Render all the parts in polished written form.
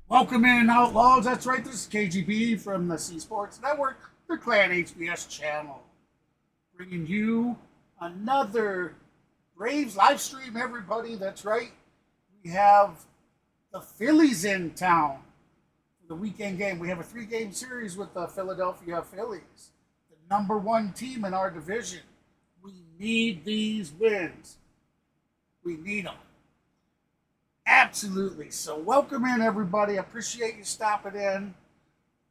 Welcome in, Outlaws. That's right, this is KGB from the C Sports Network, the Clan HBS channel, bringing you another Braves live stream, everybody. That's right. We have the Phillies in town for the weekend game. We have a 3-game series with the Philadelphia Phillies, the #1 team in our division. We need these wins. We need them. Absolutely. So welcome in, everybody. Appreciate you stopping in.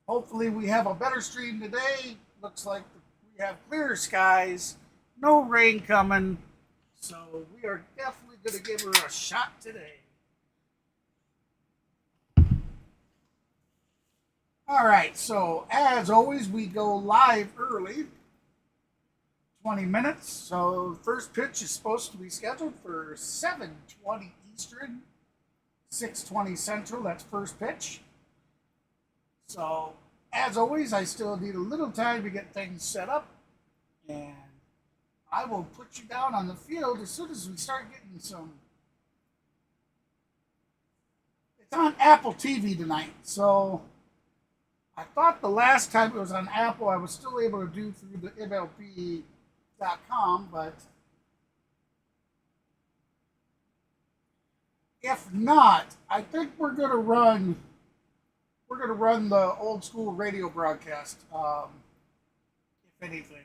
Hopefully we have a better stream today. Looks like we have clear skies, no rain coming. So we are definitely going to give her a shot today. All right. So as always, we go live early, 20 minutes. So first pitch is supposed to be scheduled for 7:20 Eastern. 6:20 Central, that's first pitch. So, as always, I still need a little time to get things set up. And I will put you down on the field as soon as we start getting some. It's on Apple TV tonight. So, I thought the last time it was on Apple, I was still able to do through the MLB.com, but if not, I think we're gonna run the old school radio broadcast, if anything.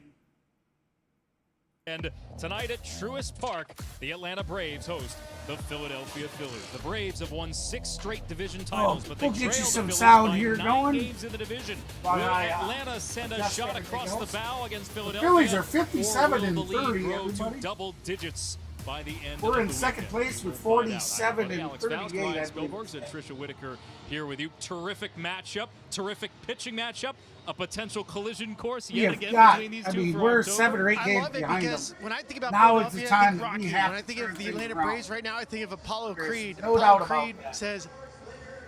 And tonight at Truist Park, the Atlanta Braves host the Philadelphia Phillies. The Braves have won 6 straight division titles, but they we'll get you trail some the Phillies sound by here 9 going. games in the division. While Will I, Atlanta send a shot across the bow against Philadelphia? Phillies are 57 or will and the lead 30, grow everybody. to double digits by the end We're of in the second weekend? place with We'll find 47 out. and Alex 38, Faust, I Ryan believe. Spilbergs, and Trisha Whitaker here with you. Terrific matchup, terrific pitching matchup, a potential collision course yet again between these two. We're 7 or 8 I games love it behind because them. when I think about Now it's Philadelphia, the time I think that Rocky. we have When I to think turn of the things Atlanta around. Braves right now, I think of Apollo There's Creed. no Apollo doubt about Creed that. says,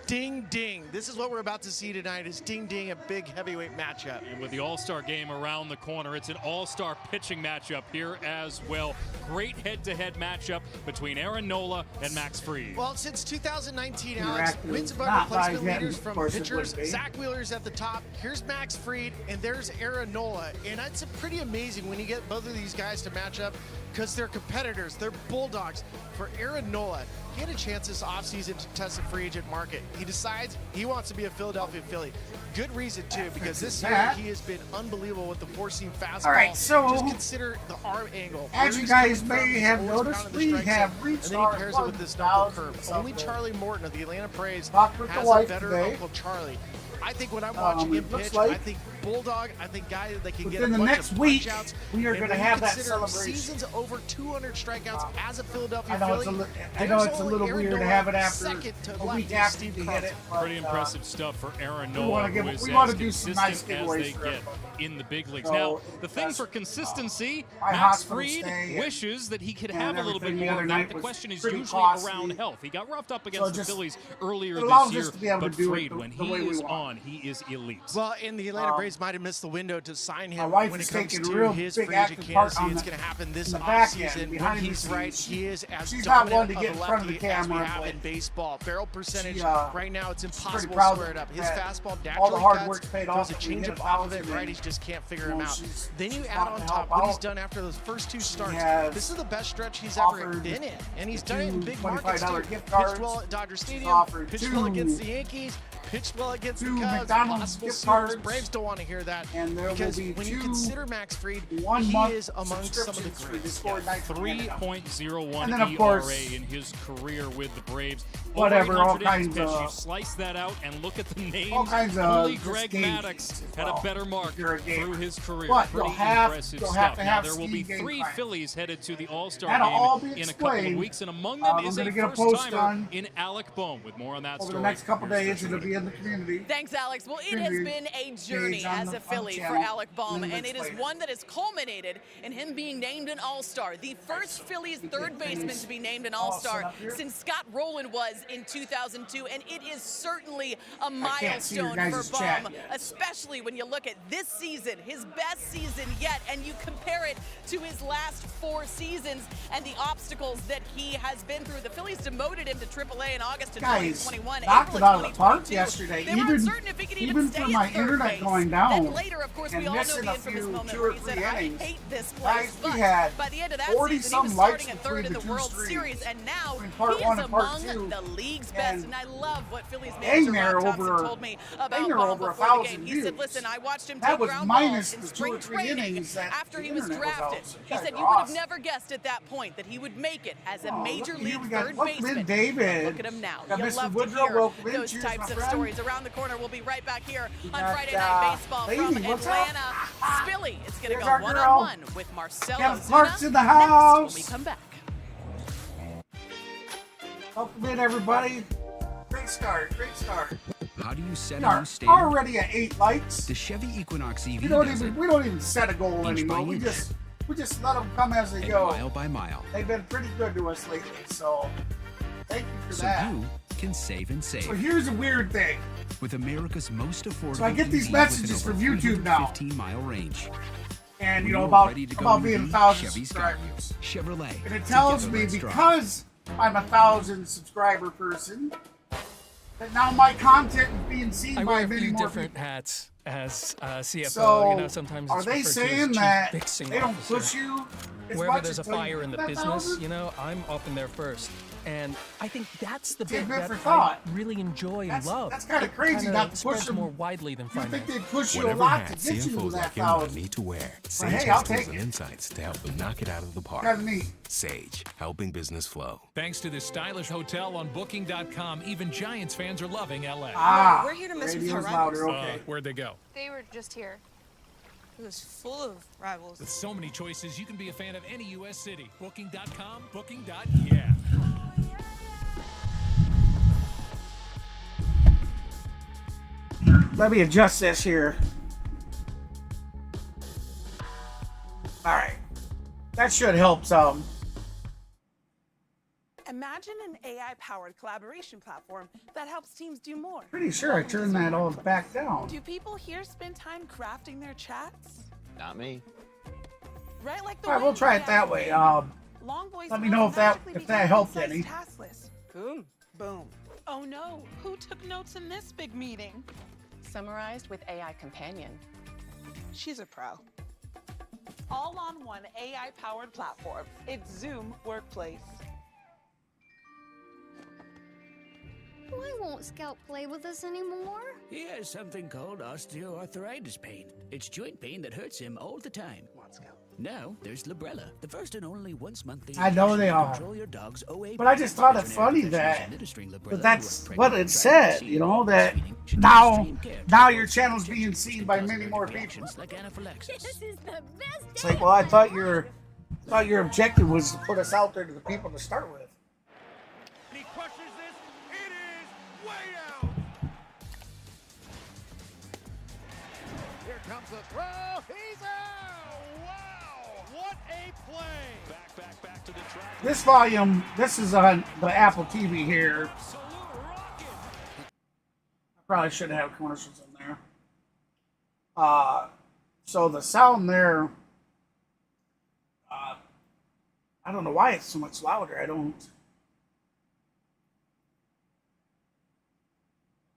ding, ding. This is what we're about to see tonight is ding, ding, a big heavyweight matchup. And with the All-Star game around the corner, it's an All-Star pitching matchup here as well. Great head-to-head matchup between Aaron Nola and Max Fried. Well, since 2019, Alex, Interactive. wins above Not replacement live yet, leaders of from course it pitchers. would be. Zach Wheeler's at the top. Here's Max Fried, and there's Aaron Nola. And it's pretty amazing when you get both of these guys to match up because they're competitors. They're bulldogs. For Aaron Nola, he had a chance this offseason to test the free agent market. He decides he wants to be a Philadelphia Philly. Good reason, too, because this year he has been unbelievable with the four-seam fastball. All right, so just consider the arm angle. as you guys may have noticed, we have reached and then our he pairs it with this knuckle 1,000 curve. Only Charlie Morton of the Atlanta Braves Talked with the has a wife better today. Uncle Charlie. I think when I'm watching him it looks pitch, like I think bulldog. I think guy that can get a within the bunch next of week, punch-outs. we are And going to when you have that consider celebration. Seasons over 200 strikeouts as a Philadelphia I know it's a Philly. I know there's it's a only little Aaron weird to Nola have it after second to a lefty week after Steve you hit it. Carlson. But, Pretty impressive stuff for Aaron we wanna Nola, give- who is we wanna as do some consistent nice as giveaways they for get everybody. in the big leagues. So, Now, the thing that's, for consistency, my Max hospital Fried stay wishes that he could and have a little bit everything the more other of that. night The was question is pretty usually costly. around health. He got roughed up against the just- Phillies earlier it allows this year, us to be able to but do it Fried, the when way he we is want. on, he is elite. Well, and the Atlanta Braves might have missed the window to sign My him wife when is it comes taking to real his big free agent active part candidacy. on It's the- going to happen this in the back end, offseason. When behind the he's right, scenes. he is as She's not one dominant to of get a in front of the lefty as we camera, have but in baseball. Barrel percentage she, right now, it's impossible proud to square it up. His that fastball all the naturally hard cuts, work's paid throws off. a We hit changeup a off of it. thousand, Righties just can't figure you him know, out. she's Then you add wanting on to top help what he's out. done after those first 2 starts. has This is the best stretch he's ever offered been in, and he's two done it in big markets $25 too. gift Pitched cards. well at Dodger Stadium, offered pitched two- well against the Yankees, pitched well against the two Cubs. McDonald's Possible gift Suitors. cards. Braves don't want to hear that And there will because be when you two consider Max Fried, 1 he month is among some of the subscriptions for greats. Discord night. 3.01 And then, of ERA course, in his career with the Braves. whatever, Over all 800 innings kinds pitched. of- You slice that out and look at the names. all kinds of Only just Greg game Maddux games as had well. a better mark You're a gamer. through his career. But Pretty you'll have impressive to stuff. Now, have there will Steam be game 3 time. Phillies headed to the All-Star That'll all game be in a couple of explained. weeks, and among them I'm is gonna a get a post first-timer done in Alec Bohm. With more on that over story. the next couple here's days. Trisha It'll be in the community. Thanks, Alex. Well, it has been a journey Page on as the- a Philly on for channel. Alec Bohm, And then and it is explain it. one that has culminated in him being named an All-Star. All-Star, the first Phillies third baseman to be named an All-Star since Scott Rowland was in 2002, and it is certainly a milestone for Bum, especially when you look at this season, his best season yet, and you compare it to his last 4 seasons and the obstacles that he has been through. The Phillies demoted him to AAA in August of 2021. Knocked it out of the park yesterday. Even for my internet going down. Then later, of course, we all know the infamous moment 2 where or he 3 said, "I innings. hate this place." Guys, we But had by the end of that 40 season, he some was lights starting a third in the between the 2 World Series, streams. and now Between he part is 1 and part among 2. the league's best. And I love what Phillies Dang, manager Ron Thompson over- told me dang, about they're Bum over before the 1,000 game. He said, views. "Listen, I watched him That take was ground minus balls in the 2 spring or 3 training innings that after the he was internet was drafted." out. So He said, guys "You are would have awesome. never guessed at that point that he would make it as a major look, here league we got third Welcome baseman." in, David. Look at him now. Got You'll Mr. love Woodrow. to hear Welcome in. those Cheers, types my of friend. stories. Around the corner, we'll be right back here on got, Friday Night Baseball Lady, from what's up? Atlanta. Spilly, it's going to Here's go our girl. one-on-one with Marcelo Kevin Ozuna Clark's in the next house. when we come back. Welcome in, everybody. Great start. Great start. How do you set We a are new standard? already at 8 likes. The Chevy Equinox EV We don't does even set a goal Inch by anymore. We inch. just let them come as they it, go. mile by mile, They've been pretty good to us lately, so thank you for so that. you can save and save. So here's a weird thing. With America's most affordable So I get these EV messages with an from over YouTube now. 15-mile range. And When you know you're ready to go about EV, being 1,000 Chevy's got subscribers. Chevrolet. And it tells Together me let's drive. because I'm a 1,000 subscriber person that now my content is being seen I by wear a many few more different people. hats as CFO. So you know, sometimes are it's they referred to as saying chief that fixing they don't officer. push you as Wherever much there's a until you fire in the get that business, 1,000? you know, I'm up in there first. And I think that's the bit Tidbit that for I thought. really enjoy That's- and love. that's kinda It crazy kinda not to push spreads them. more widely than You think finance. they push you a Whatever lot hat to get you to CFOs that like him will 1,000? need to wear, But Sage hey, has I'll tools take and it. insights to help them knock it out of the park. Kinda neat. Sage, helping business flow. Thanks to this stylish hotel on Booking.com, even Giants fans are loving LA. Ah, we're here to mess with radio's our louder. rivals. Okay. Where'd they go? They were just here. It was full of rivals. With so many choices, you can be a fan of any U.S. city. Booking.com, Booking.yeah. Let me adjust this here. All right, that should help some. Imagine an AI-powered collaboration platform that helps teams do more. Pretty sure I turned that all back down. Do people here spend time crafting their chats? Not me. Right, like the All right, way we'll try it AI that way. Long voice Let me know if that magically helped became any. concise task list. Boom, boom. Oh no, who took notes in this big meeting? Summarized with AI Companion. She's a pro. All on one AI-powered platform. It's Zoom Workplace. Why won't Scout play with us anymore? He has something called osteoarthritis pain. It's joint pain that hurts him all the time. Now there's Librela, the first and only once monthly. I know they to are. control your dog's OA. But I just thought it funny that, but that's what it said, you know, that now your channel's being seen by many more people. Like anaphylaxis. This is the best It's like, well, I thought your objective was to put us out there to the people to start with. He crushes this. It is way out. Here comes the throw. He's out. Wow. What a play. Back to the track. This volume, this is on the Apple TV here. I probably should have commercials in there. So the sound there, I don't know why it's so much louder. I don't.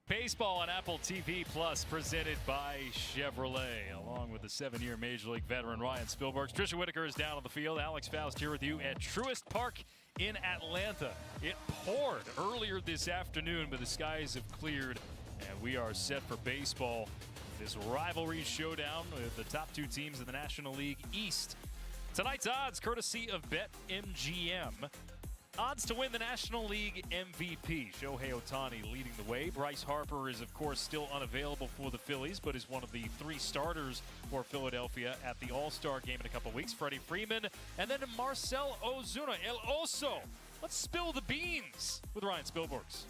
Baseball on Apple TV Plus, presented by Chevrolet, along with the 7-year Major League veteran Ryan Spielberg. Trisha Whitaker is down on the field. Alex Faust here with you at Truist Park in Atlanta. It poured earlier this afternoon, but the skies have cleared, and we are set for baseball. This rivalry showdown with the top 2 teams in the National League East. Tonight's odds, courtesy of BetMGM. Odds to win the National League MVP. Shohei Ohtani leading the way. Bryce Harper is, of course, still unavailable for the Phillies, but is one of the 3 starters for Philadelphia at the All-Star game in a couple weeks. Freddie Freeman, and then Marcell Ozuna, El Oso. Let's spill the beans with Ryan Spielbergs.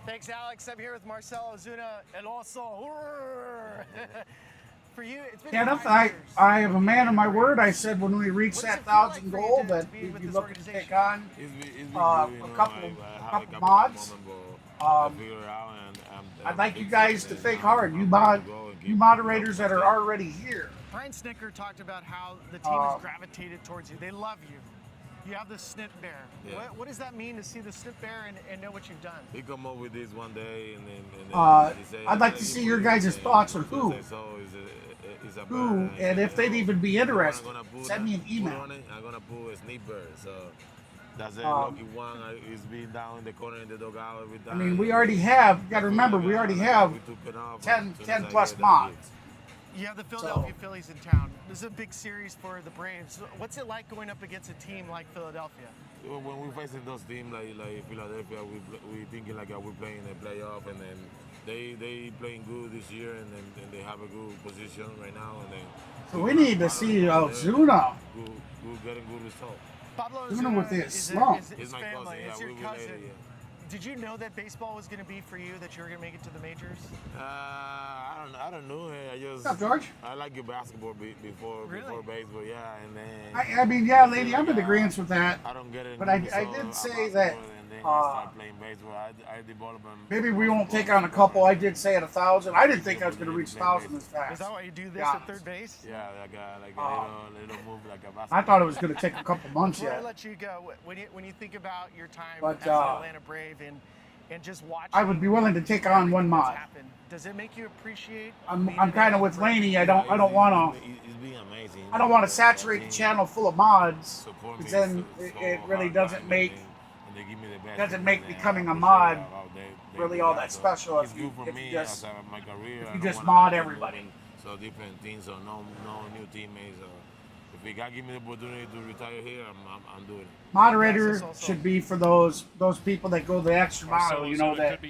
Thanks, Alex. I'm here with Marcell Ozuna and also for you, it's been Kenneth, 5 years. I am a man of my word. I said when we reach that 1,000 goal that we'd be looking to take on a couple mods. I'd like you guys to think hard. You moderators that are already here. Brian Snicker talked about how the team has gravitated towards you. They love you. You have the snip bear. Yeah. What does that mean to see the snip bear and know what you've done? He come up with this one day, and then I'd like to see your guys' thoughts on who, and if they'd even be interested. Send me an email. I'm gonna put a snip bear. So that's a lucky one. He's been down in the corner in the dugout every time. I mean, we already have. You got to remember, we already have 10 plus mods. You have the Philadelphia Phillies in town. This is a big series for the Braves. What's it like going up against a team like Philadelphia? When we're facing those teams like Philadelphia, we thinking like we're playing a playoff, and then they playing good this year, and then they have a good position right now, and then. So we need to see Ozuna. Getting good results. Pablo Ozuna with his slump. Is my family. cousin. It's Yeah, your we cousin. related, yeah. Did you know that baseball was going to be for you, that you were going to make it to the majors? I don't know. What's up, George? I like your basketball before baseball, yeah, and then. I mean, yeah, lady, I'm in agreement with that. I don't get it. But I did say that. And then I start playing baseball. I develop them. Maybe we won't take on a couple. I did say at 1,000. I didn't think I was going to reach 1,000 this fast. Is that why you do this at third base? Yeah, like a little move, like a basketball. I thought it was going to take a couple months Before yet. I let you go, when you think about your time But, as an Atlanta Brave and just watching, I would be willing to take on one mod. Does it make you appreciate? I'm kind of with Laney. I don't want to. It's been amazing. I don't want to saturate the channel full of mods, because then it really doesn't make becoming a mod really all that special if you just mod everybody. So different things, so no new teammates. If they got give me the opportunity to retire here, I'm doing it. Moderator should be for those people that go the extra mile. You know that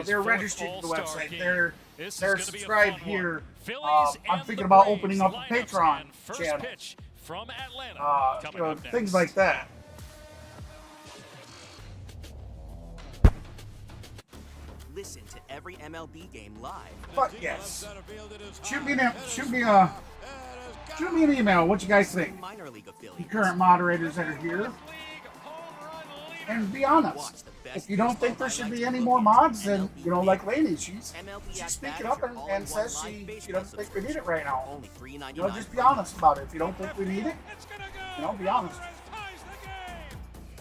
they're registered to the website. They're subscribed here. I'm thinking about opening up a Patreon channel. Things like that. Listen to every MLB game live. But yes, shoot me an email. What you guys think? The current moderators that are here, and be honest. If you don't think there should be any more mods, then like Lainey, she's speaking up and says she doesn't think we need it right now. Just be honest about it. If you don't think we need it, be honest.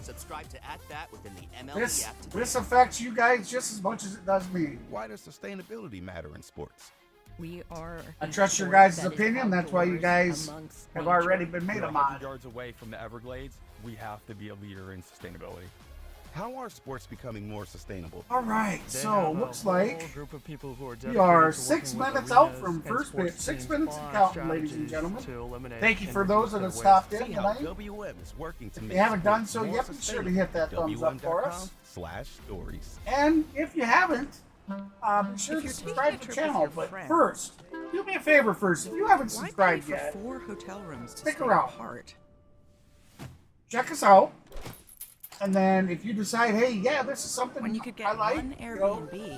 Subscribe to @that within the MLB app today. This affects you guys just as much as it does me. Why does sustainability matter in sports? I trust your guys' opinion. That's why you guys have already been made a mod. Yards away from the Everglades, we have to be a leader in sustainability. How are sports becoming more sustainable? All right, so looks like we are 6 minutes out from first pitch. 6 minutes and counting, ladies and gentlemen. Thank you for those that have stopped in tonight. If you haven't done so yet, be sure to hit that thumbs up for us. /stories. And if you haven't, be sure to subscribe to the channel. But first, do me a favor first. If you haven't subscribed yet, stick around. Check us out. And then if you decide, hey, yeah, this is something I like,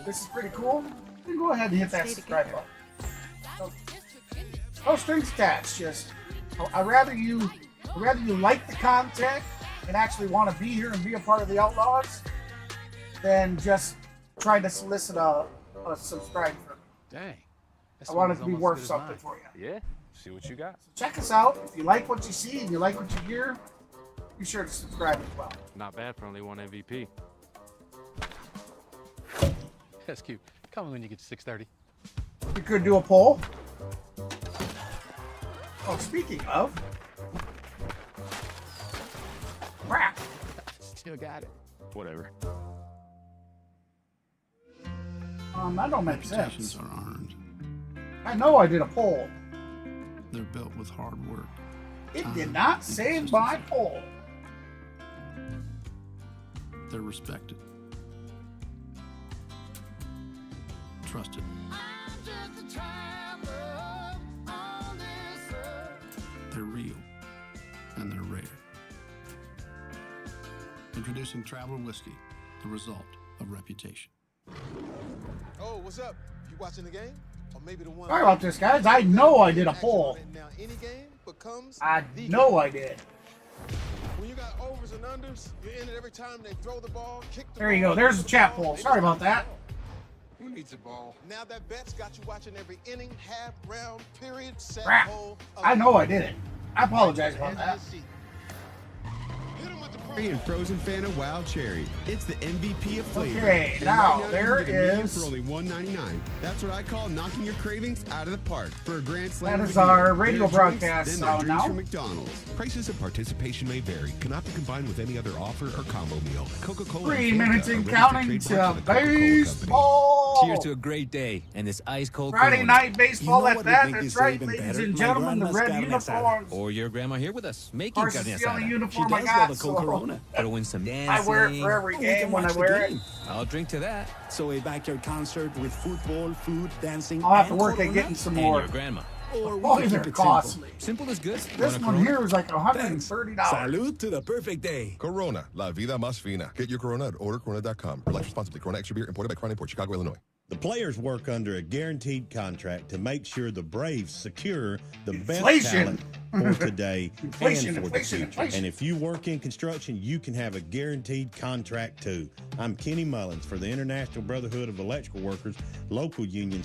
this is pretty cool, then go ahead and hit that subscribe button. No strings attached. Just I'd rather you like the content and actually want to be here and be a part of the Outlaws than just try to solicit a subscribe from me. Dang. I want it to be worth something for you. Yeah. See what you got. So check us out. If you like what you see and you like what you hear, be sure to subscribe as well. Not bad for only one MVP. That's cute. Call me when you get to 6:30. We could do a poll. Oh, speaking of, crap. Still got it. Whatever. That don't make Reputations sense. are earned. I know I did a poll. They're built with hard work. It did not say my poll. They're respected. Trusted. They're real. And they're rare. Introducing Traveler Whiskey, the result of reputation. Oh, what's up? You watching the game? Sorry about this, guys. I know I did a poll. I know I did. When you got overs and unders, you're in it every time they throw the ball, kick the There you go. There's the chat poll. Sorry about that. Who needs a ball? Now that bet's got you watching every inning, half, round, period, set, Crap. hole. I know I did it. I apologize about that. And frozen fan of Wild Cherry. It's the MVP of flavor. Okay, And now right there you can get a medium is. for only $1.99. That's what I call knocking your cravings out of the park for a grand slam. That of is the year. our radio There's broadcast drinks, then now. there's drinks from McDonald's. Prices and participation may vary. Cannot be combined with any other offer or combo meal. Coca-Cola. 3 and Fanta minutes are and registered counting trademarks to of the Coca-Cola Company. baseball. Cheers to a great day and this ice-cold Friday Corona. night baseball You know at what would that. make That's this right, even ladies better? and My gentlemen, the grandma's red carne uniforms. Or your grandma here with us making Of course, carne it's the only asada. uniform She I does got, love a so- Corona. Throw in some dancing. I wear it for every we game can when I watch the wear it. game. I'll drink to that. So a backyard concert with football, food, dancing, I'll have to and work at Corona? getting some And more. your grandma. Or we Oh, can they're keep it costly. Simple as good. This Want a one Corona? here is like $130. Salud to the perfect day. Corona, la vida más fina. Get your Corona at ordercorona.com. For life responsibly. Corona Extra Beer, imported by Crown Import, Chicago, Illinois. The players work under a guaranteed contract to make sure the Braves secure the best Inflation. talent for today Inflation, and for inflation, the future. inflation. And if you work in construction, you can have a guaranteed contract too. I'm Kenny Mullins for the International Brotherhood of Electrical Workers, local union.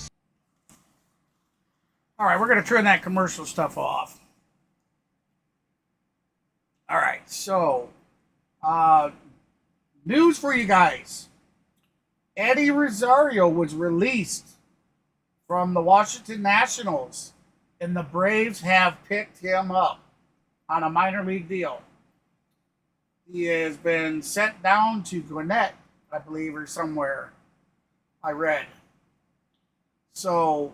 All right, we're going to turn that commercial stuff off. All right, so news for you guys. Eddie Rosario was released from the Washington Nationals, and the Braves have picked him up on a minor league deal. He has been sent down to Gwinnett, I believe, or somewhere, I read. So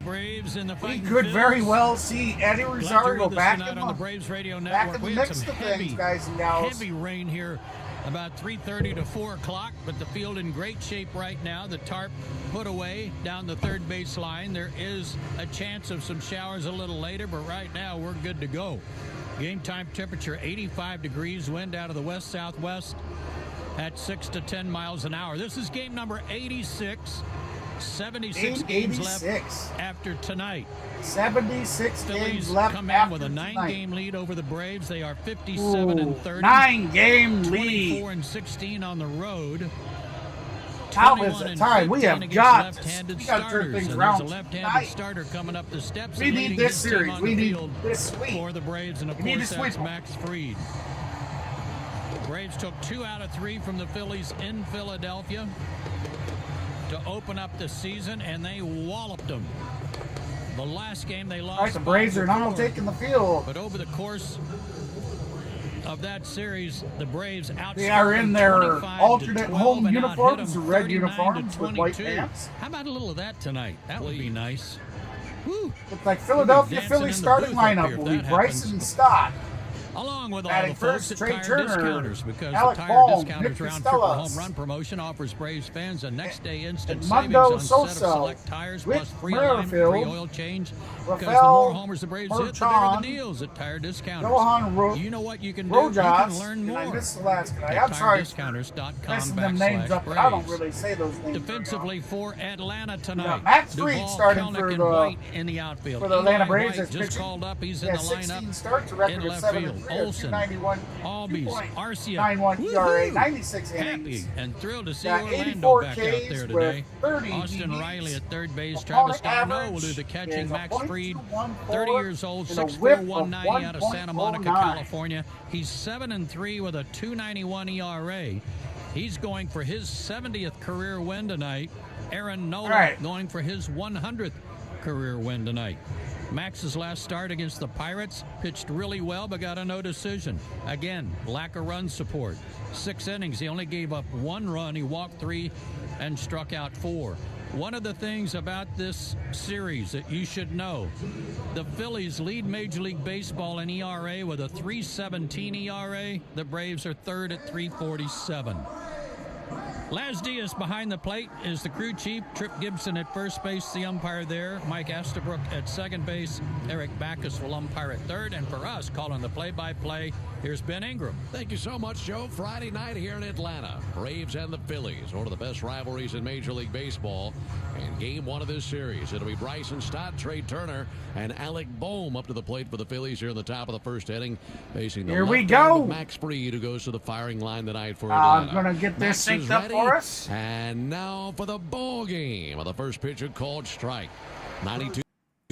Braves in the we could very well see Eddie Rosario back in on the Braves Radio back Network. in the We had mix some of things, guys and gals. heavy rain here about 3:30 to 4 o'clock, but the field in great shape right now. The tarp put away down the third base line. There is a chance of some showers a little later, but right now we're good to go. Game time temperature 85 degrees, wind out of the west-southwest at 6 to 10 miles an hour. This is game number 86. 76 games left after tonight. 76 Phillies games left come in after with a tonight. 9-game lead over the Braves. They are 57 and 30. 9-game lead. 24 and 16 on the road. Now is the time. We have got to turn things There's around a left-handed tonight. starter coming up the steps. We and need leading this his team series. on We the need field this sweep. for the Braves, and of We need course to that's sweep 'em. Max Fried. The Braves took 2 out of 3 from the Phillies in Philadelphia to open up the season, and they walloped them. The last game they lost. All right, the Braves are now 5-4. taking the field. But over the course of that series, the Braves outscored They are in their 25 to alternate 12 home and uniforms, outhit the them red 39 to uniforms with white 22. pants. How about a little of that tonight? That would be nice. Woo. Looks like Philadelphia dancing Phillies in the starting booth up lineup here will if be that Bryson happens. Stott. Along with all Batting the folks first, at Trey Tire Turner, Discounters, because Alec the Tire Bohm, Discounters Nick round triple Costellas, home run promotion offers Braves fans a next-day instant Edmundo savings on set Sosa, of select tires, Rick plus free alignment, free Merrifield, oil change. Because the Rafael more homers the Braves hit, the bigger the Merchan, deals at Tire Discounters. Johan You know what you can do? You Rojas, can learn and I more missed the last guy. at I'm sorry for TireDiscounters.com messing them names up, but I don't /Braves. really say those names. Defensively for Atlanta tonight. got Max Fried Duvall, starting Kelnick, for and the- White in the outfield. for the Atlanta Eli Braves White that's just pitching. called up. He's He in has the 16 lineup. starts, a record In of left 7-3, field, a Olsen, 291, Albies, 2.91 Arcia. ERA, Woohoo! 96 Happy innings. and thrilled to see Got Orlando 84 back out Ks there with today. 30 Austin DBs. Riley at third base. Opponent Travis Darno will do average the catching. is a Max Fried, 0.214 30 years old, and a 6'4", whip of 190 out of Santa Monica, 1.09. California. He's 7-3 with a 2.91 ERA. He's going for his 70th career win tonight. Aaron Nola going for his 100th career win tonight. Max's last start against the Pirates, pitched really well but got a no decision. Again, lack of run support. 6 innings, he only gave up 1 run. He walked 3 and struck out 4. One of the things about this series that you should know, the Phillies lead Major League Baseball in ERA with a 3.17 ERA. The Braves are third at 3.47. Laz Diaz behind the plate is the crew chief. Trip Gibson at first base, the umpire there. Mike Astabrook at second base. Eric Backus will umpire at third. And for us, calling the play-by-play, here's Ben Ingram. Thank you so much, Joe. Friday night here in Atlanta. Braves and the Phillies, one of the best rivalries in Major League Baseball. And game one of this series, it'll be Bryson Stott, Trey Turner, and Alec Boehm up to the plate for the Phillies here in the top of the first inning. Facing the here we left go. arm of Max Fried, who goes to the firing line tonight for Atlanta. I'm going to get this synced up for us. And now for the ball game. The first pitcher called strike. 92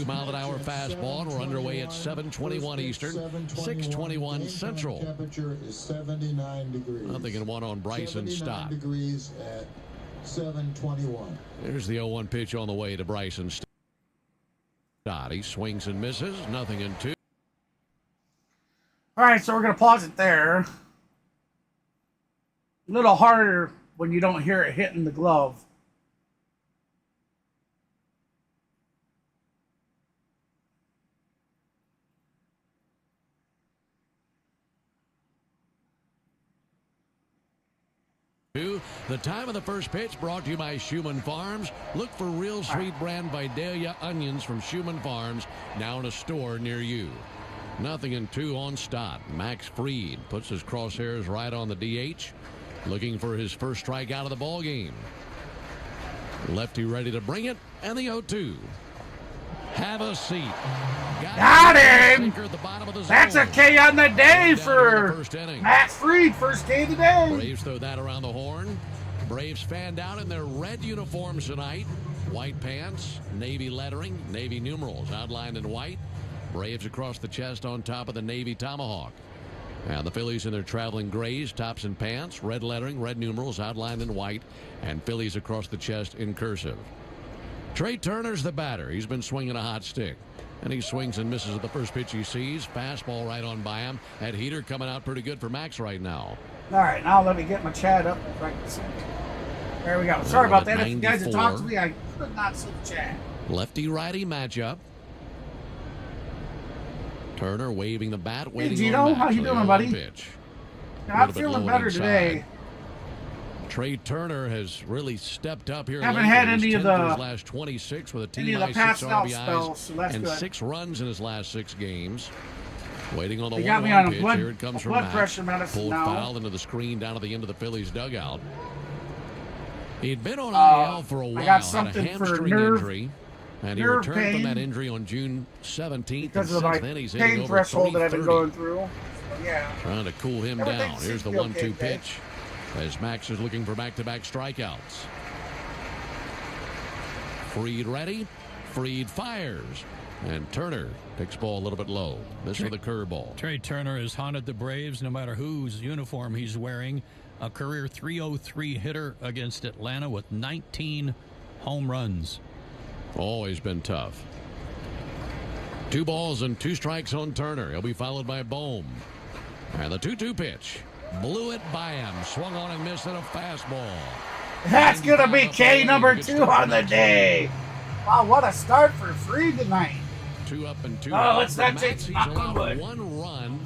mile-an-hour fastball, and we're underway at 7:21 Eastern, 6:21 Central. Temperature is 79 degrees. Nothing in one on Bryson Stott. 79 degrees at 7:21. There's the 0-1 pitch on the way to Bryson Stott. He swings and misses. Nothing in two. All right, so we're going to pause it there. A little harder when you don't hear it hitting the glove. The time of the first pitch brought to you by Schumann Farms. Look for real sweet brand Vidalia onions from Schumann Farms now in a store near you. Nothing in two on Stott. Max Fried puts his crosshairs right on the DH, looking for his first strikeout of the ball game. Lefty ready to bring it, and the 0-2. Have a seat. Got him! That's a K on the day for Max Fried, first K of the day. Braves throw that around the horn. Braves fanned out in their red uniforms tonight. White pants, navy lettering, navy numerals outlined in white. Braves across the chest on top of the navy tomahawk. And the Phillies in their traveling grays, tops and pants, red lettering, red numerals outlined in white, and Phillies across the chest in cursive. Trey Turner's the batter. He's been swinging a hot stick. And he swings and misses at the first pitch he sees. Fastball right on by him. That heater coming out pretty good for Max right now. All right, now let me get my chat up. There we go. Sorry about that. If you guys had talked to me, I could not see the chat. Lefty-righty matchup. Turner waving the bat. Hey, Gino, how you doing, buddy? Pitch. I'm feeling better today. Trey Turner has really stepped up here. Haven't had any of the last 26 with a team high 6 RBIs so that's and good. 6 runs in his last 6 games. Waiting on the 1-1 pitch. Here it comes from blood Max. pressure medicine Pulled now. foul into the screen down at the end of the Phillies dugout. He'd been on IL for a while. I got something had a for hamstring nerve injury. And he nerve returned pain from that injury on June 17th. because and of my since then he's hitting pain over threshold that I've been 330. going through. So, yeah. Trying to cool him down. Everything Here's seems the to be 1-2 okay, pitch as Max is looking for back-to-back strikeouts. Fried ready. Fried fires. And Turner picks ball a little bit low. This with a curveball. Trey Turner has haunted the Braves no matter whose uniform he's wearing. A career .303 hitter against Atlanta with 19 home runs. Always been tough. 2 balls and 2 strikes on Turner. He'll be followed by Boehm. And the 2-2 pitch. Blew it by him. Swung on and missed at a fastball. That's going to be K number 2 on the day. Wow, what a start for Fried tonight. 2 up and 2 Oh, let's not Max, take he's knock on allowed wood. 1 run.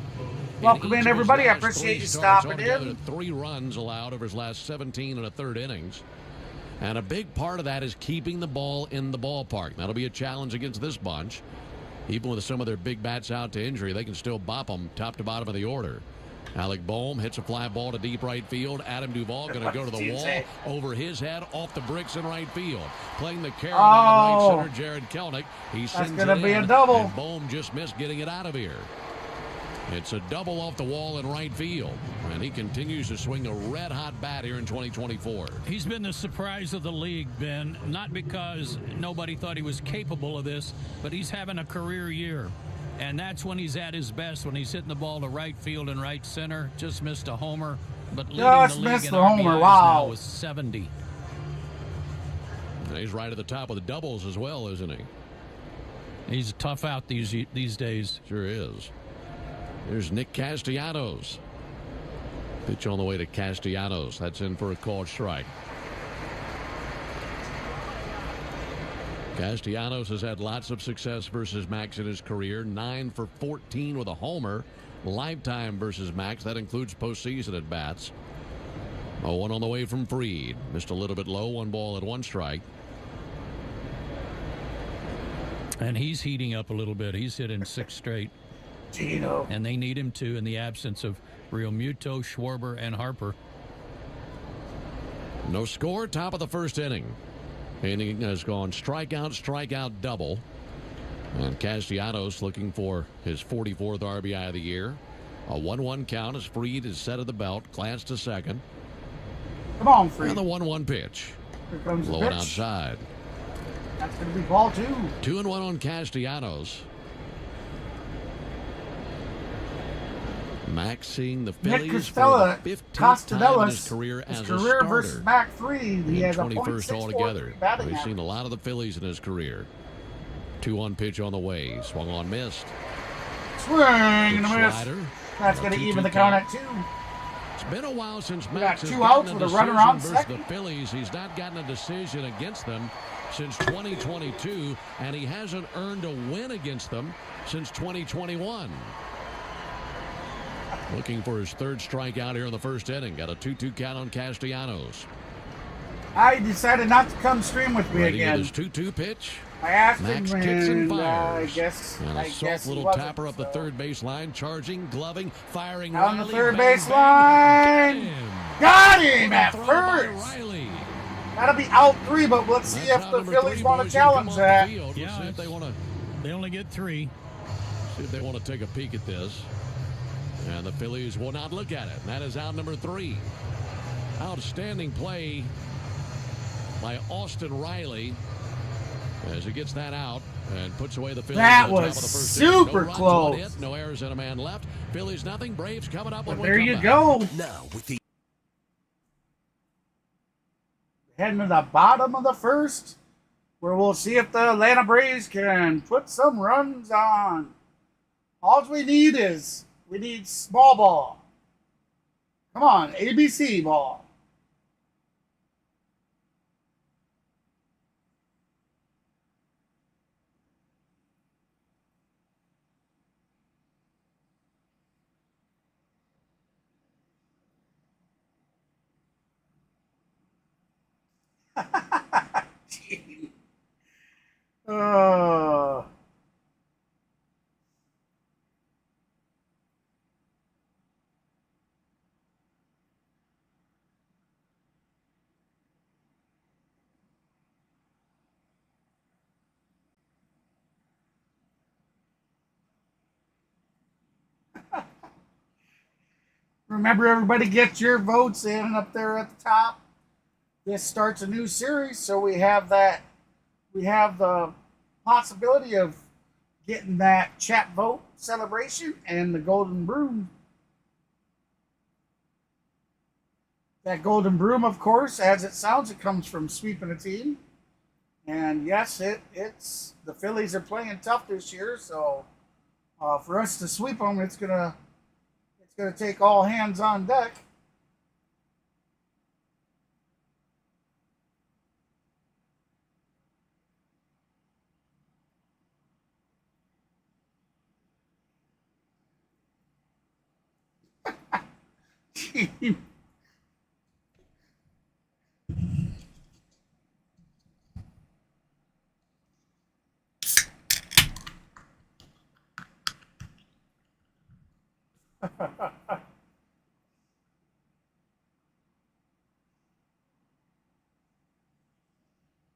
Welcome in, each of his everybody. I last appreciate 3 you starts. stopping Altogether, in. 3 runs allowed over his last 17 1/3 innings. And a big part of that is keeping the ball in the ballpark. That'll be a challenge against this bunch. Even with some of their big bats out to injury, they can still bop them top to bottom of the order. Alec Boehm hits a fly ball to deep right field. Adam Duvall going to go to the wall. Over his head, off the bricks in right field. Playing the carry down right center, Jared Kelnick. He sends going to it be in, a double. and Boehm just missed getting it out of here. It's a double off the wall in right field. And he continues to swing a red-hot bat here in 2024. He's been the surprise of the league, Ben, not because nobody thought he was capable of this, but he's having a career year. And that's when he's at his best, when he's hitting the ball to right field and right center. Just missed a homer, but leading Just the league missed in the homer, RBIs wow. now with 70. And he's right at the top of the doubles as well, isn't he? He's tough out these days. Sure is. There's Nick Castellanos. Pitch on the way to Castellanos. That's in for a called strike. Castellanos has had lots of success versus Max in his career. 9 for 14 with a homer. Lifetime versus Max. That includes postseason at bats. 0-1 on the way from Fried. Missed a little bit low. 1 ball at 1 strike. And he's heating up a little bit. He's hitting 6 straight. Gino. And they need him to in the absence of Real Muto, Schwarber, and Harper. No score, top of the first inning. Inning has gone strikeout, double. And Castellanos looking for his 44th RBI of the year. A 1-1 count as Fried is set at the belt. Glance to second. Come on, Fried. And the 1-1 pitch. Here comes the Low and pitch. outside. That's going to be ball 2. 2-1 on Castellanos. Max seeing the Nick Phillies for the 15th time in his career as a starter. Versus Mac Fried. He has a 21st altogether. batting We've average. seen a lot of the Phillies in his career. 2-1 pitch on the way. Swung on, missed. Swing and a miss. Slider. That's going to even the count at 2. It's been a while since We Max got has 2 outs gotten with a a runner decision on versus second. the Phillies. He's not gotten a decision against them since 2022, and he hasn't earned a win against them since 2021. Looking for his 3rd strikeout here in the first inning. Got a 2-2 count on Castellanos. I decided not to come stream with me Ready again. with his 2-2 pitch. I asked Max him, kicks and and fires. I guess And a I soft guess he little wasn't, tapper up the third base line, charging, gloving, firing. On the Riley, third bang, base bang. line. Got him at Throw by first. Riley. That'll be out 3, but let's see That's if out the number Phillies 3, want boys, to who come challenge off the that. field. We'll see if they want to. They only get 3. See if they want to take a peek at this. And the Phillies will not look at it. And that is out number 3. Outstanding play by Austin Riley as he gets that out and puts away the Phillies. That at the top was of the first super inning. No runs, close. 1 hit, no errors and a man left. Phillies nothing. Braves coming up. When But we there come you back. go. Now with the Heading to the bottom of the first, where we'll see if the Atlanta Braves can put some runs on. All we need is small ball. Come on, ABC ball. Oh. Remember, everybody, get your votes in up there at the top. This starts a new series, so we have that. We have the possibility of getting that chat vote celebration and the golden broom. That golden broom, of course, as it sounds, it comes from sweeping a team. And yes, it's the Phillies are playing tough this year, so for us to sweep them, it's gonna take all hands on deck.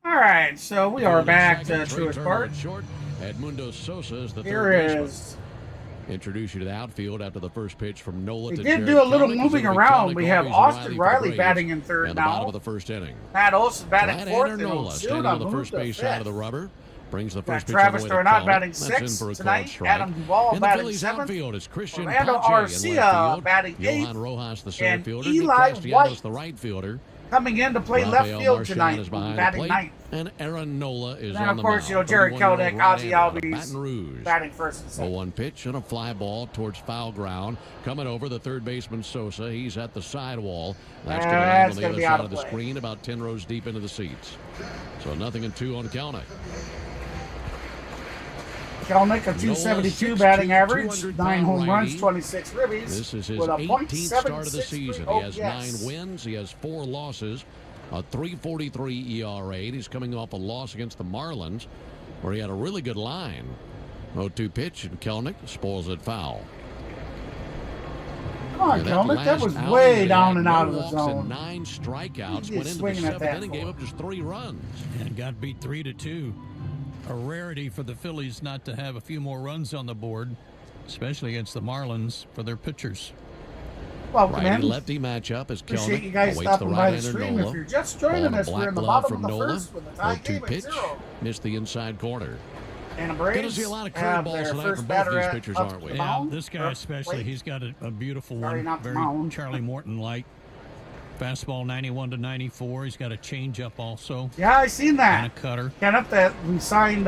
All right, so we are back to Truist Park. Short. Edmundo Sosa is the Here third baseman. is. Introduce you to the outfield after the first pitch from Nola. We to did Jared do a little Kelenic. moving It'll be around. Kelenic, We have always Austin for the Riley Braves batting in third and the bottom now. of the first inning. Matt Olson batting Brad fourth, Aaron and Nola standing Osuna on the moved first to base fifth. side of the rubber. Brings the Got first pitch Travis on the way to Darnot Kelenic. batting That's in sixth for a tonight. called strike. Adam Duvall In the batting Phillies seventh. outfield is Christian Orlando Pache in Arcia left field. batting eighth. Johan Rojas, the center And fielder. Eli Nick Castellanos, White the right fielder. coming in to play Rafael left field Marchand tonight, is behind the batting plate, ninth. and Aaron Nola is And then, on of the course, mound. Jared 31-year-old Kelenic, right-hander Ozzie out of Albies Baton Rouge. batting first and A second. 1 pitch and a fly ball towards foul ground. Coming over the third baseman Sosa. He's at the sidewall. That's going to land on the gonna other be side out of of the play. screen, about 10 rows deep into the seats. So 0-2 on Kelenic. Kelnick, a 272 batting average, 9 home runs, 26 ribbies. This is his with a 18th start of the season. He has OPS. 9 wins. He has 4 losses, a 3.43 ERA. He's coming off a loss against the Marlins, where he had a really good line. 0-2 pitch, and Kelnick spoils it foul. Come on, Kelnick. That was way down and out of the zone. And 9 strikeouts. Went into the 7th inning, gave up just 3 runs. And got beat 3-2. A rarity for the Phillies not to have a few more runs on the board, especially against the Marlins for their pitchers. Welcome in. Righty-lefty matchup as Appreciate Kelnick you guys awaits the stopping by the right-hander stream. Nola. If you're just joining us, we're in the bottom of the first with a tie game at pitch, 0. missed the inside corner. And the Braves Going to see a lot of have curveballs their tonight first from both batter these at pitchers, up aren't to we? the Yeah, mound. this guy especially, he's got a beautiful Sorry, one, not the very mound. Charlie Morton-like. Fastball 91-94. He's got a changeup also. Yeah, I seen that. And a cutter. Kenneth, that we signed.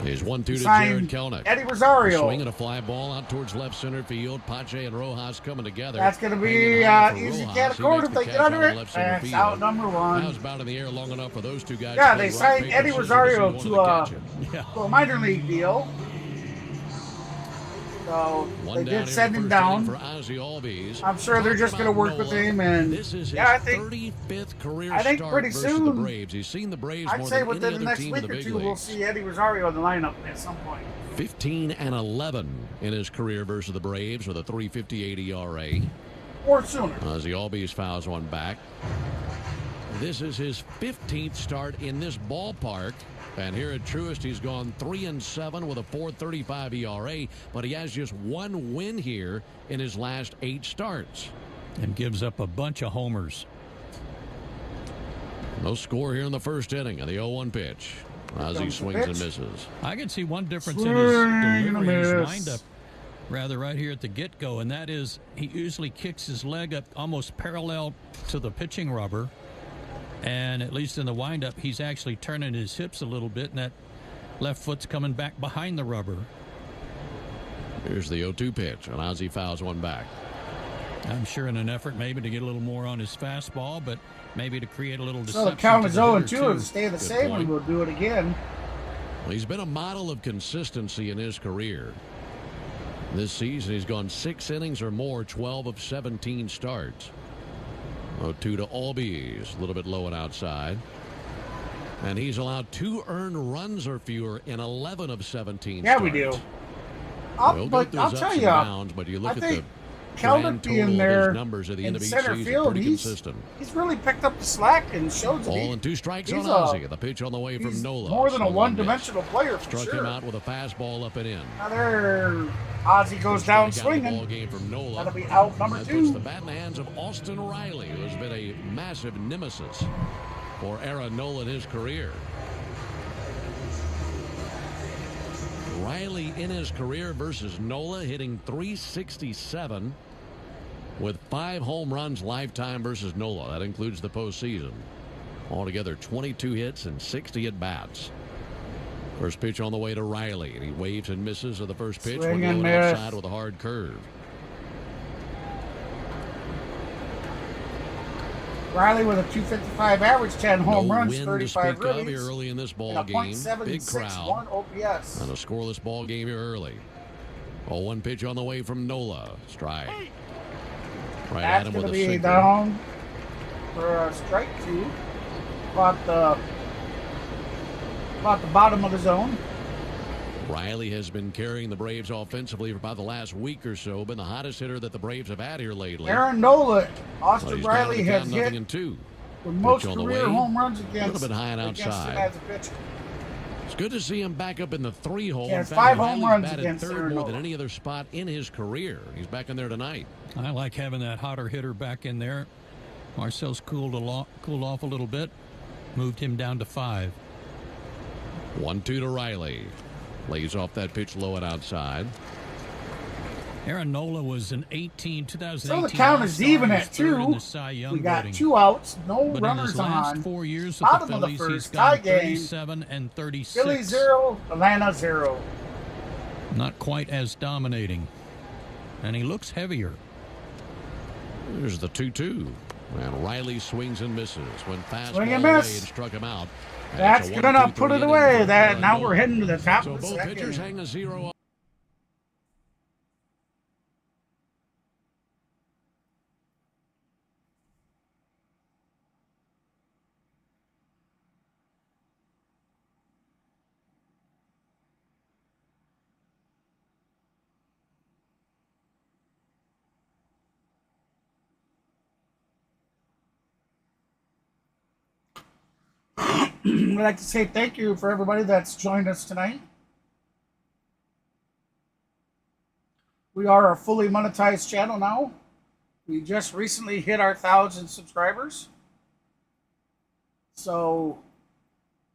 Here's 1-2 to signed Jared Kelnick. Eddie Rosario. Swinging a fly ball out towards left center field. Pache and Rojas coming together. That's going to be easy to get a quarter if they get under it. That's out number 1. That was about in the air long enough for those two guys. Yeah, to they play signed rock, paper, Eddie scissors Rosario see to who wanted a minor league deal. So they did send him down. For Ozzie Albies. I'm sure they're just going to work with him, and this is his I think 35th career pretty start versus soon. the Braves. He's seen the Braves I'd more say than within any the other next team in week the or big 2 we'll leagues. see Eddie Rosario in the lineup at some point. 15-11 in his career versus the Braves with a 3.58 ERA. Or sooner. Ozzie Albies fouls one back. This is his 15th start in this ballpark. And here at Truist, he's gone 3-7 with a 4.35 ERA, but he has just 1 win here in his last 8 starts. And gives up a bunch of homers. No score here in the first inning of the 0-1 pitch. Ozzie swings and misses. I can see one difference in his delivery, his windup, rather, right here at the get-go, and that is he usually kicks his leg up almost parallel to the pitching rubber. And at least in the windup, he's actually turning his hips a little bit, and that left foot's coming back behind the rubber. Here's the 0-2 pitch, and Ozzie fouls one back. I'm sure in an effort maybe to get a little more on his fastball, but maybe to create a little deception. So the count is 0-2. Too. It'll stay the same, and we'll do it again. Well, he's been a model of consistency in his career. This season, he's gone 6 innings or more, 12 of 17 starts. 0-2 to Albies, a little bit low and outside. And he's allowed 2 earned runs or fewer in 11 of 17 Yeah, starts. we do. We'll But go I'll through tell ups and you, downs, but you look at the Kelnick grand being total there of his numbers at the end of in each center season, field, pretty he's consistent. really picked up the slack and shows that Ball and 2 strikes on he's Ozzie. The pitch on the way from Nola. more than a Swung on one-dimensional miss. player for Struck sure. him out with a fastball up and in. Now there, Ozzie goes down swinging. Ball game from Nola. That'll be out number That 2. puts the bat in the hands of Austin Riley, who has been a massive nemesis for Aaron Nola in his career. Riley in his career versus Nola hitting .367 with 5 home runs lifetime versus Nola. That includes the postseason. Altogether 22 hits and 60 at bats. First pitch on the way to Riley, and he waves and misses at the first pitch. Swing One and going miss. outside with a hard curve. Riley with a 255 average, 10 home No runs, wind 35 to speak of ribbies, here early in this ball and a game. Big .761 crowd. OPS. And a scoreless ball game here early. 0-1 pitch on the way from Nola. Strike. Right at That's him going with to a be sinker. down for a strike 2. About the bottom of the zone. Riley has been carrying the Braves offensively for about the last week or so. Been the hottest hitter that the Braves have had here lately. Aaron Nola, Well, Austin he's down to Riley the has count, hit 0-2. the most Pitch on the career way. home runs A against, little bit high and against him outside. as a pitcher. It's good to see him back up in the 3-hole. Yeah, In it's fact, 5 home Riley's runs batted against third Aaron more than Nola. any other spot in his career. He's back in there tonight. I like having that hotter hitter back in there. Marcel's cooled off a little bit. Moved him down to 5. 1-2 to Riley. Lays off that pitch low and outside. Aaron Nola was an 2018 So the count is even at 2. We got 2 outs, no But runners in his last on. 4 years with Bottom the of the Phillies, he's first, tie gone game. 37 and 36. Philly 0, Atlanta 0. Not quite as dominating. And he looks heavier. There's the 2-2. And Riley swings and misses. Went fast Swing ball and away miss. and struck him out That's gonna put it away. That now we're heading to the top So of the both second. pitchers hang a 0. I'd like to say thank you for everybody that's joined us tonight. We are a fully monetized channel now. We just recently hit our 1,000 subscribers. So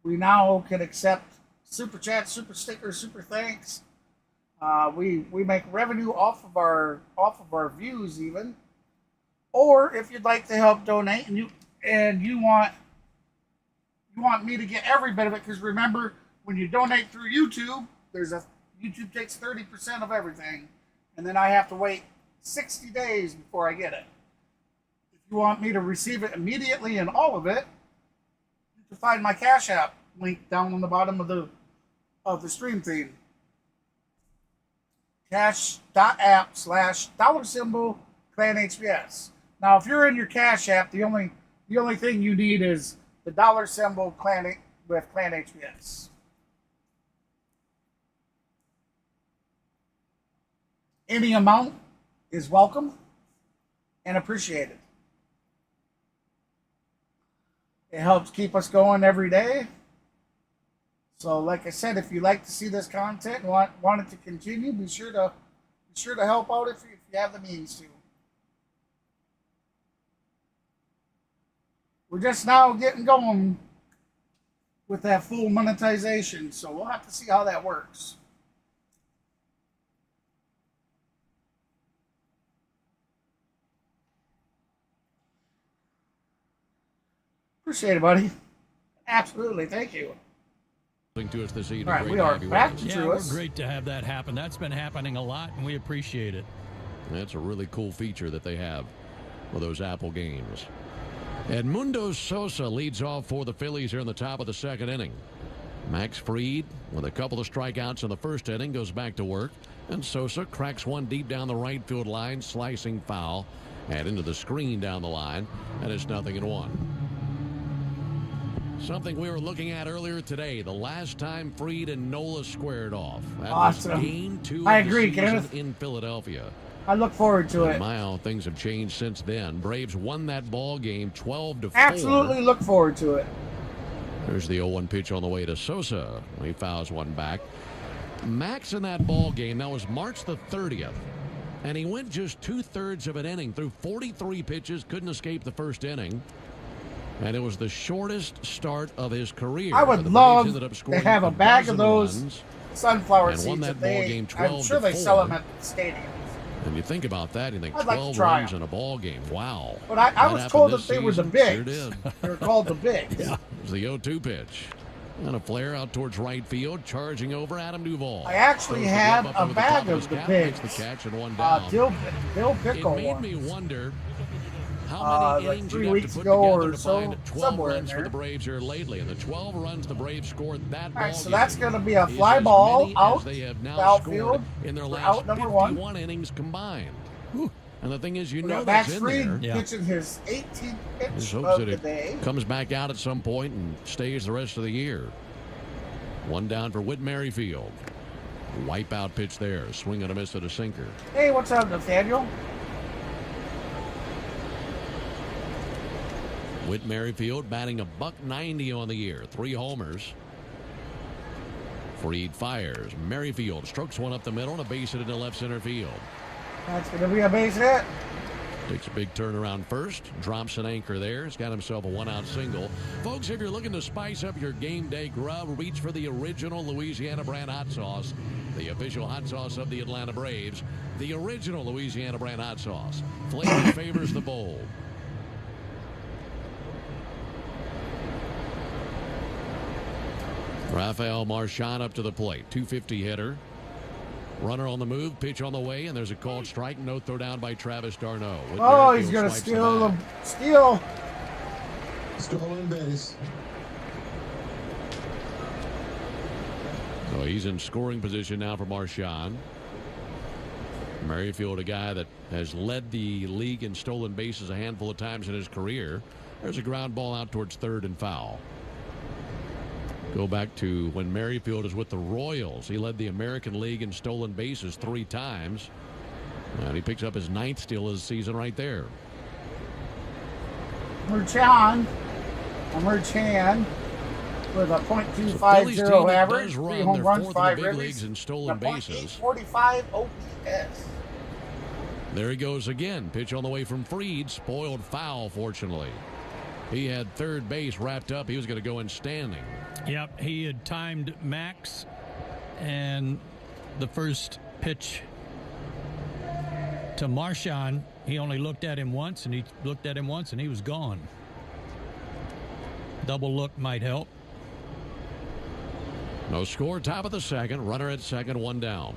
we now can accept super chats, super stickers, super thanks. We make revenue off of our views even. Or if you'd like to help donate and you want me to get every bit of it, because remember, when you donate through YouTube, YouTube takes 30% of everything, and then I have to wait 60 days before I get it. If you want me to receive it immediately and all of it, you can find my Cash App link down on the bottom of the stream feed. Cash.app/$ClanHBS. Now, if you're in your Cash App, the only thing you need is the $symbol with Clan HBS. Any amount is welcome and appreciated. It helps keep us going every day. So, like I said, if you like to see this content and want it to continue, be sure to help out if you have the means to. We're just now getting going with that full monetization, so we'll have to see how that works. Appreciate it, buddy. Absolutely, thank you. To us this evening. All right, we are back to Yeah, we're Truist. great to have that happen. That's been happening a lot, and we appreciate it. That's a really cool feature that they have for those Apple games. Edmundo Sosa leads off for the Phillies here in the top of the second inning. Max Fried, with a couple of strikeouts in the first inning, goes back to work. And Sosa cracks one deep down the right field line, slicing foul, and into the screen down the line, and it's 0-1. Something we were looking at earlier today, the last time Fried and Nola squared off. That Awesome. was Game 2 I of agree, the season Kenneth. in Philadelphia. I look forward to it. My, things have changed since then. Braves won that ball game 12-4. Absolutely look forward to it. There's the 0-1 pitch on the way to Sosa. He fouls one back. Max in that ball game, that was March the 30th. And he went just 2/3 of an inning through 43 pitches, couldn't escape the first inning. And it was the shortest start of his career. I would love to have a bag of those sunflower seeds. I'm sure they sell them at the stadium. And you think about that, you think I'd like to 12 try runs them. in a ball game. Wow. But I was told that they were the Sure bigs. did. They were called the bigs. Yeah. It was the 0-2 pitch. And a flare out towards right field, charging over Adam Duvall. I actually had a bag of the Makes bigs. the catch and one down. Dill Pickle It made one. me wonder how many like innings 3 you have weeks to put ago together or to so, find 12 somewhere in runs for there. the Braves here lately. And the 12 runs the Braves scored that All right, ball so game that's going to be a is fly as ball many out as they have now the outfield scored in their for last out number 51 one. innings combined. And the thing is, you We know got that's Max in Fried there. pitching his 18th Just pitch hopes of that the it day. comes back out at some point and stays the rest of the year. One down for Whit Merrifield. Wipeout pitch there. Swing and a miss at a sinker. Hey, what's up, Nathaniel? Whit Merrifield batting a .190 on the year. 3 homers. Fried fires. Merrifield strokes one up the middle and a base hit into left center field. That's going to be a base hit. Takes a big turnaround first. Drops an anchor there. He's got himself a 1-out single. Folks, if you're looking to spice up your game day grub, reach for the original Louisiana brand hot sauce. The official hot sauce of the Atlanta Braves. The original Louisiana brand hot sauce. Flavor favors the bold. Rafael Marchand up to the plate. 250 hitter. Runner on the move, pitch on the way, and there's a called strike. No throw down by Travis d'Arnaud. Oh, he's going to steal. Stolen base. So he's in scoring position now for Marchand. Merrifield, a guy that has led the league in stolen bases a handful of times in his career. There's a ground ball out towards third and foul. Go back to when Merrifield is with the Royals. He led the American League in stolen bases 3 times. And he picks up his 9th steal of the season right there. Marchand with a .250 average, 3 home runs, 5 ribbies, in stolen bases. 45 OPS. There he goes again. Pitch on the way from Fried. Spoiled foul, fortunately. He had third base wrapped up. He was going to go in standing. Yep, he had timed Max, and the first pitch to Marchand, he only looked at him once, and he was gone. Double look might help. No score, top of the second. Runner at second, 1 down.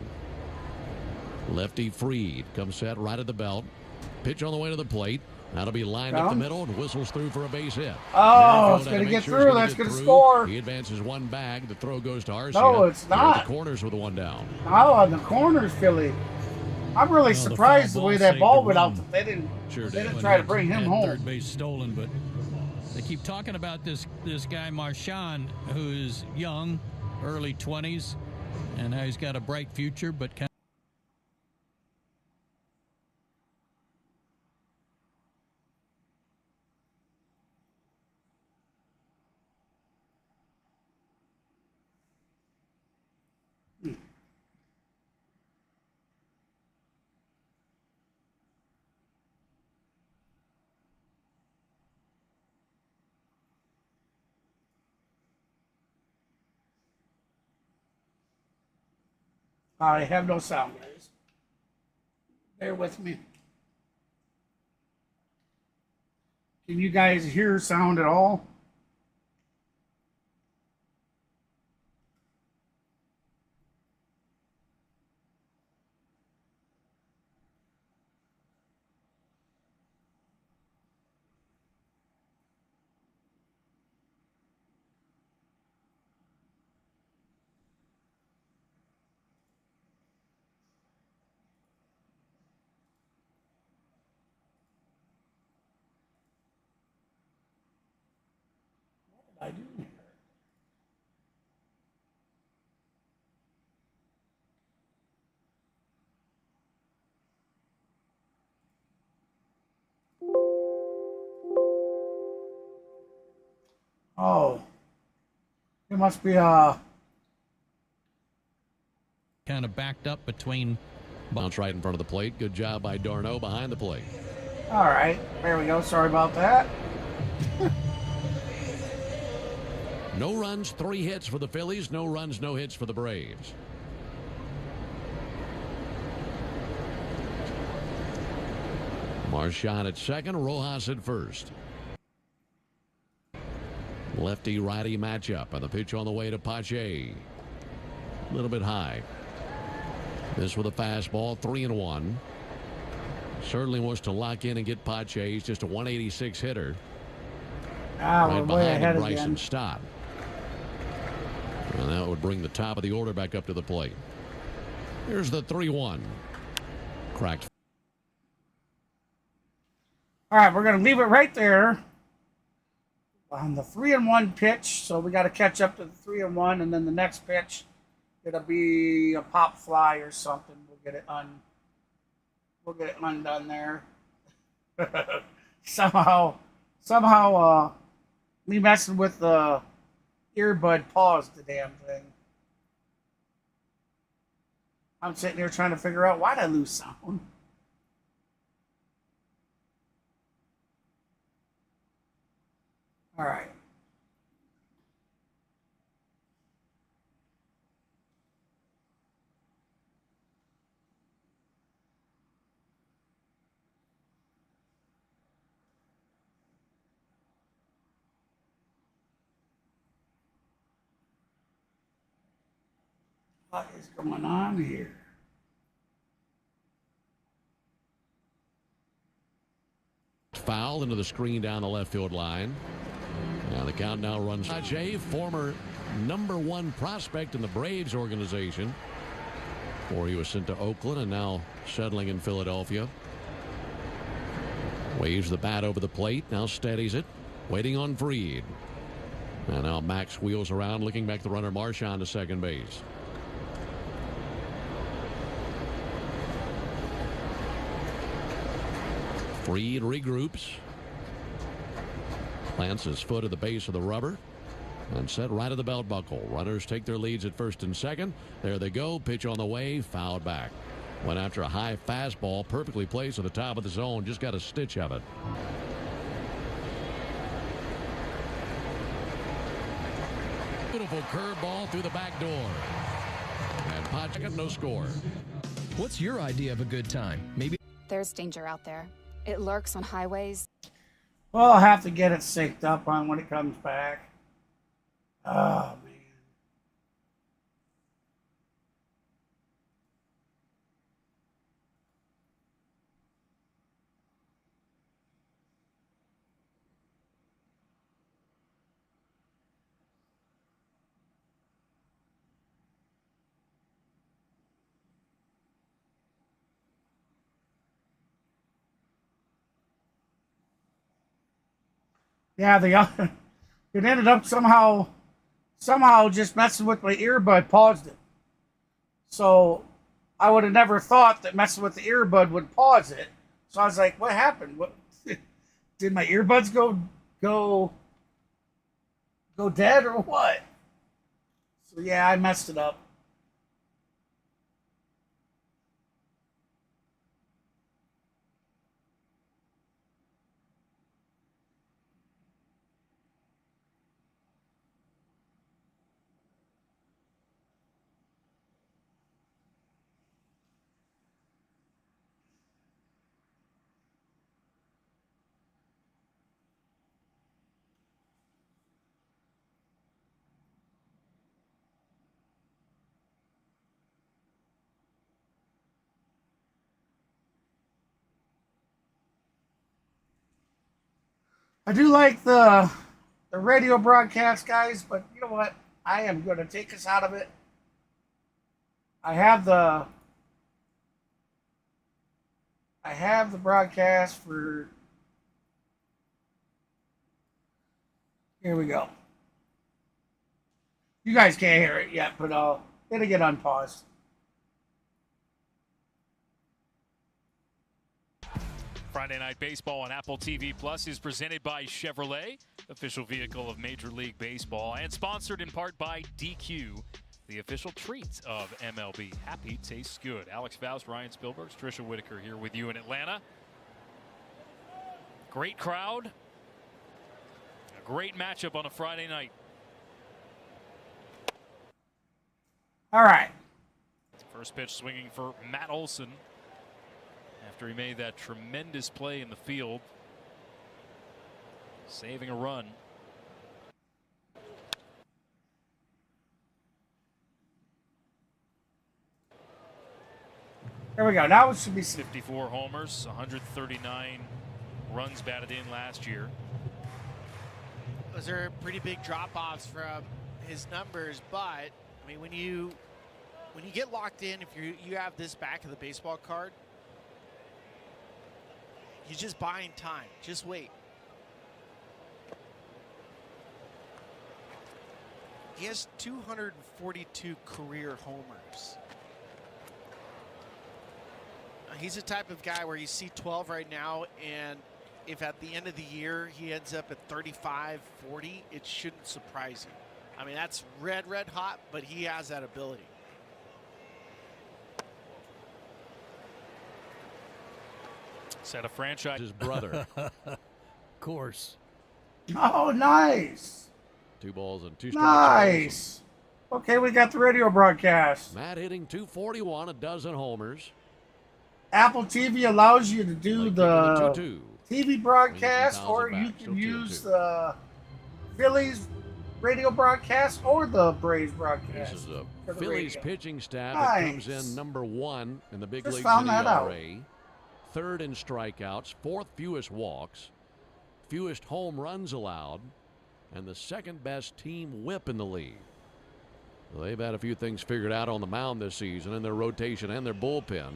Lefty Fried comes set right at the belt. Pitch on the way to the plate. That'll be lined up the middle and whistles through for a base hit. Oh, it's going to get through. That's going to score. He advances 1 bag. The throw goes to Arcia. No, it's not. The corners with a 1 down. Oh, on the corners, Philly. I'm really surprised the way that ball went out. They didn't try to bring him home. Third base stolen, but they keep talking about this guy Marchand, who's young, early 20s, and now he's got a bright future, but kind I have no sound, guys. Bear with me. Can you guys hear sound at all? I do. Oh, it must be of backed up between. Bounce right in front of the plate. Good job by Darno behind the plate. All right, there we go. Sorry about that. No runs, 3 hits for the Phillies. No runs, no hits for the Braves. Marchand at second, Rojas at first. Lefty-righty matchup, and the pitch on the way to Pache. A little bit high. This with a fastball, 3-1. Certainly wants to lock in and get Pache. He's just a 186 hitter. Right behind him, Bryson Stott. And that would bring the top of the order back up to the plate. Here's the 3-1. Cracked. All right, we're going to leave it right there on the 3-1 pitch. So we got to catch up to the 3-1, and then the next pitch, it'll be a pop fly or something. We'll get it undone there. somehow, me messing with the earbud paused the damn thing. I'm sitting here trying to figure out why did I lose sound. All right. What is going on here? Foul into the screen down the left field line. Now the count now runs. Jay, former #1 prospect in the Braves organization, before he was sent to Oakland and now settling in Philadelphia. Waves the bat over the plate, now steadies it, waiting on Fried. And now Max wheels around, looking back the runner Marchand to second base. Fried regroups. Plants his foot at the base of the rubber and set right at the belt buckle. Runners take their leads at first and second. There they go. Pitch on the way. Fouled back. Went after a high fastball. Perfectly placed at the top of the zone. Just got a stitch of it. Beautiful curveball through the back door. And Podchak, no score. What's your idea of a good time? Maybe There's danger out there. It lurks on highways. Well, I'll have to get it synced up on when it comes back. Oh, man. Yeah, it ended up somehow just messing with my earbud, paused it. So I would have never thought that messing with the earbud would pause it. So I was like, what happened? What did my earbuds go dead or what? So yeah, I messed it up. I do like the radio broadcast, guys, but you know what? I am going to take us out of it. I have the broadcast for. Here we go. You guys can't hear it yet, but it'll get unpaused. Friday Night Baseball on Apple TV Plus is presented by Chevrolet, official vehicle of Major League Baseball, and sponsored in part by DQ, the official treats of MLB. Happy tastes good. Alex Faust, Ryan Spielberg, Tricia Whitaker here with you in Atlanta. Great crowd. A great matchup on a Friday night. All right. First pitch swinging for Matt Olson. After he made that tremendous play in the field, saving a run. There we go. Now it should be 54 homers, 139 runs batted in last year. Those are pretty big drop-offs from his numbers, but I mean, when you get locked in, if you have this back of the baseball card, you're just buying time. Just wait. He has 242 career homers. He's the type of guy where you see 12 right now, and if at the end of the year he ends up at 35, 40, it shouldn't surprise you. I mean, that's red hot, but he has that ability. Set a franchise. His brother. Of course. Oh, nice. 2 balls and 2 strikes. Nice. Okay, we got the radio broadcast. Matt hitting .241, a dozen homers. Apple TV allows you to do the TV broadcast, or you can use the Phillies radio broadcast or the Braves broadcast. This is the Phillies pitching staff Nice. that comes in #1 in the big Just leagues found in that out. ERA. 3rd in strikeouts, 4th fewest walks, fewest home runs allowed, and the second best team whip in the league. Well, they've had a few things figured out on the mound this season in their rotation and their bullpen.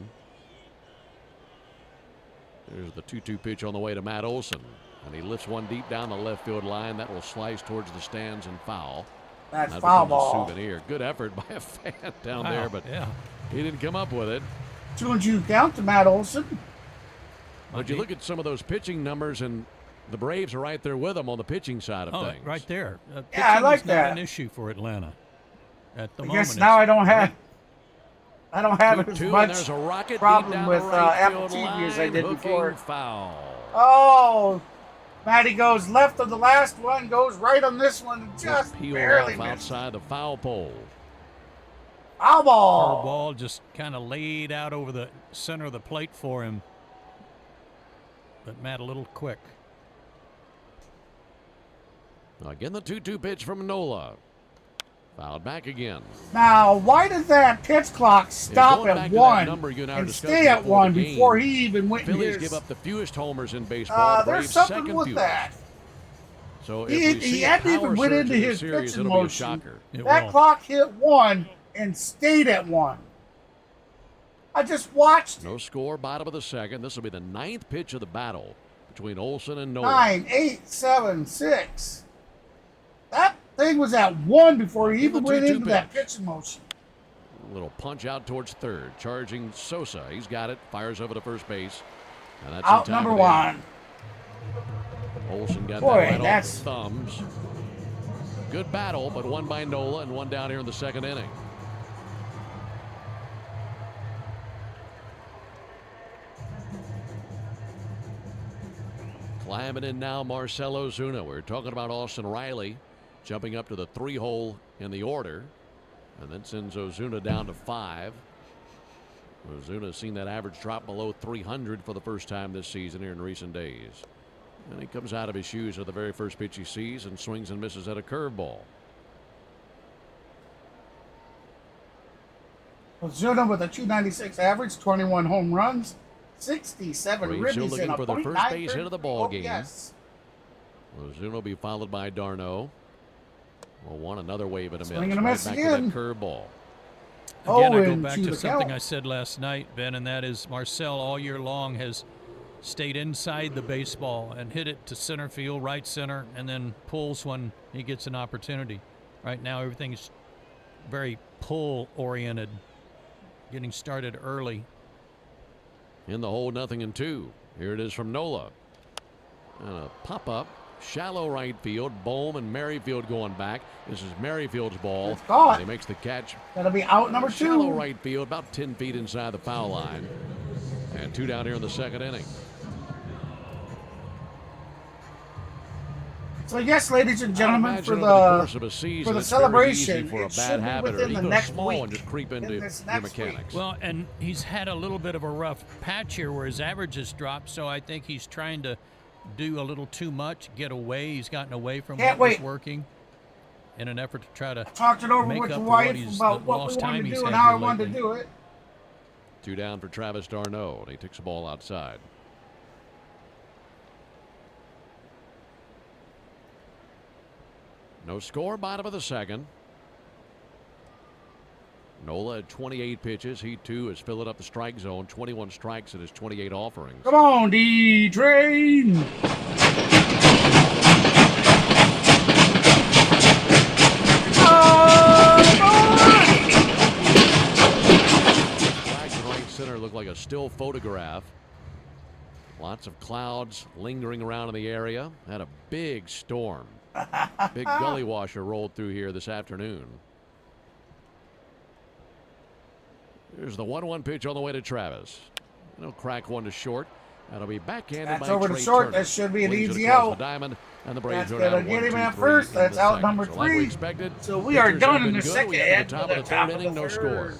There's the 2-2 pitch on the way to Matt Olson. And he lifts one deep down the left field line. That will slice towards the stands and foul. That's that foul becomes ball. A souvenir. Good effort by a fan down Wow, there, but he didn't come up with it. 2-2 count to Matt Olson. But you look at some of those pitching numbers, and the Braves are right there with them on the pitching side of things. Right there. Yeah, I like is that. not an issue for Atlanta at the I moment. guess now I don't have as 2-2, much and there's a rocket problem deep down with the right Apple field TV as I line, did hooking before. Foul. Oh, Matty goes left of the last one, goes right on this one, just peeled barely off missed. outside the foul pole. Foul ball. Her ball just kind of laid out over the center of the plate for him. But Matt a little quick. Again, the 2-2 pitch from Nola. Fouled back again. Now, why did that pitch clock stop going back at to that 1 number you and I were and discussing stay at before 1 the game, before he even went in Phillies his... give up the fewest homers in baseball. The there's Braves something second with fewest. that. So if He we see a hadn't power even went surge into in his this series, pitching it'll be a motion. shocker. That clock hit 1 and stayed at 1. I just watched No score, bottom of the second. This will be the 9th pitch of the battle between Olson and Nola. 9, 8, 7, 6. That thing was at 1 before he even went 2-2 into that pitch. pitching motion. A little punch out towards third. Charging Sosa. He's got it. Fires over to first base. And that's Out in time number for the 1. end. Olson got Boy, that right that's- off the thumbs. Good battle, but one by Nola and one down here in the second inning. Climbing in now, Marcell Ozuna. We're talking about Austin Riley jumping up to the 3-hole in the order, and then sends Ozuna down to 5. Ozuna's seen that average drop below 300 for the first time this season here in recent days. And he comes out of his shoes at the very first pitch he sees and swings and misses at a curveball. Ozuna with a 296 average, 21 home runs, 67 Braves still ribbies, looking and a for their first base hit of the ball game. Yes. Ozuna will be followed by Darno. Well, one another wave and a miss. Swing and a miss back again. to that curveball. Again, I go 0-2 back the to something count. I said last night, Ben, and that is Marcell all year long has stayed inside the baseball and hit it to center field, right center, and then pulls when he gets an opportunity. Right now, everything's very pull-oriented, getting started early. In the hole, 0-2. Here it is from Nola. And a pop-up, shallow right field. Bohm and Merrifield going back. This is Merrifield's ball. It's caught. He makes the catch. That'll be out number 2. Shallow right field, about 10 feet inside the foul line. And 2 down here in the second inning. So yes, ladies and gentlemen, I'd for imagine over course of a the season, for the it's very celebration, easy for a it bad should be habit or within the even a next small week. one just creep into in this your next week. mechanics. Well, and he's had a little bit of a rough patch here where his average has dropped, so I think he's trying to do a little too much, get away. He's gotten away from Can't what wait. was working in an effort to try to Talked it over make with up the for what wife he's about what we lost time wanted to he's do and had how I here wanted to lately. do it. 2 down for Travis Darno, and he takes the ball outside. No score, bottom of the second. Nola had 28 pitches. He, too, is filling up the strike zone. 21 strikes in his 28 offerings. Come on, D-Train! Flags in right center look like a still photograph. Lots of clouds lingering around in the area. Had a big storm. Big gully washer rolled through here this afternoon. Here's the 1-1 pitch on the way to Travis. He'll crack one to short. That'll be backhanded That's by over Trey to short. Turner. That should be an Flings it easy across out. The diamond, and the Braves That's are down gonna get him 1-2-3 at first. in That's the out second. number So like we 3. expected, So we are pitchers done have in been the good. second We have half. the top to of the third inning, no third. score.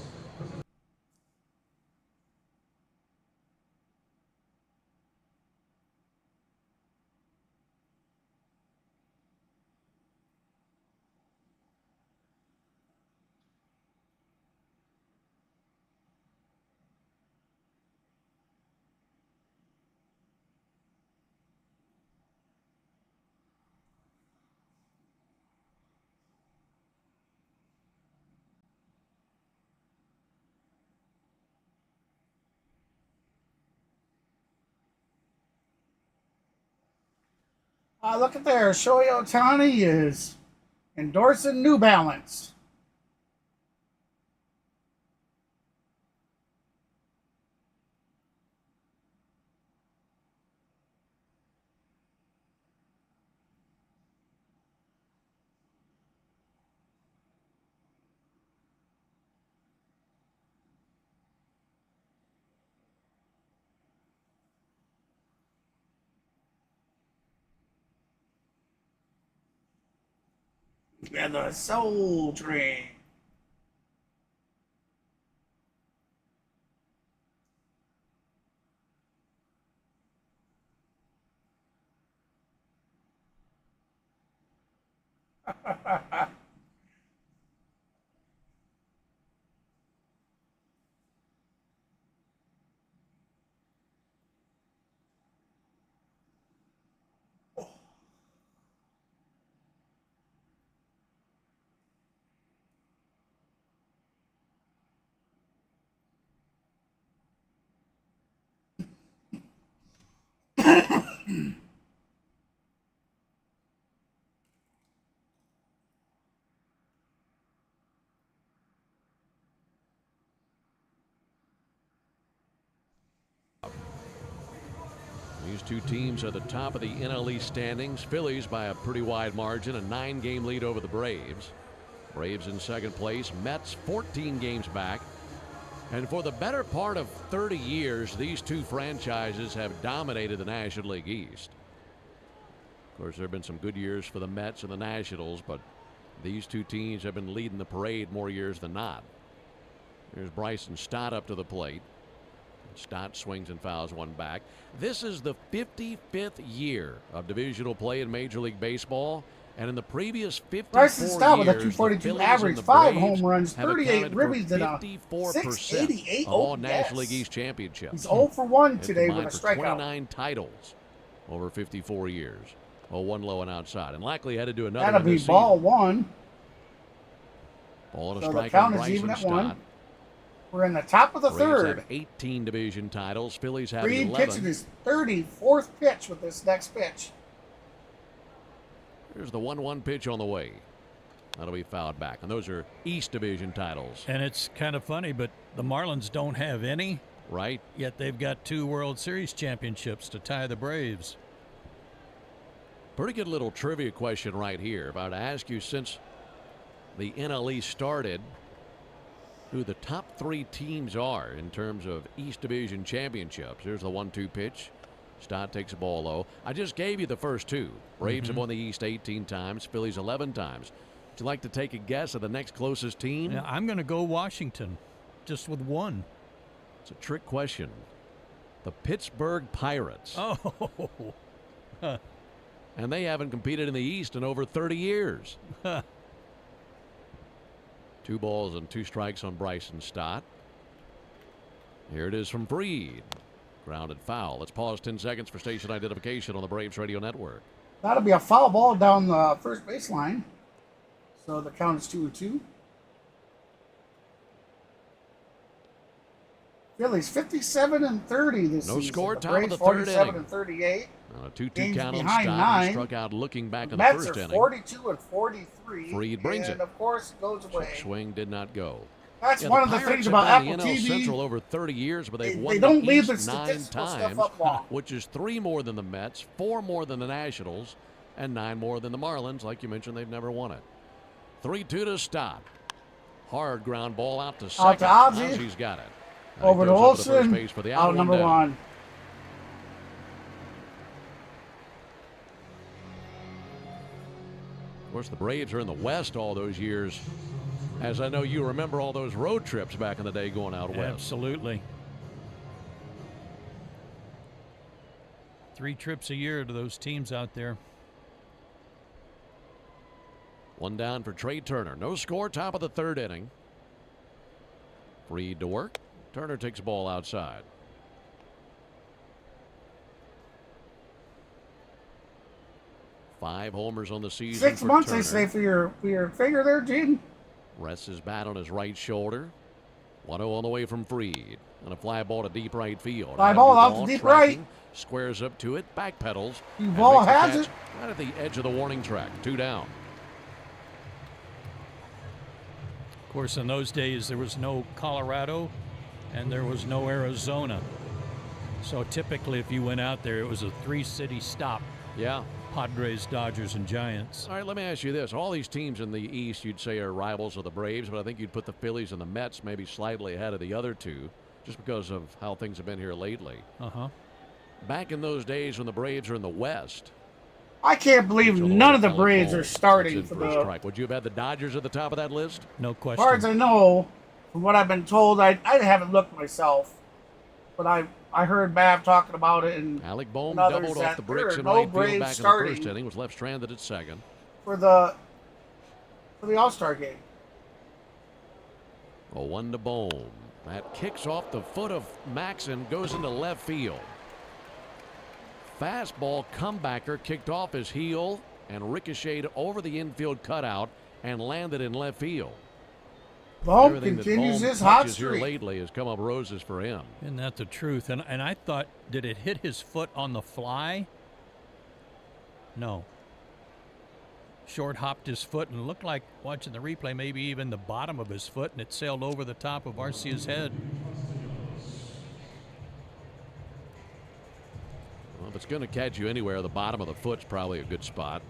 Look at there. Shohei Ohtani is endorsing New Balance. And the Soul Train. These two teams are the top of the NL East standings. Phillies by a pretty wide margin, a 9-game lead over the Braves. Braves in second place. Mets 14 games back. And for the better part of 30 years, these two franchises have dominated the National League East. Of course, there have been some good years for the Mets and the Nationals, but these two teams have been leading the parade more years than not. Here's Bryson Stott up to the plate. Stott swings and fouls one back. This is the 55th year of divisional play in Major League Baseball. And in the previous 54 Bryson Stott with a years, 242 average, 5 home runs, 38 ribbies, and a 54% 688 of all National League East championships. He's 0 for 1 today with a for strikeout. 29 titles over 54 years. Well, one low and outside, and likely headed to another. That'll be ball season. 1. Ball and a So strike the count on is Bryson even at Stott. 1. We're in the top of the Braves third. have 18 division titles. Phillies have Reed 11. pitching his 34th pitch with this next pitch. Here's the 1-1 pitch on the way. That'll be fouled back. And those are East Division titles. And it's kind of funny, but the Marlins don't have any. Right. Yet they've got 2 World Series championships to tie the Braves. Pretty good little trivia question right here. If I were to ask you, since the NL East started, who the top 3 teams are in terms of East Division championships. Here's the 1-2 pitch. Stott takes the ball low. I just gave you the first 2. Braves have won the East 18 times, Phillies 11 times. Would you like to take a guess at the next closest team? Yeah, I'm going to go Washington, just with 1. It's a trick question. The Pittsburgh Pirates. Oh. Huh. And they haven't competed in the East in over 30 years. 2 balls and 2 strikes on Bryson Stott. Here it is from Fried. Grounded foul. Let's pause 10 seconds for station identification on the Braves Radio Network. That'll be a foul ball down the first baseline. So the count is 2-2. Phillies 57-30 this season. No score, The top Braves of the third inning. 47-38. On a 2-2 Games count on behind Stott. 9. He struck out looking back in the Mets first are inning. 42-43. Fried brings and it. of course, it goes away. Check swing did not go. That's Yeah, one of the Pirates things have about been in Apple the NL TV. Central over 30 years, but they've won They don't the leave their East 9 statistical stuff times, up long. which is 3 more than the Mets, 4 more than the Nationals, and 9 more than the Marlins. Like you mentioned, they've never won it. 3-2 to Stott. Hard ground ball out to second. Out to Ozzie. Ozzie's got it. Over to Goes up the first Olsen. base for the Out number down. 1. Of course, the Braves are in the West all those years. As I know you remember all those road trips back in the day going out west. Absolutely. 3 trips a year to those teams out there. 1 down for Trey Turner. No score, top of the 3rd inning. Fried to work. Turner takes the ball outside. Five homers on the season. 6 months, they say, for your finger there, Gene. Rests his bat on his right shoulder. 1-0 on the way from Fried. And a fly ball to deep right field. Fly Adam ball out Duvall to deep tracking. right. Squares up to it, backpedals. Duvall has it. Right at the edge of the warning track. 2 down. Of course, in those days, there was no Colorado and there was no Arizona. So typically, if you went out there, it was a 3-city stop. Yeah. Padres, Dodgers, and Giants. All right, let me ask you this. All these teams in the East you'd say are rivals of the Braves, but I think you'd put the Phillies and the Mets maybe slightly ahead of the other two just because of how things have been here lately. Uh-huh. Back in those days when the Braves were in the West. I can't believe none of the Braves are starting for the... Strike. Would you have had the Dodgers at the top of that list? No As question. far as I know, from what I've been told, I haven't looked myself, but I heard Bav talking about it, and Alec Bohm others doubled that off the bricks in there are right no field Braves back in the starting first inning. Was left stranded at second. for the All-Star game. A 1 to Bohm. That kicks off the foot of Maxon, goes into left field. Fastball comebacker kicked off his heel and ricocheted over the infield cutout and landed in left field. Bohm Everything that continues Bohm his hot touches here streak. lately has come up roses for him. Isn't that the truth? And I thought, did it hit his foot on the fly? No. Short hopped his foot and looked like, watching the replay, maybe even the bottom of his foot, and it sailed over the top of Arcia's head. Well, if it's going to catch you anywhere, the bottom of the foot's probably a good spot.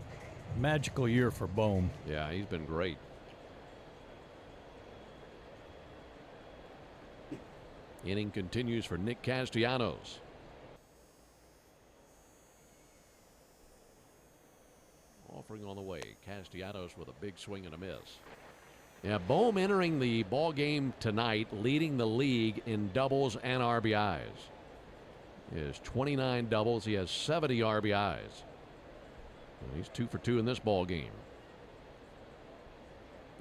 Magical year for Bohm. Yeah, he's been great. Inning continues for Nick Castellanos. Offering on the way. Castellanos with a big swing and a miss. Yeah, Bohm entering the ball game tonight, leading the league in doubles and RBIs. He has 29 doubles. He has 70 RBIs. He's 2 for 2 in this ball game.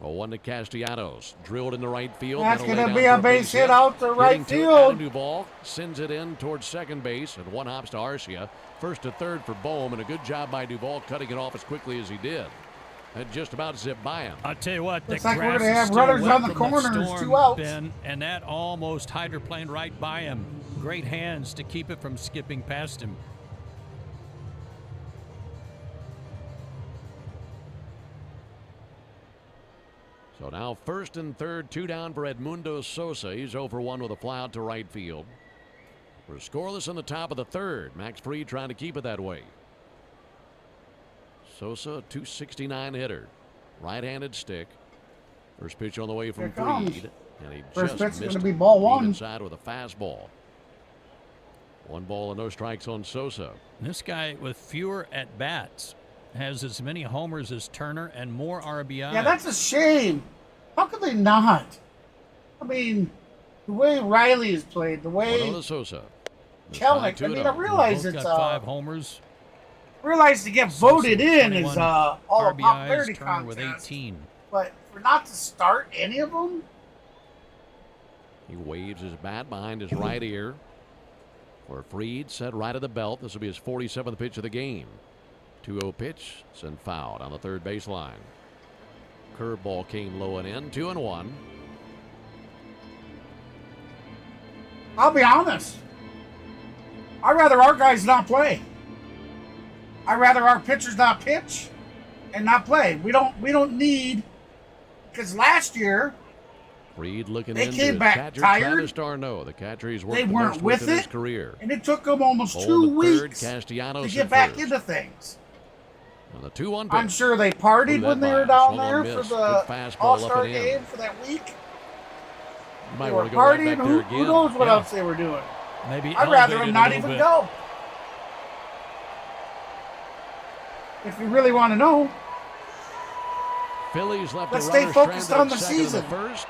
A 1 to Castellanos, drilled in the right field. That's going to be a base hit out to right field. Duvall sends it in towards second base, and 1 hops to Arcia. First to third for Bohm, and a good job by Duvall cutting it off as quickly as he did. That just about zipped by him. I'll tell you what, the Looks like we're grass gonna is have still runners wet on the from corners, storm, 2 outs. Ben, and that almost hydroplaned right by him. Great hands to keep it from skipping past him. So now first and third, 2 down for Edmundo Sosa. He's 0 for 1 with a fly out to right field. We're scoreless in the top of the third. Max Fried trying to keep it that way. Sosa, a .269 hitter. Right-handed stick. First pitch on the way from Fried. And he First just pitch is missed going to be ball it. 1. Inside with a fastball. 1 ball and no strikes on Sosa. This guy with fewer at-bats has as many homers as Turner and more RBI. Yeah, that's a shame. How could they not? I mean, the way Riley has played, the way 1-0 to Sosa. Kelnick, I mean, I realize Both it's got 5 homers. realize to get voted in is 21 all a RBIs, popularity Turner with contest. 18. But for not to start any of them, He waves his bat behind his right ear. For Fried, set right of the belt. This will be his 47th pitch of the game. 2-0 pitch, sent foul on the third baseline. Curveball came low and in. 2-1. I'll be honest. I'd rather our guys not play. I'd rather our pitchers not pitch and not play. We don't need, because last year Fried looking they into came his back catcher, tired. Travis d'Arnaud, the catcher he's worked They the weren't most with in his it, career. and it took them almost Hold 2 the third, weeks Castellanos to get at back first. into things. On the 2-1 pitch. I'm sure they partied Blew when that they were by. down Swung on there miss. for Good the fastball up All-Star and in. game for that week. You They might were want to go right partying. back there again. Who knows what Yeah. else they were doing? Maybe I'd rather elevated them a not little even bit. go. If you really want to know, Phillies left let's a stay runner focused stranded on at the second in season. the first.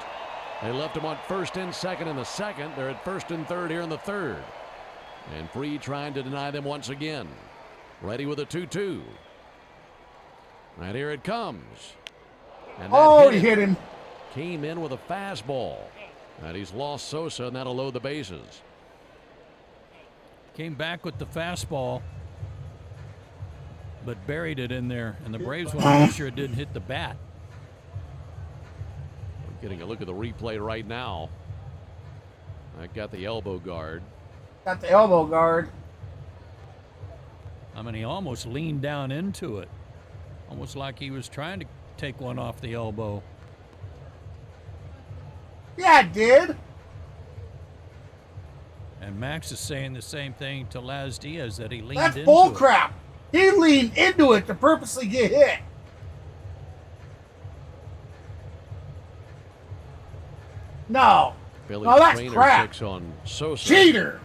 They left him on first and second in the second. They're at first and third here in the third. And Fried trying to deny them once again. Ready with a 2-2. Right here it comes. And that he hit him. Came in with a fastball. And he's lost Sosa, and that'll load the bases. Came back with the fastball, but buried it in there. And the Braves want to make sure it didn't hit the bat. We're getting a look at the replay right now. I got the elbow guard. Got the elbow guard. I mean, he almost leaned down into it. Almost like he was trying to take one off the elbow. Yeah, it did. And Max is saying the same thing to Laz Diaz, that he leaned That's into bull it. crap. He leaned into it to purposely get hit. No. Phillies No, that's trainer crap. picks on Sosa. Cheater.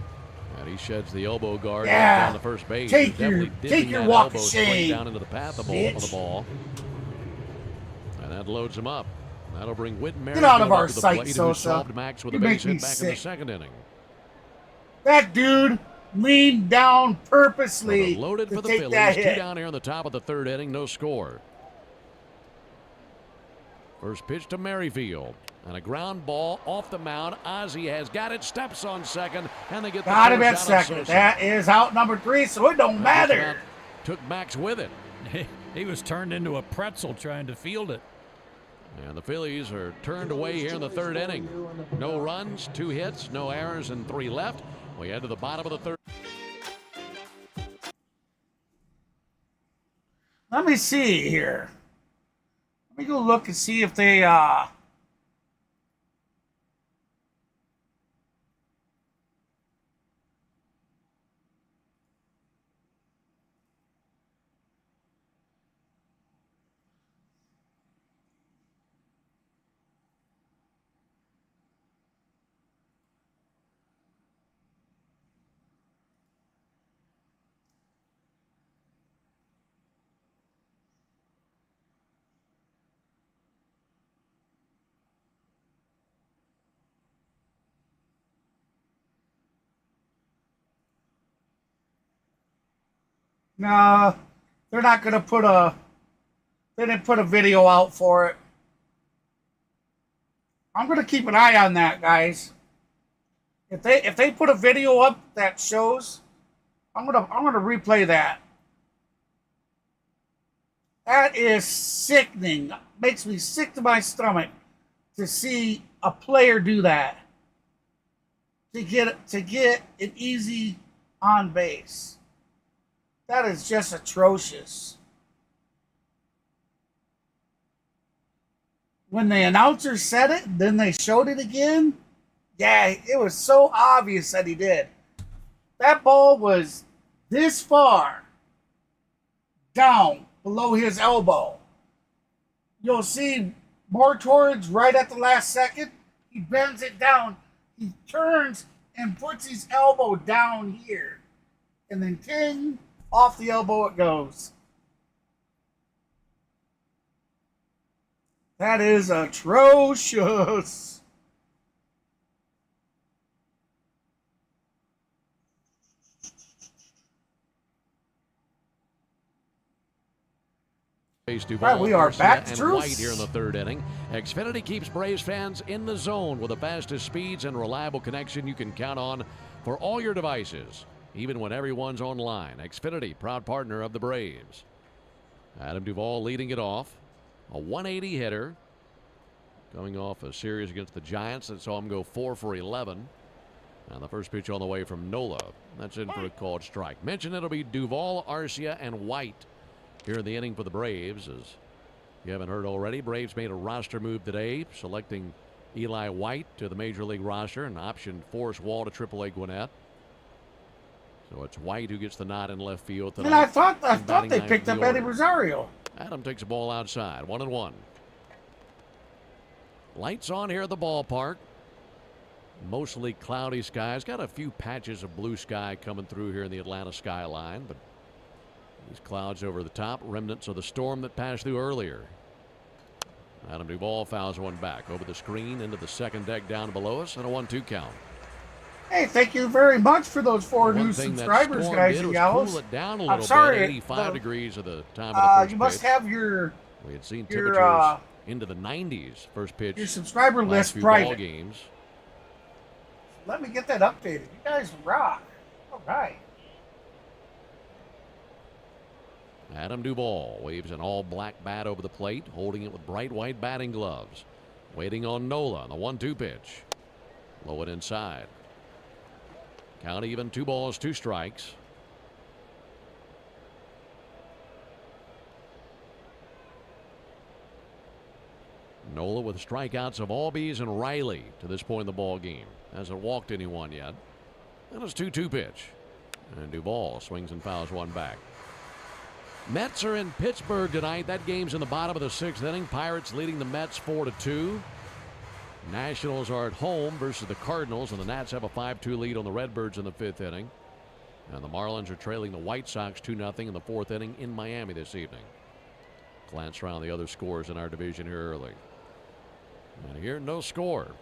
And he sheds the elbow guard Yeah. down the first base. Take He's definitely your dipping that walk elbow of straight shame, down into the path of the bitch. ball. And that loads him up. That'll bring Whit Get out of Merrifield our up to the sight, plate, who Sosa. solved Max with You a make base me hit back in the sick. second inning. That dude leaned down purposely So loaded to for the take Phillies. that 2 hit. down here in the top of the third inning. No score. First pitch to Merrifield. And a ground ball off the mound. Ozzie has got it. Steps on second. And they get the Got him force at out on second. Sosa. That is out number 3, so it don't That just matter. about took Max with it. He was turned into a pretzel trying to field it. And the Phillies are turned away here in the third inning. No runs, 2 hits, no errors, and 3 left. We head to the bottom of the third. Let me see here. Let me go look and see if they no, they're not gonna put a. They didn't put a video out for it. I'm gonna keep an eye on that, guys. If they put a video up that shows, I'm gonna replay that. That is sickening. Makes me sick to my stomach to see a player do that. To get an easy on base. That is just atrocious. When the announcer said it, then they showed it again. Yeah, it was so obvious that he did. That ball was this far down below his elbow. You'll see more towards right at the last second. He bends it down. He turns and puts his elbow down here. And then ting, off the elbow it goes. That is atrocious. Right, we are back to and Truist. White here in the third inning. Xfinity keeps Braves fans in the zone with the fastest speeds and reliable connection you can count on for all your devices, even when everyone's online. Xfinity, proud partner of the Braves. Adam Duvall leading it off. A 180 hitter. Coming off a series against the Giants that saw him go 4 for 11. And the first pitch on the way from Nola. That's in for a called strike. Mentioned it'll be Duvall, Arcia, and White here in the inning for the Braves. As you haven't heard already, Braves made a roster move today, selecting Eli White to the Major League roster and optioned Forrest Wall to AAA Gwinnett. So it's White who gets the nod in left field tonight. And I thought Batting they ninth picked in up the Eddie order. Rosario. Adam takes the ball outside. 1-1. Lights on here at the ballpark. Mostly cloudy skies. Got a few patches of blue sky coming through here in the Atlanta skyline, but these clouds over the top, remnants of the storm that passed through earlier. Adam Duvall fouls one back over the screen into the second deck down below us, and a 1-2 count. Hey, thank you very much for those 4 One new thing that subscribers, storm guys did and was gals. cool it down a I'm little sorry, bit. 85 degrees at the time of the first you must pitch. have your We had seen your, temperatures into the 90s first pitch. your subscriber last list few ball private. games. Let me get that updated. You guys rock. All right. Adam Duvall waves an all-black bat over the plate, holding it with bright white batting gloves. Waiting on Nola on the 1-2 pitch. Low it inside. Count even, 2 balls, 2 strikes. Nola with strikeouts of Albies and Riley to this point in the ball game. Hasn't walked anyone yet. And it's 2-2 pitch. And Duvall swings and fouls one back. Mets are in Pittsburgh tonight. That game's in the bottom of the 6th inning. Pirates leading the Mets 4-2. Nationals are at home versus the Cardinals, and the Nats have a 5-2 lead on the Redbirds in the 5th inning. And the Marlins are trailing the White Sox 2-0 in the 4th inning in Miami this evening. Glance around the other scores in our division here early. And here, no score.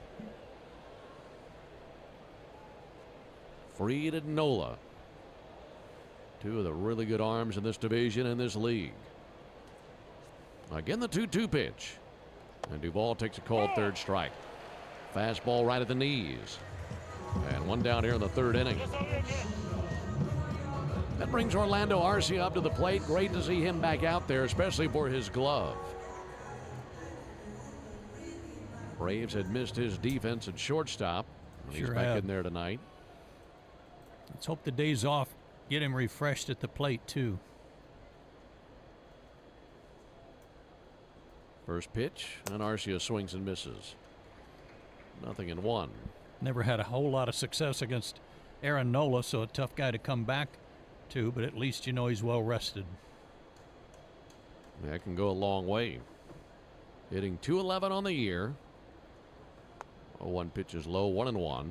Fried and Nola. Two of the really good arms in this division in this league. Again, the 2-2 pitch. And Duvall takes a called third strike. Fastball right at the knees. And one down here in the 3rd inning. That brings Orlando Arcia up to the plate. Great to see him back out there, especially for his glove. Braves had missed his defense at shortstop. He's back in there tonight. Let's hope the days off get him refreshed at the plate, too. First pitch, and Arcia swings and misses. 0-1. Never had a whole lot of success against Aaron Nola, so a tough guy to come back to, but at least you know he's well rested. That can go a long way. Hitting .211 on the year. 0-1 pitch is low, 1-1.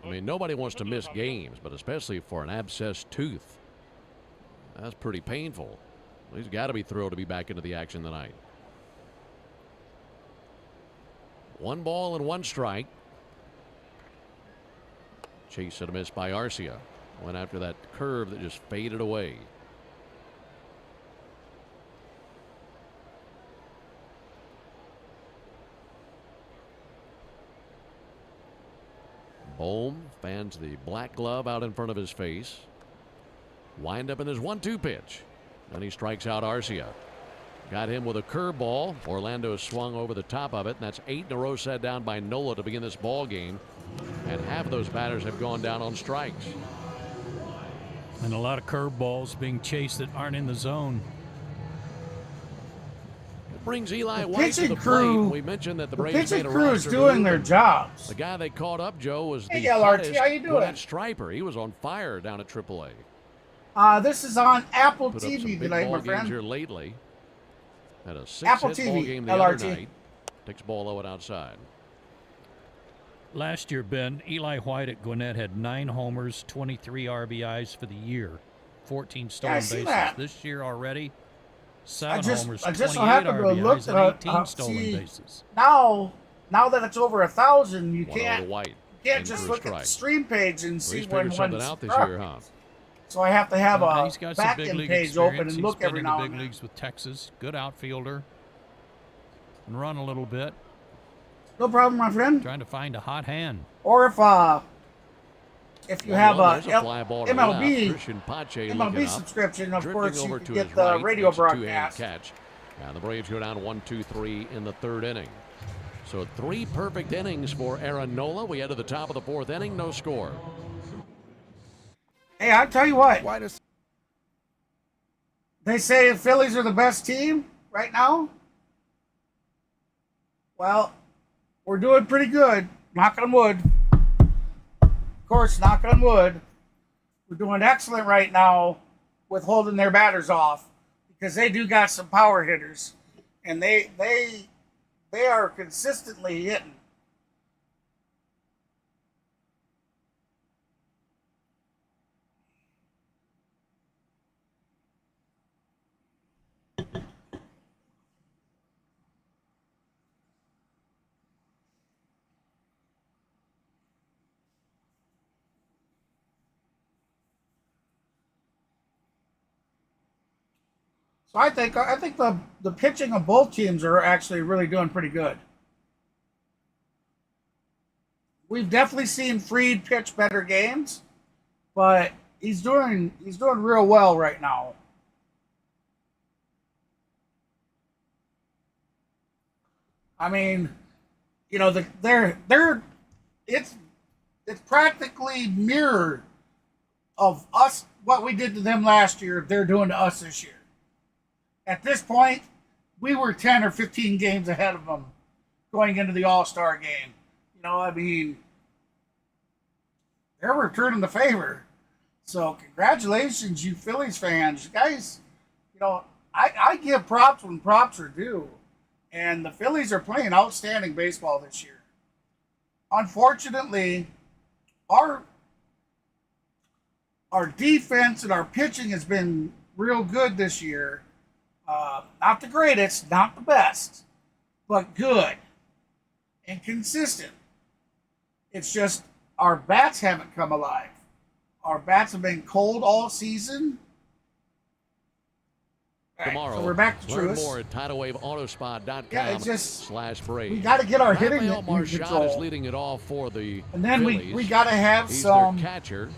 I mean, nobody wants to miss games, but especially for an abscessed tooth. That's pretty painful. He's got to be thrilled to be back into the action tonight. 1 ball and 1 strike. Chase and a miss by Arcia. Went after that curve that just faded away. Bohm fans the black glove out in front of his face. Wind up in this 1-2 pitch. And he strikes out Arcia. Got him with a curveball. Orlando swung over the top of it, and that's 8 in a row set down by Nola to begin this ball game. And half of those batters have gone down on strikes. And a lot of curveballs being chased that aren't in the zone. It brings Eli White to the plate. We mentioned that the Braves made a crew is roster doing move, their jobs. The guy they called up, Joe, was the LRT, hottest how you doing? Gwinnett Striper. He was on fire down at AAA. This is on Apple Put up some TV big tonight, ball my friend. games here lately. Had a 6-hit Apple ball TV, game the LRT. other night. Takes ball low and outside. Last year, Ben, Eli White at Gwinnett had 9 homers, 23 RBIs for the year, 14 stolen bases. that. This year already, 7 homers, I 28 just so happened to look RBIs, and 18 stolen see, bases. Now that it's over 1,000, you One can't over White. just look at the stream page and see He's when figured something one's out this struck. year, huh? So I have to have a He's got some big back-end league page open experience. and look He's been every in now the and big then. leagues with Texas. Good outfielder. And run a little bit. No problem, my friend. Trying to find a hot hand. Or if you have there's a fly ball to MLB left. Christian Pache looking up. subscription, of Drifting course, over you to can get his the right. radio Makes a two-hand broadcast. catch. And the Braves go down 1-2-3 in the 3rd inning. So 3 perfect innings for Aaron Nola. We head to the top of the 4th inning. No score. Hey, I'll tell you what. They say the Phillies are the best team right now. Well, we're doing pretty good. Knock on wood. Of course, knock on wood. We're doing excellent right now with holding their batters off because they do got some power hitters, and they are consistently hitting. So I think the pitching of both teams are actually really doing pretty good. We've definitely seen Fried pitch better games, but he's doing real well right now. I mean, you know, it's practically mirrored of us what we did to them last year. They're doing to us this year. At this point, we were 10 or 15 games ahead of them going into the All-Star game. You know, I mean, they're returning the favor. So congratulations, you Phillies fans. You guys, you know, I give props when props are due. And the Phillies are playing outstanding baseball this year. Unfortunately, our defense and our pitching has been real good this year. Not the greatest, not the best, but good and consistent. It's just our bats haven't come alive. Our bats have been cold all season. Tomorrow, so we're back to learn Truist. more at TidalWaveAutospot.com Yeah, it's just /Braves. we got to get our hitting Rafael in Marchand control. is leading it all for the And then Phillies. we got to have He's some their catcher,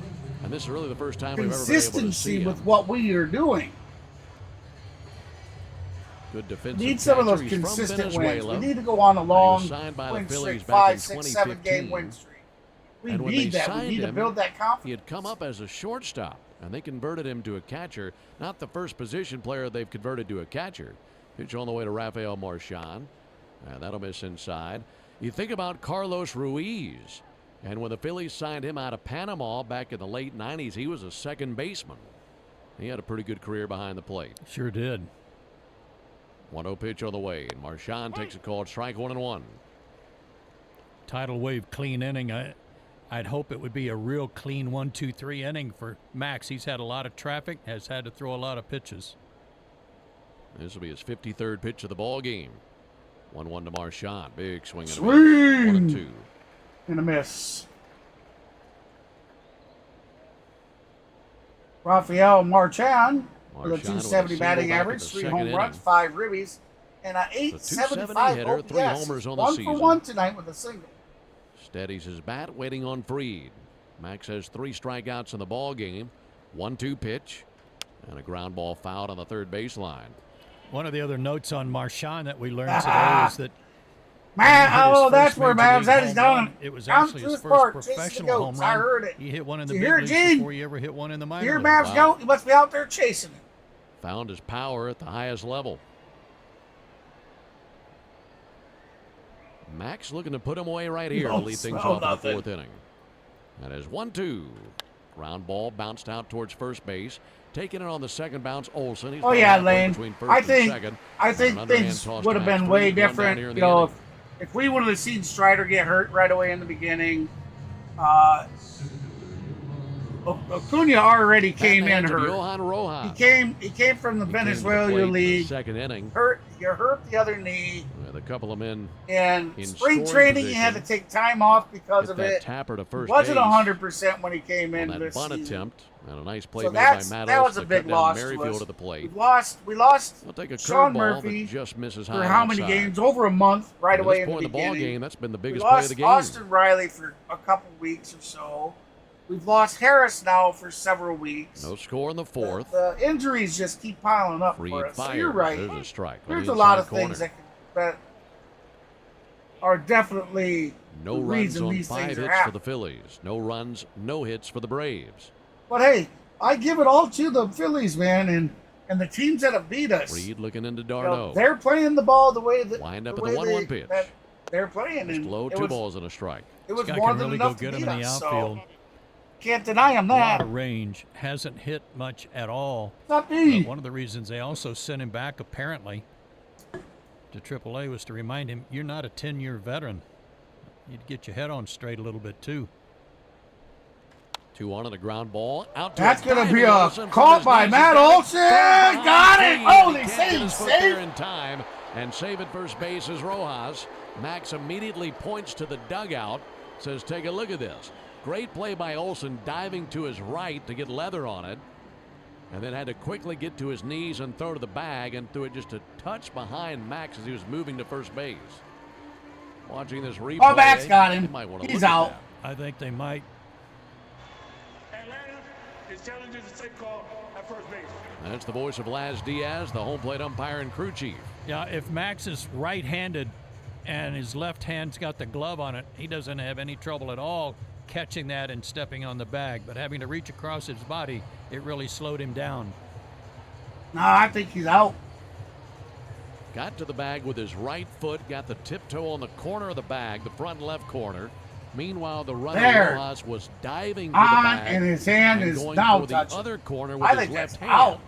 and this is really the first time we've ever been able to consistency see him. with what we are doing. Good defensive Need some of catcher. those He's from consistent wins. Venezuela. We need to go on a long He was signed by the win Phillies streak, back 5, in 6, 7 game 2015. win streak. We And when need they that. We signed need to him, build that confidence. He had come up as a shortstop, and they converted him to a catcher. Not the first position player they've converted to a catcher. Pitch on the way to Rafael Marchand. That'll miss inside. You think about Carlos Ruiz, and when the Phillies signed him out of Panama back in the late 90s, he was a second baseman. He had a pretty good career behind the plate. Sure did. 1-0 pitch on the way, and Marchand takes a called strike 1-1. Tidal wave clean inning. I'd hope it would be a real clean 1-2-3 inning for Max. He's had a lot of traffic, has had to throw a lot of pitches. This will be his 53rd pitch of the ball game. 1-1 to Marchand. Big swing. Swing! 1-2. And a miss. Rafael Marchand with a Marchand with a .270 single batting back in average, the 3 second home runs, inning. 5 ribbies, and a The 270 .875 hitter, 3 OPS. homers on the 1 season. for 1 tonight with a single. Steadies his bat, waiting on Fried. Max has 3 strikeouts in the ball game. 1-2 pitch, and a ground ball fouled on the third baseline. One of the other notes on Marchand that we learned today is that Man, when he hit his oh, that's first where major Mavs league that is home down. run, it was Down actually to his the park, first chasing the professional home goats. run. I heard it. He hit one in the Did you big hear it, leagues Gene? before he ever hit one in the minor Here, leagues. Mavs go. You must be out there chasing it. Found his power at the highest level. Max looking to put him away right here to Don't lead things smell off in the nothing. 4th inning. That is 1-2. Ground ball bounced out towards first base. Taking it on the second bounce, Olsen. He's Oh about yeah, halfway Lane. between first I and think second. I And think an underhand things toss would to have Max been Fried, way one down different. here in You the know, inning. if we would have seen Strider get hurt right away in the beginning, Acuna already came in Batman to hurt. Johan Rojas. He came from the He came to the Venezuela plate in the League. second inning. You hurt the other knee. With a couple of men And in spring scoring training, he had to position. take time off because Hit of that it. tapper to first He wasn't base 100% when he came on in that this bunt season. attempt. And a nice play So made by that's, Matt that was Olson a to big cut down loss to Merrifield us. to the plate. We lost We'll take a Sean curveball Murphy that just misses for high how many outside. games? Over a month right At away this in the point in the ball beginning. game, that's been the We biggest play of lost the game. Austin Riley for a couple weeks or so. We've lost Harris now for several weeks. No score in the 4th. The injuries just keep piling up Fried for us. So fires. you're right. There's a strike. on There's the a lot inside of things corner. that are definitely No the runs reason on these 5 things are hits for happening. the Phillies. No runs, no hits for the Braves. But hey, I give it all to the Phillies, man, and the teams that have beat us. Fried looking into You know, Darno. they're playing the ball the way that Wind up the at way the 1-1 they- pitch. that they're playing. Just And low, it 2 was, balls and a strike. it was This guy more can than really enough go to get him beat in the us. outfield. So can't deny him A lot that. of range. Hasn't hit much at all. Not me. One of the reasons they also sent him back, apparently, to AAA was to remind him, you're not a 10-year veteran. You'd get your head on straight a little bit, too. 2-1 and a ground ball. Out to That's a going to be diving a Olsen from caught his by knees. Matt He's got Olsen. Fried Got behind it. Fried. Holy He can't get save, his foot there save. in time. And save at first base is Rojas. Max immediately points to the dugout. Says, take a look at this. Great play by Olsen, diving to his right to get leather on it. And then had to quickly get to his knees and throw to the bag and threw it just a touch behind Max as he was moving to first base. Watching this replay. Oh, Max got you him. might want to He's look at out. that. I think they might. Atlanta is challenging the safe call at first base. That's the voice of Laz Diaz, the home plate umpire and crew chief. Yeah, if Max is right-handed and his left hand's got the glove on it, he doesn't have any trouble at all catching that and stepping on the bag. But having to reach across his body, it really slowed him down. No, I think he's out. got to the bag with his right foot, got the tiptoe on the corner of the bag, the front left corner. Meanwhile, the runner Rojas was diving to the bag and his hand and is going now for the touching. other corner with I his think left that's hand. out.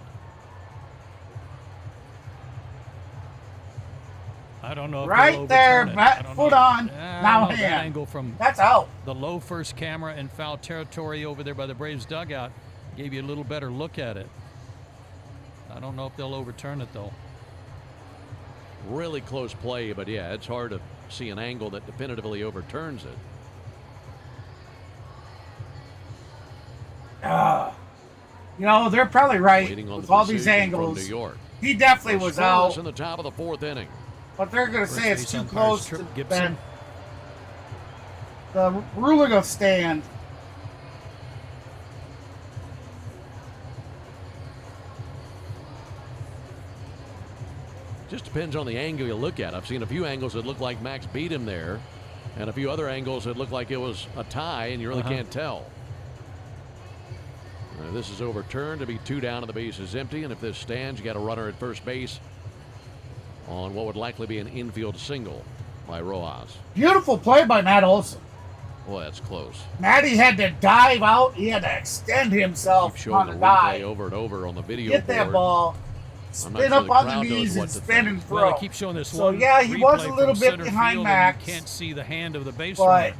I don't know if Right there, foot on, now that hand. angle from That's out. the low first camera in foul territory over there by the Braves dugout gave you a little better look at it. I don't know if they'll overturn it, though. Really close play, but yeah, it's hard to see an angle that definitively overturns it. You know, they're probably right Waiting on with the all these decision from angles. New York. He definitely was out. In the top of the fourth inning. But they're going to say it's First too base umpire's close Trip to Gibson. the ruling will stand. Just depends on the angle you look at. I've seen a few angles that look like Max beat him there, and a few other angles that look like it was a tie, and you really can't tell. This is overturned to be 2 down and the base is empty, and if this stands, you got a runner at first base on what would likely be an infield single by Rojas. Beautiful play by Matt Olson. Boy, that's close. Matty had to dive out. He had to extend himself Keep showing on the the replay dive. over and over on the video Get that board. ball. I'm not Spin sure up the on the crowd knows knees what and to spin think. and throw. Well, they keep showing this So, one yeah, he was replay a little from bit center behind field, Max. And you can't see the hand of the base But runner.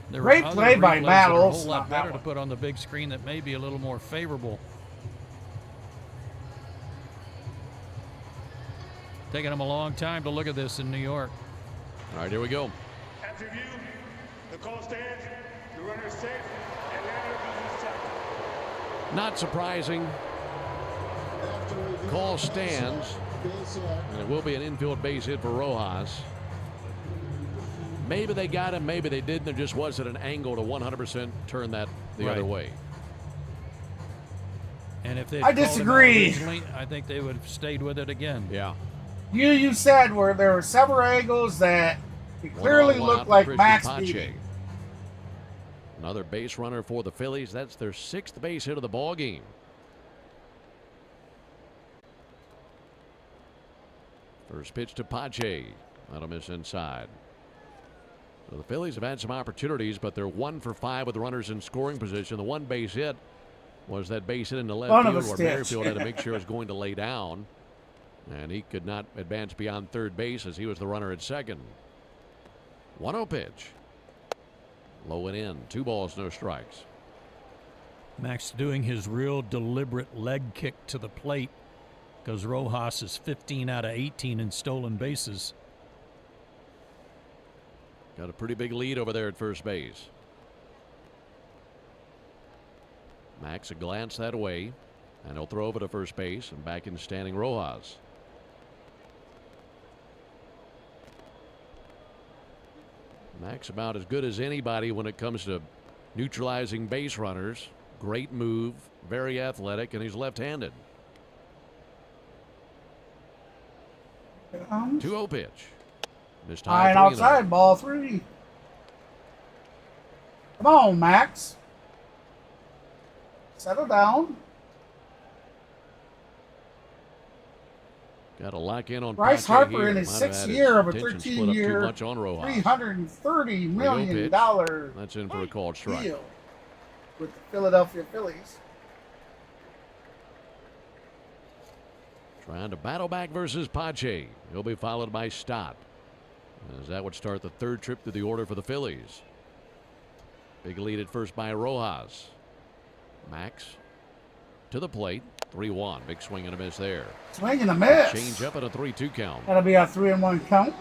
There great are other play by replays Matt that are a whole Olson lot on that better to one. put on the big screen that may be a little more favorable. Taking them a long time to look at this in New York. All right, here we go. After review, the call stands. The runner is safe. Atlanta loses second. Not surprising. Call stands. And it will be an infield base hit for Rojas. Maybe they got him, maybe they didn't. There just wasn't an angle to 100% turn that the other way. And if they I disagree. originally, I think they would have stayed with it again. Yeah. You said where there were several angles that it clearly looked like Max beat him. Another base runner for the Phillies. That's their 6th base hit of the ball game. First pitch to Pache. That'll miss inside. So the Phillies have had some opportunities, but they're 1 for 5 with runners in scoring position. The one base hit was that base hit in the left field where Merrifield had to make sure he was going to lay down. And he could not advance beyond third base as he was the runner at second. 1-0 pitch. Low and in. 2 balls, no strikes. Max doing his real deliberate leg kick to the plate because Rojas is 15 out of 18 in stolen bases. Got a pretty big lead over there at first base. Max a glance that way, and he'll throw over to first base and back in standing Rojas. Max about as good as anybody when it comes to neutralizing base runners. Great move, very athletic, and he's left-handed. 2-0 pitch. Missed high, High and outside, ball 3. Come on, Max. Settle down. Got to lock in on Bryce Pache Harper here. in his Might have 6th had his year of a attention split up too 13-year, much on Rojas. $330 million pitch. deal That's in for a called strike. with the Philadelphia Phillies. Trying to battle back versus Pache. He'll be followed by Stott. As that would start the 3rd trip through the order for the Phillies. Big lead at first by Rojas. Max to the plate. 3-1. Big swing and a miss there. Swing and a miss. Change up at a 3-2 count. That'll be a 3-1 count.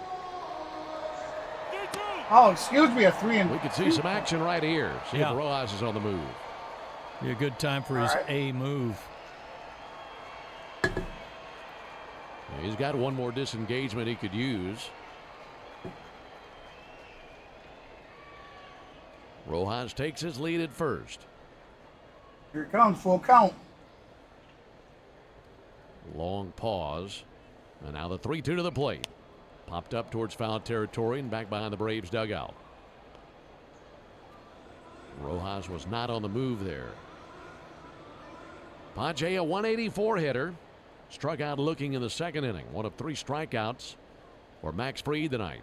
Oh, excuse me, a 3-2. We could see some action right here. See if Rojas is on the move. Be a good time for his A move. He's got one more disengagement he could use. Rojas takes his lead at first. Here it comes, full count. Long pause. And now the 3-2 to the plate. Popped up towards foul territory and back behind the Braves dugout. Rojas was not on the move there. Pache, a 184 hitter. Struck out looking in the 2nd inning. One of 3 strikeouts for Max Fried tonight.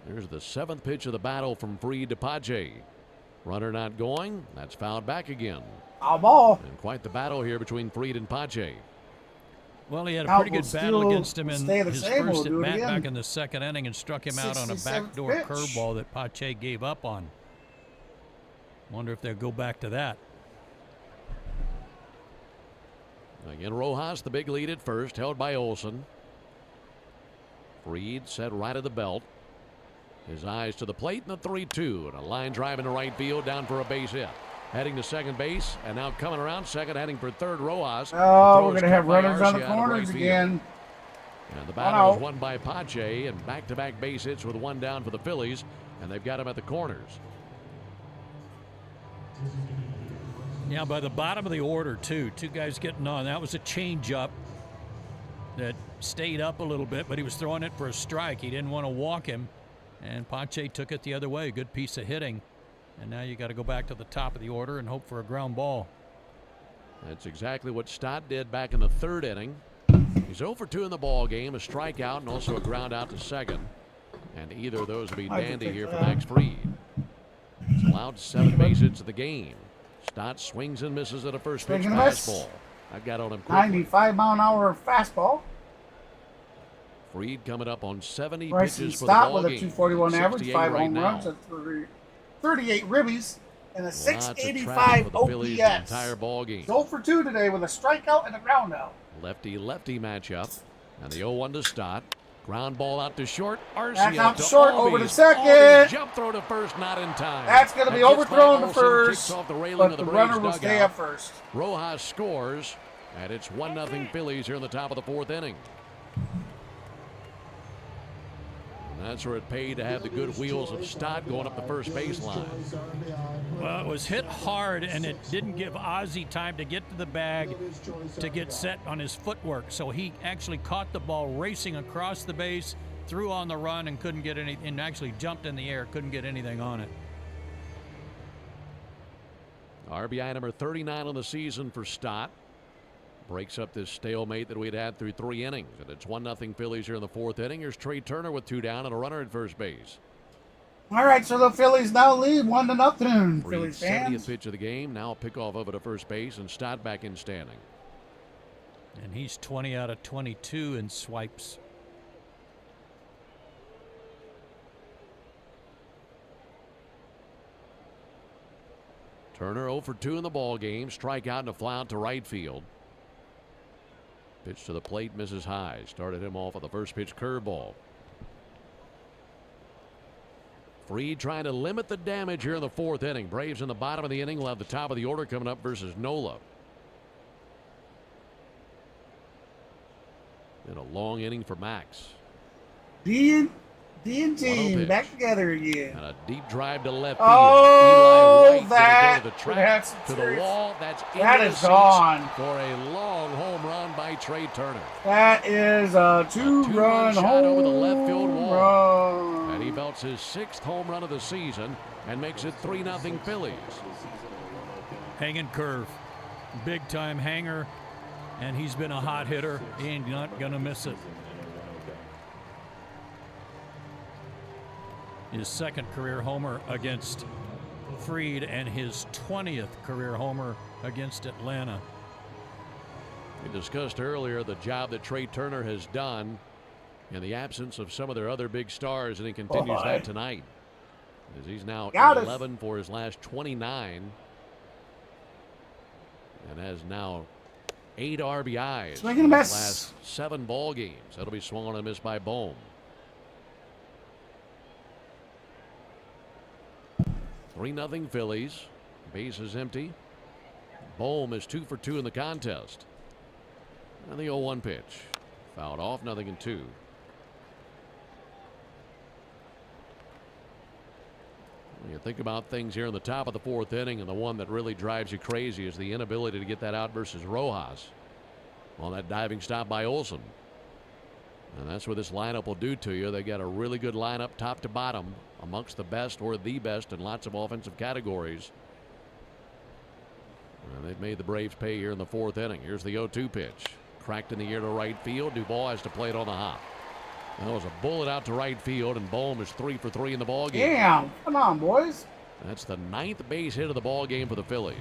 Here's the 7th pitch of the battle from Fried to Pache. Runner not going. That's fouled back again. Foul ball. And quite the battle here between Fried and Pache. Well, he had a pretty good battle against him in his first at bat back in the 2nd inning and struck him out on a backdoor curveball that Pache gave up on. Wonder if they'll go back to that. Again, Rojas, the big lead at first, held by Olson. Fried set right of the belt. His eyes to the plate, and the 3-2. And a line drive into right field, down for a base hit. Heading to second base, and now coming around second, heading for third, Rojas. Oh, we're going to have runners on the corners again. And the battle is won by Pache, and back-to-back base hits with one down for the Phillies, and they've got him at the corners. Yeah, by the bottom of the order, too. Two guys getting on. That was a changeup that stayed up a little bit, but he was throwing it for a strike. He didn't want to walk him, and Pache took it the other way. Good piece of hitting. And now you got to go back to the top of the order and hope for a ground ball. That's exactly what Stott did back in the 3rd inning. He's 0 for 2 in the ball game, a strikeout and also a ground out to second. And either of those will be dandy here for Max Fried. He's allowed 7 base hits of the game. Stott swings and misses at a first pitch fastball. I got on him quickly. 95-mile-an-hour fastball. Fried coming up on 70 Bryson pitches for the Stott ball with a game. 241 average, 5 right home now. runs, 38 ribbies, and a Lots of traffic 685 for the Phillies the OPS. entire ball game. 0 for 2 today with a strikeout and a ground out. Lefty-lefty matchup. And the 0-1 to Stott. Ground ball out to short. Arcia That's out to short, Albies. over to second. Albies jump throw to first, not in time. That's going to be That gets overthrown by to Olsen, first, kicks off the railing but of the the runner Braves will stay dugout. up first. Rojas scores, and it's 1-0 Phillies here in the top of the 4th inning. And that's where it paid to have the good wheels of Stott going up the first baseline. Well, it was hit hard, and it didn't give Ozzie time to get to the bag to get set on his footwork. So he actually caught the ball racing across the base, threw on the run, and couldn't get any, and actually jumped in the air, couldn't get anything on it. RBI number 39 on the season for Stott. Breaks up this stalemate that we'd had through 3 innings. And it's 1-0 Phillies here in the 4th inning. Here's Trey Turner with 2 down and a runner at first base. All right, so the Phillies now lead 1-0. Phillies fans. 70th pitch of the game. Now a pickoff over to first base, and Stott back in standing. And he's 20 out of 22 in swipes. Turner 0 for 2 in the ball game. Strikeout and a fly out to right field. Pitch to the plate, misses high. Started him off with the first pitch curveball. Fried trying to limit the damage here in the 4th inning. Braves in the bottom of the inning will have the top of the order coming up versus Nola. In a long inning for Max. D and team back together again. And a deep drive to left field. Oh, Eli Wright that go to the track, to the wall. That's that is gone for a long home run by Trey Turner. That is a two-run shot home over the left field wall. run. And he belts his 6th home run of the season and makes it 3-0 Phillies. Hanging curve. Big time hanger. And he's been a hot hitter. He ain't not going to miss it. His 2nd career homer against Fried and his 20th career homer against Atlanta. We discussed earlier the job that Trey Turner has done in the absence of some of their other big stars, and he continues that tonight. As he's now 11 for his last 29 and has now 8 RBIs Swing in and his miss. last 7 ball games. That'll be swung on and missed by Bohm. 3-0 Phillies. Base is empty. Bohm is 2 for 2 in the contest. And the 0-1 pitch. Fouled off, 0-2. When you think about things here in the top of the 4th inning, and the one that really drives you crazy is the inability to get that out versus Rojas on that diving stop by Olson. And that's what this lineup will do to you. They got a really good lineup top to bottom, amongst the best or the best in lots of offensive categories. And they've made the Braves pay here in the 4th inning. Here's the 0-2 pitch. Cracked in the air to right field. Duvall has to play it on the hop. That was a bullet out to right field, and Bohm is 3 for 3 in the ball game. Damn, come on, boys. That's the 9th base hit of the ball game for the Phillies.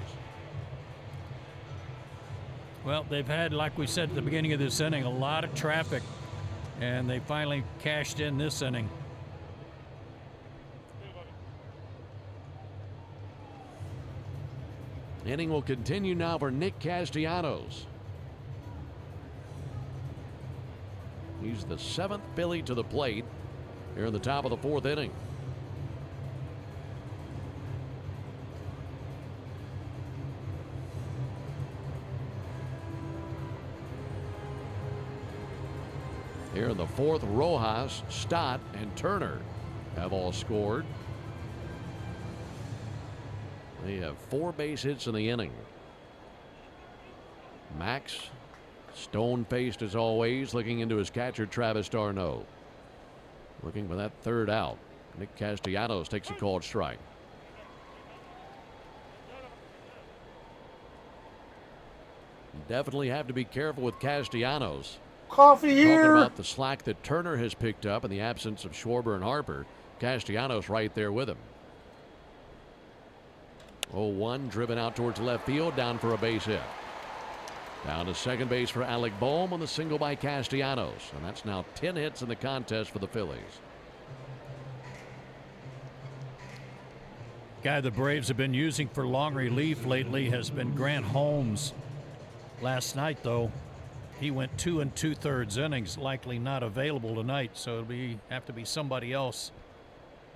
Well, they've had, like we said at the beginning of this inning, a lot of traffic, and they finally cashed in this inning. Inning will continue now for Nick Castellanos. He's the 7th Philly to the plate here in the top of the 4th inning. Here in the 4th, Rojas, Stott, and Turner have all scored. They have 4 base hits in the inning. Max, stone-faced as always, looking into his catcher, Travis d'Arnaud. Looking for that 3rd out. Nick Castellanos takes a called strike. You definitely have to be careful with Castellanos. Coffee here. Talking about the slack that Turner has picked up in the absence of Schwarber and Harper. Castellanos right there with him. 0-1 driven out towards left field, down for a base hit. Down to second base for Alec Bohm on the single by Castellanos. And that's now 10 hits in the contest for the Phillies. Guy the Braves have been using for long relief lately has been Grant Holmes. Last night, though, he went 2 2/3 innings, likely not available tonight, so it'll have to be somebody else,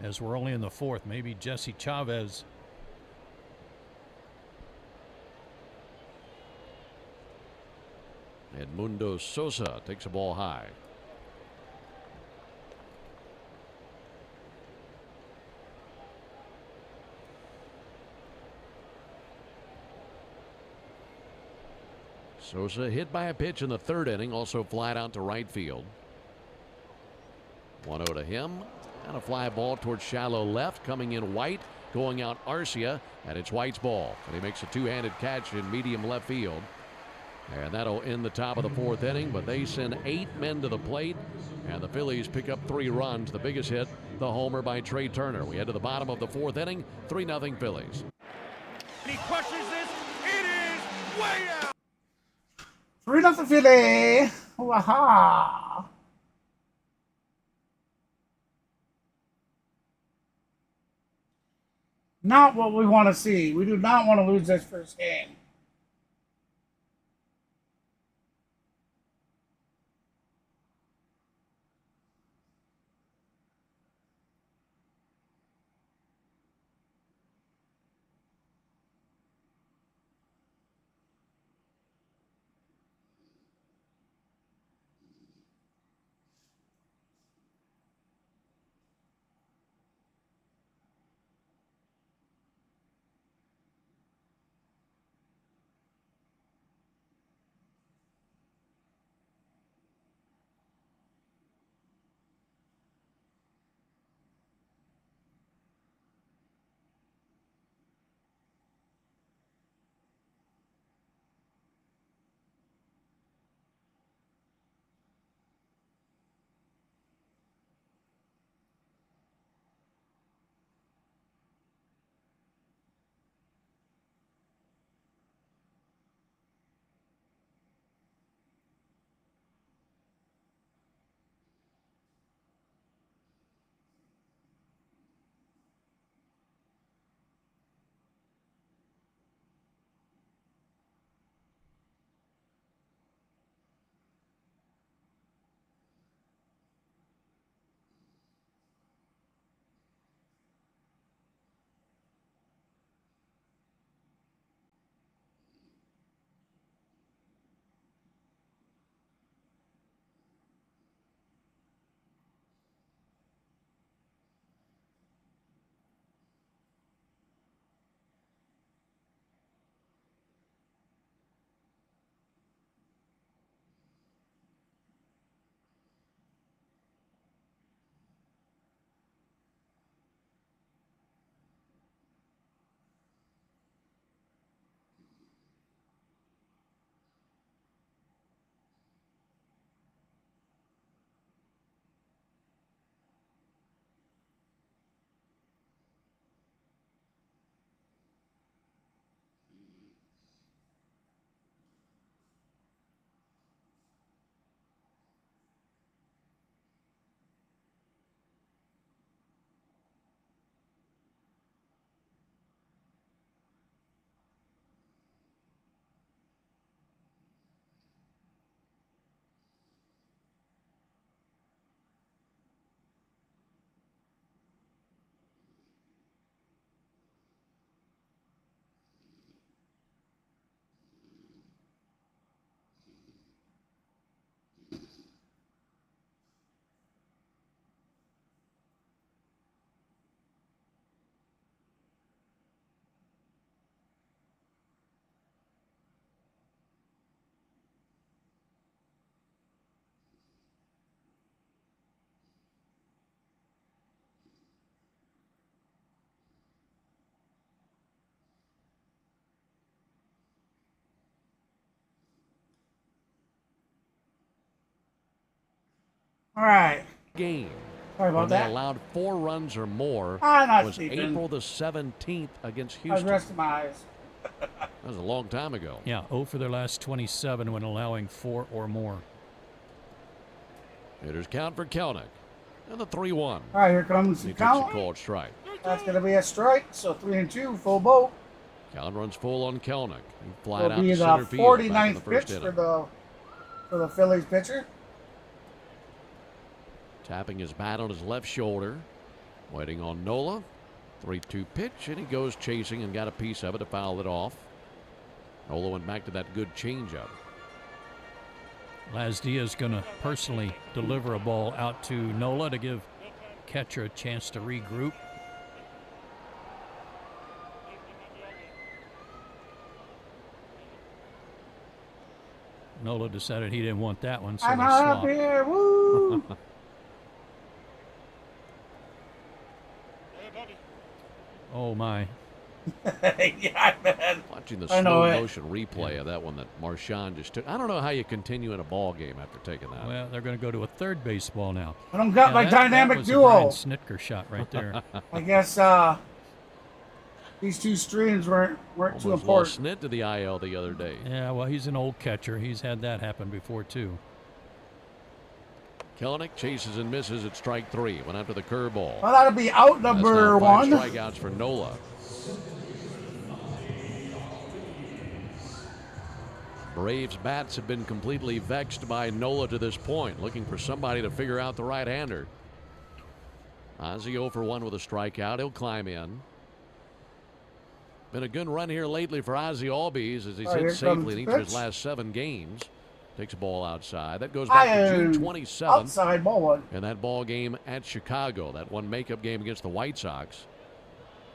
as we're only in the 4th. Maybe Jesse Chavez. Edmundo Sosa takes a ball high. Sosa hit by a pitch in the 3rd inning, also flat out to right field. 1-0 to him, and a fly ball towards shallow left. Coming in White, going out Arcia, and it's White's ball. And he makes a 2-handed catch in medium left field. And that'll end the top of the 4th inning, but they send 8 men to the plate, and the Phillies pick up 3 runs. The biggest hit, the homer by Trey Turner. We head to the bottom of the 4th inning, 3-0 Phillies. He crushes this. It is way out. 3-0 Philly. Waha. Not what we want to see. We do not want to lose this first game. All right. Game. Sorry about when that. They allowed 4 runs or more. Not was sleeping. April the 17th against Houston. I was resting my eyes. That was a long time ago. Yeah, 0 for their last 27 when allowing 4 or more. Hitters count for Kelnick. And the 3-1. All right, here comes the He takes count. a called strike. That's going to be a strike, so 3-2, full boat. Count runs full on Kelnick. He flied It'll out be to the center field back in the 49th first pitch inning. for the Phillies pitcher. Tapping his bat on his left shoulder. Waiting on Nola. 3-2 pitch, and he goes chasing and got a piece of it to foul it off. Nola went back to that good changeup. Lazdia going to personally deliver a ball out to Nola to give catcher a chance to regroup. Nola decided he didn't want that one, so I'm he up swapped. here, woo! Oh, my. Yeah, man. Watching the I know slow it. motion replay of that one that Marchand just took. I don't know how you continue in a ball game after taking that. Well, they're going to go to a third base ball now. I don't got my dynamic that was duo. A Brian Snitker shot right there. I guess these two streams weren't too Almost important. lost Snit to the IL the other day. Yeah, well, he's an old catcher. He's had that happen before, too. Kelnick chases and misses at strike 3. Went after the curveball. Well, that'll be out number That's now 5 1. strikeouts for Nola. Braves bats have been completely vexed by Nola to this point, looking for somebody to figure out the right-hander. Ozzie 0 for 1 with a strikeout. He'll climb in. Been a good run here lately for Ozzie Albies as he's hit safely in each of his last 7 games. Takes a ball outside. That goes back to June 27th. Outside ball one. In that ball game at Chicago, that one makeup game against the White Sox.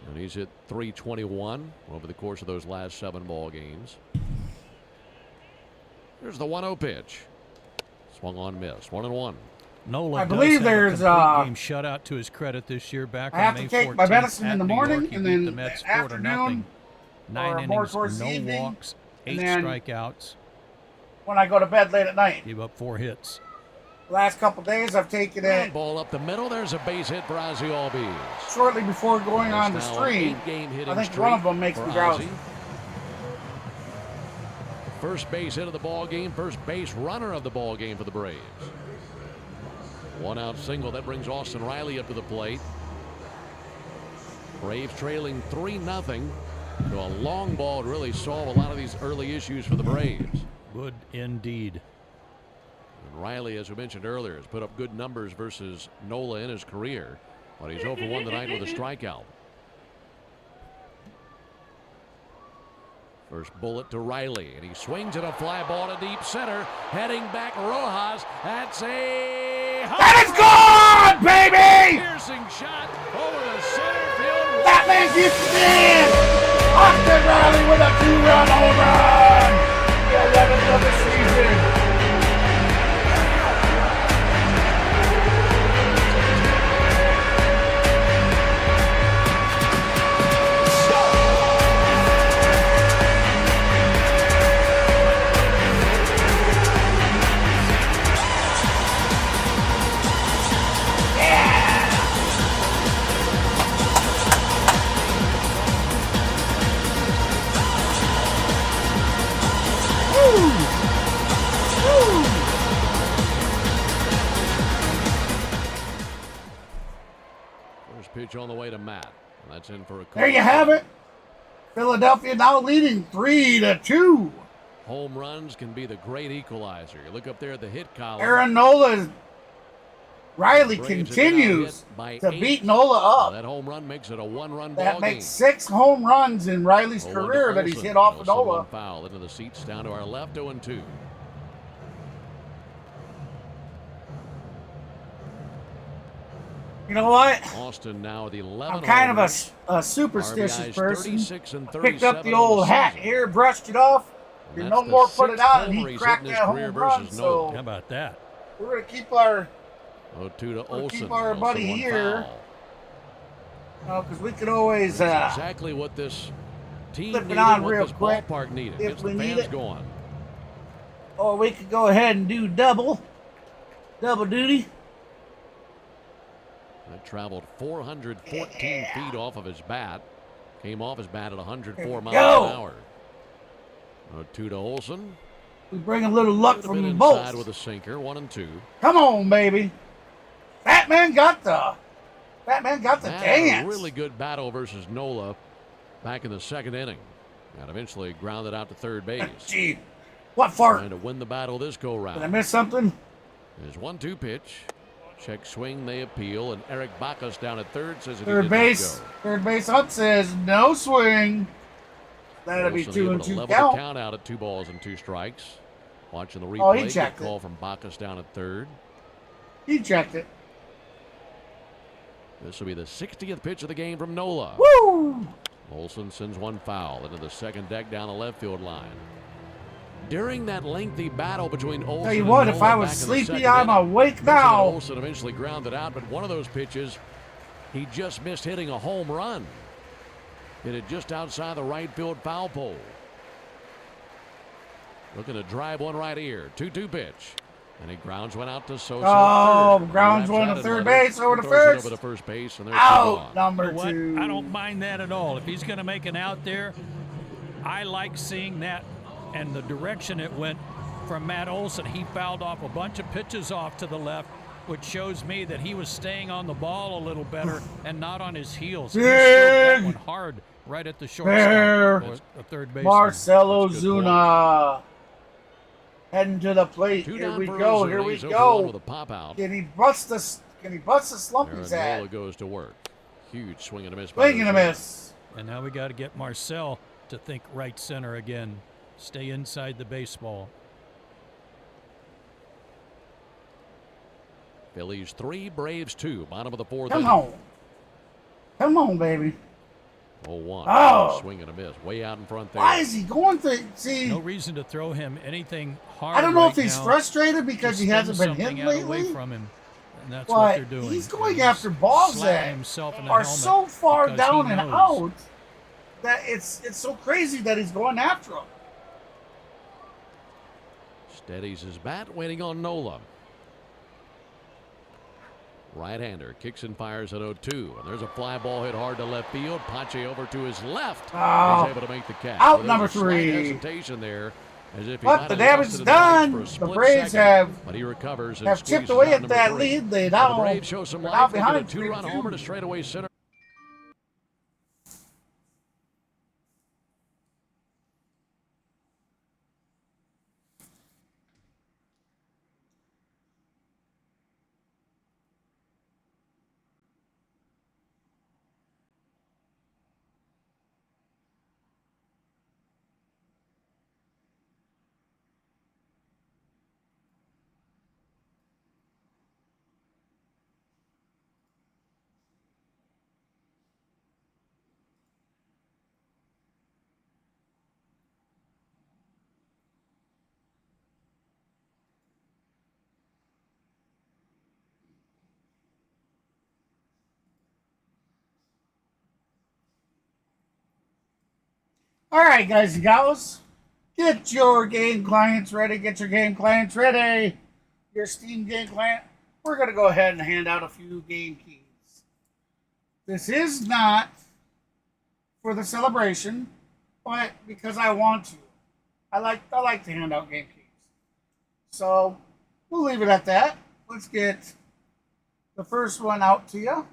And he's hit .321 over the course of those last 7 ball games. There's the 1-0 pitch. Swung on, miss. 1-1. Nola I believe does have there's a complete game shutout to his credit this year. Back I have on May to take 14th my medicine in at the New morning York, he and beat then the Mets the 4-0. afternoon 9 or more innings, towards the no evening, walks, 8 and then strikeouts. When I go to bed late at night. Gave up 4 hits. Last couple days I've taken it Ball up the middle. There's a base hit for Ozzie Albies. shortly before going on the stream. I think one of them makes me drowsy. First base hit of the ball game. First base runner of the ball game for the Braves. 1-out single. That brings Austin Riley up to the plate. Braves trailing 3-0. So a long ball to really solve a lot of these early issues for the Braves. Good indeed. And Riley, as we mentioned earlier, has put up good numbers versus Nola in his career. But he's 0 for 1 tonight with a strikeout. First bullet to Riley, and he swings at a fly ball to deep center. Heading back, Rojas. That's a... And it's gone, baby! Piercing shot over the center field. That man gets it in! Austin Riley with a 2-run home run! The 11th of the season. First pitch on the way to Matt. And that's in for a call. There you have it. Philadelphia now leading 3-2. Home runs can be the great equalizer. You look up there at the hit column. Aaron Nola Riley Braves have been continues out-hit by to 8. beat Nola up. That home run makes it a 1-run ball That game. makes 6 home runs in Riley's 0-1 career to that he's Olsen. hit off of Olsen Nola. one foul into the seats down to our left, 0-2. You know what? Austin now with 11. I'm kind homers. of a superstitious RBIs person. 36 and I picked up 37 the on old the hat season. here, brushed it off. And You that's no the more put it 6th out, and homer he he's cracked hit in his that career home run. versus So Nola. How about that? we're gonna keep our 0-2 to We'll Olsen. keep our Olsen buddy one here. foul. because we could always That's exactly what this team flip it needed, on what real this quick ballpark needed. if Gets we the need fans it. going. or we could go ahead and do double duty. That traveled 414 feet off of his bat. Came off his bat at 104 miles an hour. 2 to Olson. We bring a little luck from them both. Inside with a sinker, 1-2. Come on, baby. Fat man got the dance. A really good battle versus Nola back in the second inning. And eventually grounded out to third base. Gee, what for? Trying to win the battle this go round. Did I miss something? There's 1-2 pitch. Check swing, they appeal, and Eric Bacchus down at third says Third base Hunt says no swing. That'll be 2-2 level count. The count out at 2 balls and 2 strikes. Watching the replay. Oh, he checked call from Bacchus down at third. He checked it. This will be the 60th pitch of the game from Nola. Woo! Olson sends one foul into the second deck down the left field line. During that lengthy battle between Olson Tell you what, and if Nola I was back in the sleepy, second I'm inning, awake now. Olson eventually grounded out, but one of those pitches, he just missed hitting a home run. Hit it just outside the right field foul pole. Looking to drive one right here. 2-2 pitch. And he grounds one out to Sosa. Oh, grounds one to third base, over to first. Over to first base, and there's out, number 2. I don't mind that at all. If he's going to make an out there, I like seeing that. And the direction it went from Matt Olson, he fouled off a bunch of pitches off to the left, which shows me that he was staying on the ball a little better and not on his heels. He stroked that one hard right at the shortstop or the third base. Marcelo Zuna heading to the plate. Here we go. Here we go. With a pop out. Can he bust the slump he's at? Aaron Nola goes to work. Huge swing and a miss. Swing and a miss. And now we got to get Marcel to think right center again. Stay inside the baseball. Phillies 3, Braves 2. Bottom of the 4th. Come on, baby. 0-1. Oh. Swing and a miss. Way out in front there. Why is he going to see? No reason to throw him anything hard. I don't know right if he's now. frustrated because he hasn't been hit lately. Away from him. And that's what they're doing. He's going after balls that are so far down and out that it's so crazy that he's going after them. Steadies his bat, waiting on Nola. Right-hander kicks and fires at 0-2. And there's a fly ball hit hard to left field. Pache over to his left. Oh, he's able to make the catch. Out so number 3. Hesitation there, as if he but the damage is done. The Braves have chipped away at that lead. They now the Braves show some life. They get a 2-run homer to straightaway center. All right, guys and gals, get your game clients ready. Get your game clients ready. Your Steam game client. We're going to go ahead and hand out a few game keys. This is not for the celebration, but because I want to. I like to hand out game keys. So we'll leave it at that. Let's get the first one out to you.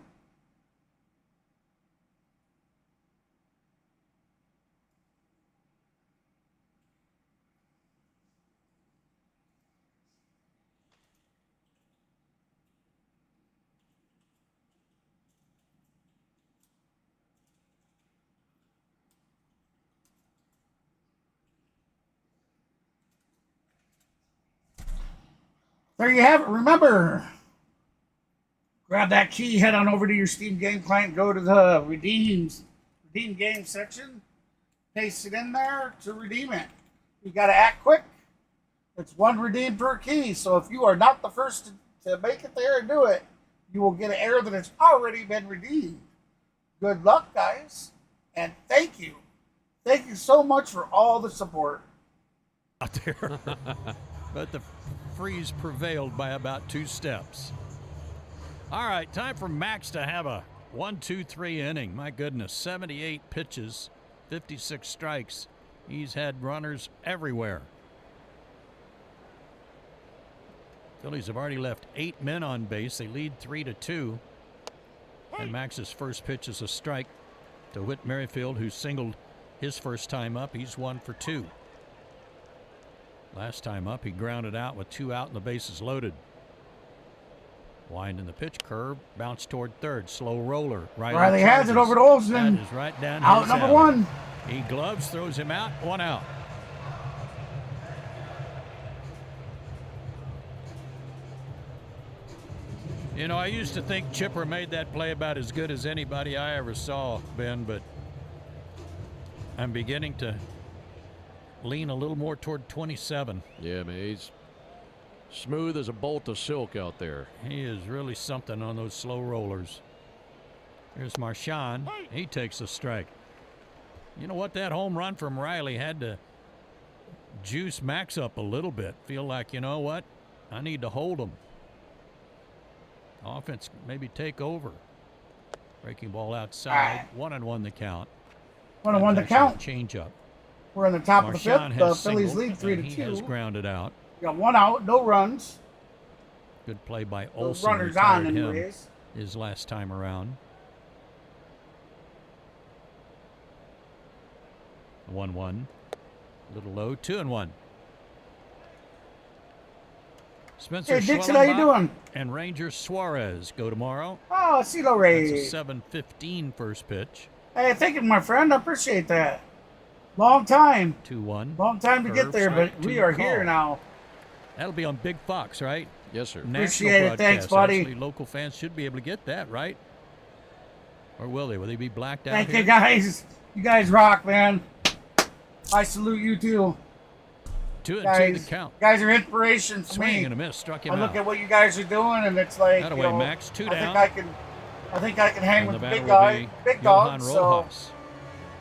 There you have it. Remember, grab that key, head on over to your Steam game client, go to the redeem game section, paste it in there to redeem it. You got to act quick. It's 1 redeem per key, so if you are not the first to make it there and do it, you will get an error that has already been redeemed. Good luck, guys, and thank you. Thank you so much for all the support. Out there. But the freeze prevailed by about 2 steps. All right, time for Max to have a 1-2-3 inning. My goodness, 78 pitches, 56 strikes. He's had runners everywhere. Phillies have already left 8 men on base. They lead 3-2. And Max's first pitch is a strike to Whit Merrifield, who singled his first time up. He's 1 for 2. Last time up, he grounded out with 2 out and the bases loaded. Wind in the pitch, curve, bounce toward third, slow roller. Riley has it over to Olsen. That is right down out number 1. He gloves, throws him out, 1 out. You know, I used to think Chipper made that play about as good as anybody I ever saw, Ben, but I'm beginning to lean a little more toward 27. Yeah, man, he's smooth as a bolt of silk out there. He is really something on those slow rollers. Here's Marchand. He takes a strike. You know what? That home run from Riley had to juice Max up a little bit. Feel like, you know what? I need to hold him. Offense maybe take over. Breaking ball outside. 1-1 the count. 1-1 the count. Change up. We're in the top Marchand of the 5th. The Phillies lead 3-2. He has grounded out. We got 1 out, no runs. Good play by No Olsen. runners on, him anyways. his last time around. 1-1. A little low. 2-1. Spencer Hey, Dixon, how you doing? And Ranger Suarez go tomorrow. Oh, CeeLo Ray. That's a 7:15 first pitch. Hey, thank you, my friend. I appreciate that. Long time. 2-1. Long time to get there, but we are here now. That'll be on Big Fox, right? Yes, sir. Appreciate it. Thanks, buddy. Actually, local fans should be able to get that, right? Or will they? Will they be blacked out? Thank here? you, guys. You guys rock, man. I salute you, too. 2-2 the count. Guys are inspiration for Swing me. and a miss. Struck him I look out. at what you guys are doing, and it's like, That you away, know, Max. 2 down. I think I can hang And with the the batter big will guy, be big Johan dog. So Rojas.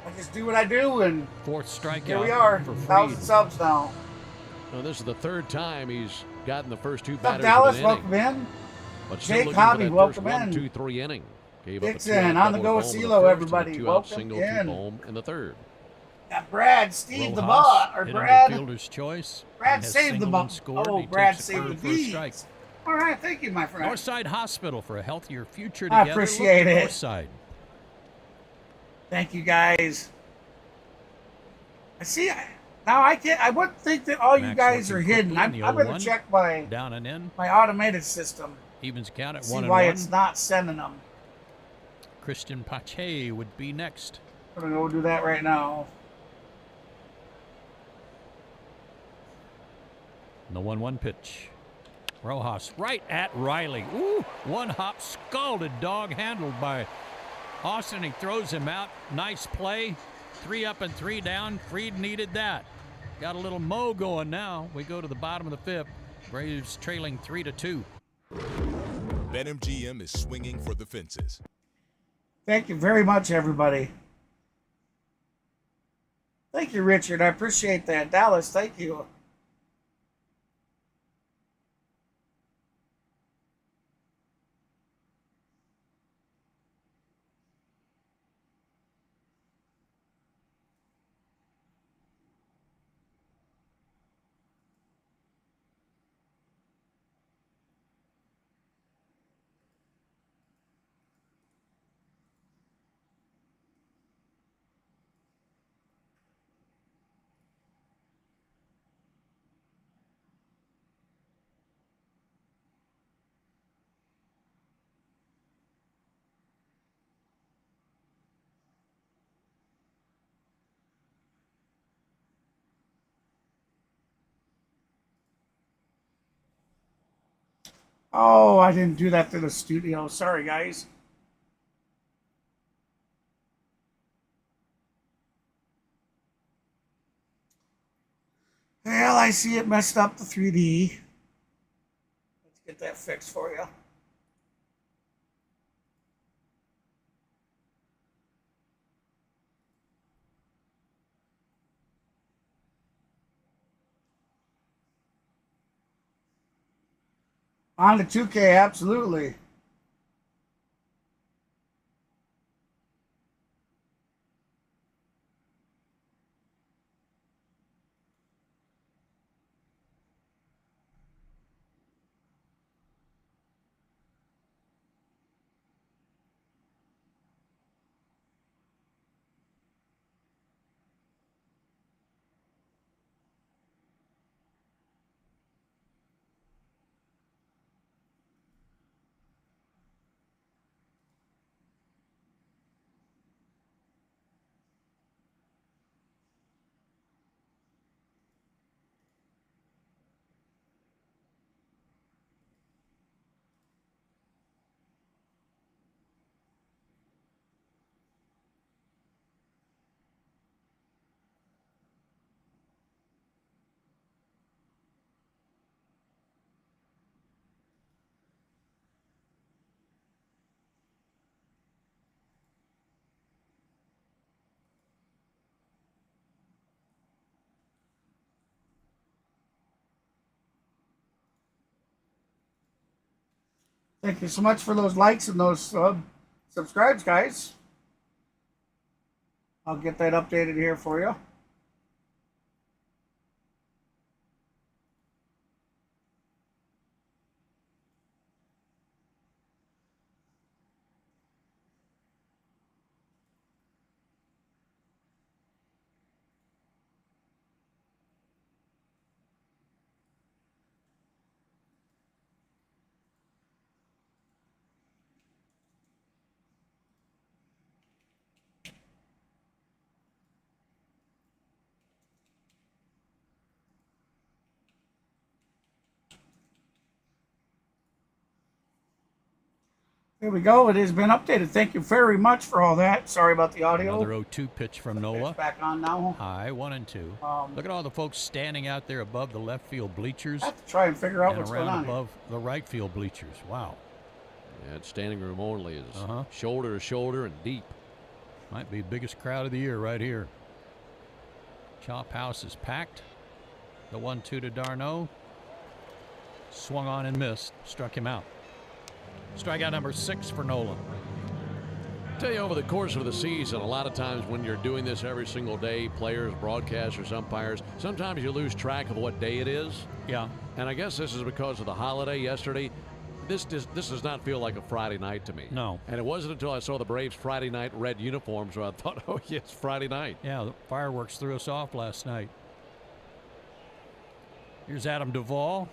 I just do what I do, and 4th strikeout. here we are. For 1,000 Fried. subs now. Well, this is the 3rd time he's gotten the first 2 What's up, batters Dallas? of an inning. Welcome in. But still Jake looking for Hobby, that welcome first in. 1-2-3 inning. Gave up a Dixon, 2-out on the double go with to Bohm in CeeLo, the first, everybody. and a 2-out Welcome single in. to Bohm in the 3rd. Got Brad, Steve the Rojas bot, or hit Brad. under fielder's choice. Brad He has saved the singled ball. and scored. Oh, He Brad takes a saved curve the for a strike. beats. All right, thank you, my friend. Northside Hospital for a healthier future I together. appreciate Look it. at Northside. Thank you, guys. I see. Now I can't. I wouldn't think that all you Max guys are looking hidden. quickly I'm in the going 0-1. to check my Down and in. automated system. Evens count at See 1-1. why it's not sending them. Christian Pache would be next. I'm going to go do that right now. The 1-1 pitch. Rojas right at Riley. Ooh, 1 hop scalded dog handled by Austin. He throws him out. Nice play. 3 up and 3 down. Fried needed that. Got a little mo going now. We go to the bottom of the 5th. Braves trailing 3-2. BetMGM is swinging for the fences. Thank you very much, everybody. Thank you, Richard. I appreciate that. Dallas, thank you. Oh, I didn't do that to the studio. Sorry, guys. Well, I see it messed up the 3D. Let's get that fixed for you. On the 2K, absolutely. Thank you so much for those likes and those subscribes, guys. I'll get that updated here for you. There we go. It has been updated. Thank you very much for all that. Sorry about the audio. Another 0-2 pitch from Nola. It's back on now. High, 1-2. Look at all the folks standing out there above the left field bleachers. I have to try and figure out what's going around on above the right field bleachers. Wow. Yeah, it's standing room only is shoulder to shoulder and deep. Might be the biggest crowd of the year right here. Chop house is packed. The 1-2 to d'Arnaud. Swung on and missed. Struck him out. Strikeout number 6 for Nola. Tell you, over the course of the season, a lot of times when you're doing this every single day, players, broadcasters, umpires, sometimes you lose track of what day it is. Yeah. And I guess this is because of the holiday yesterday. This does not feel like a Friday night to me. No. And it wasn't until I saw the Braves Friday night red uniforms where I thought, oh, yes, Friday night. Yeah, the fireworks threw us off last night. Here's Adam Duvall.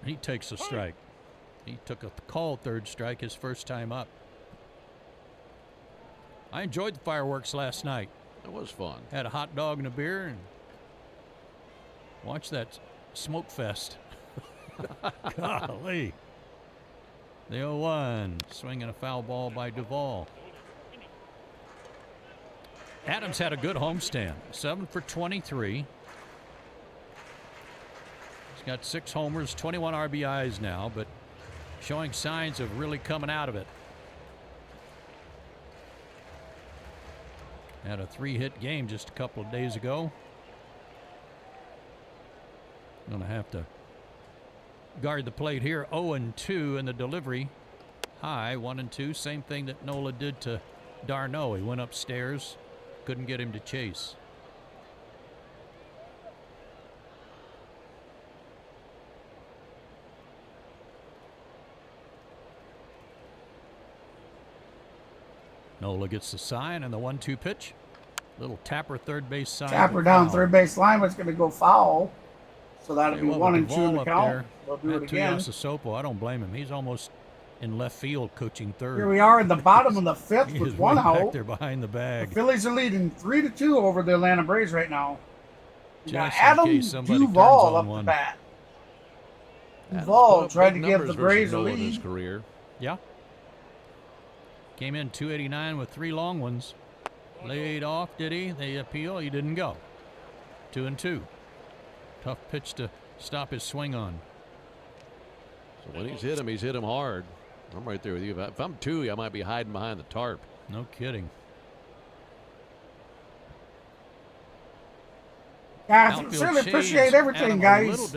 He takes a strike. He took a called third strike his first time up. I enjoyed the fireworks last night. It was fun. Had a hot dog and a beer and watched that smoke fest. Golly. The 0-1, swinging a foul ball by Duvall. Adams had a good homestand, 7 for 23. He's got 6 homers, 21 RBIs now, but showing signs of really coming out of it. Had a 3-hit game just a couple of days ago. Gonna have to guard the plate here. 0-2 in the delivery. High, 1-2. Same thing that Nola did to d'Arnaud. He went upstairs, couldn't get him to chase. Nola gets the sign and the 1-2 pitch. Little tapper third base sign. Tapper down third base line was going to go foul. So that'll be 1-2 in the count. We'll do it again. Sopo, I don't blame him. He's almost in left field coaching third. Here we are in the bottom of the 5th with 1 out. Back there behind the bag. The Phillies are leading 3-2 over the Atlanta Braves right now. Just Adam Duvall up the bat. Duvall trying to give the Braves a lead. His career. Yeah. Came in 289 with 3 long ones. Laid off, did he? The appeal, he didn't go. 2-2. Tough pitch to stop his swing on. So when he's hit him hard. I'm right there with you. If I'm 2, I might be hiding behind the tarp. No kidding. Guys, certainly appreciate everything, guys.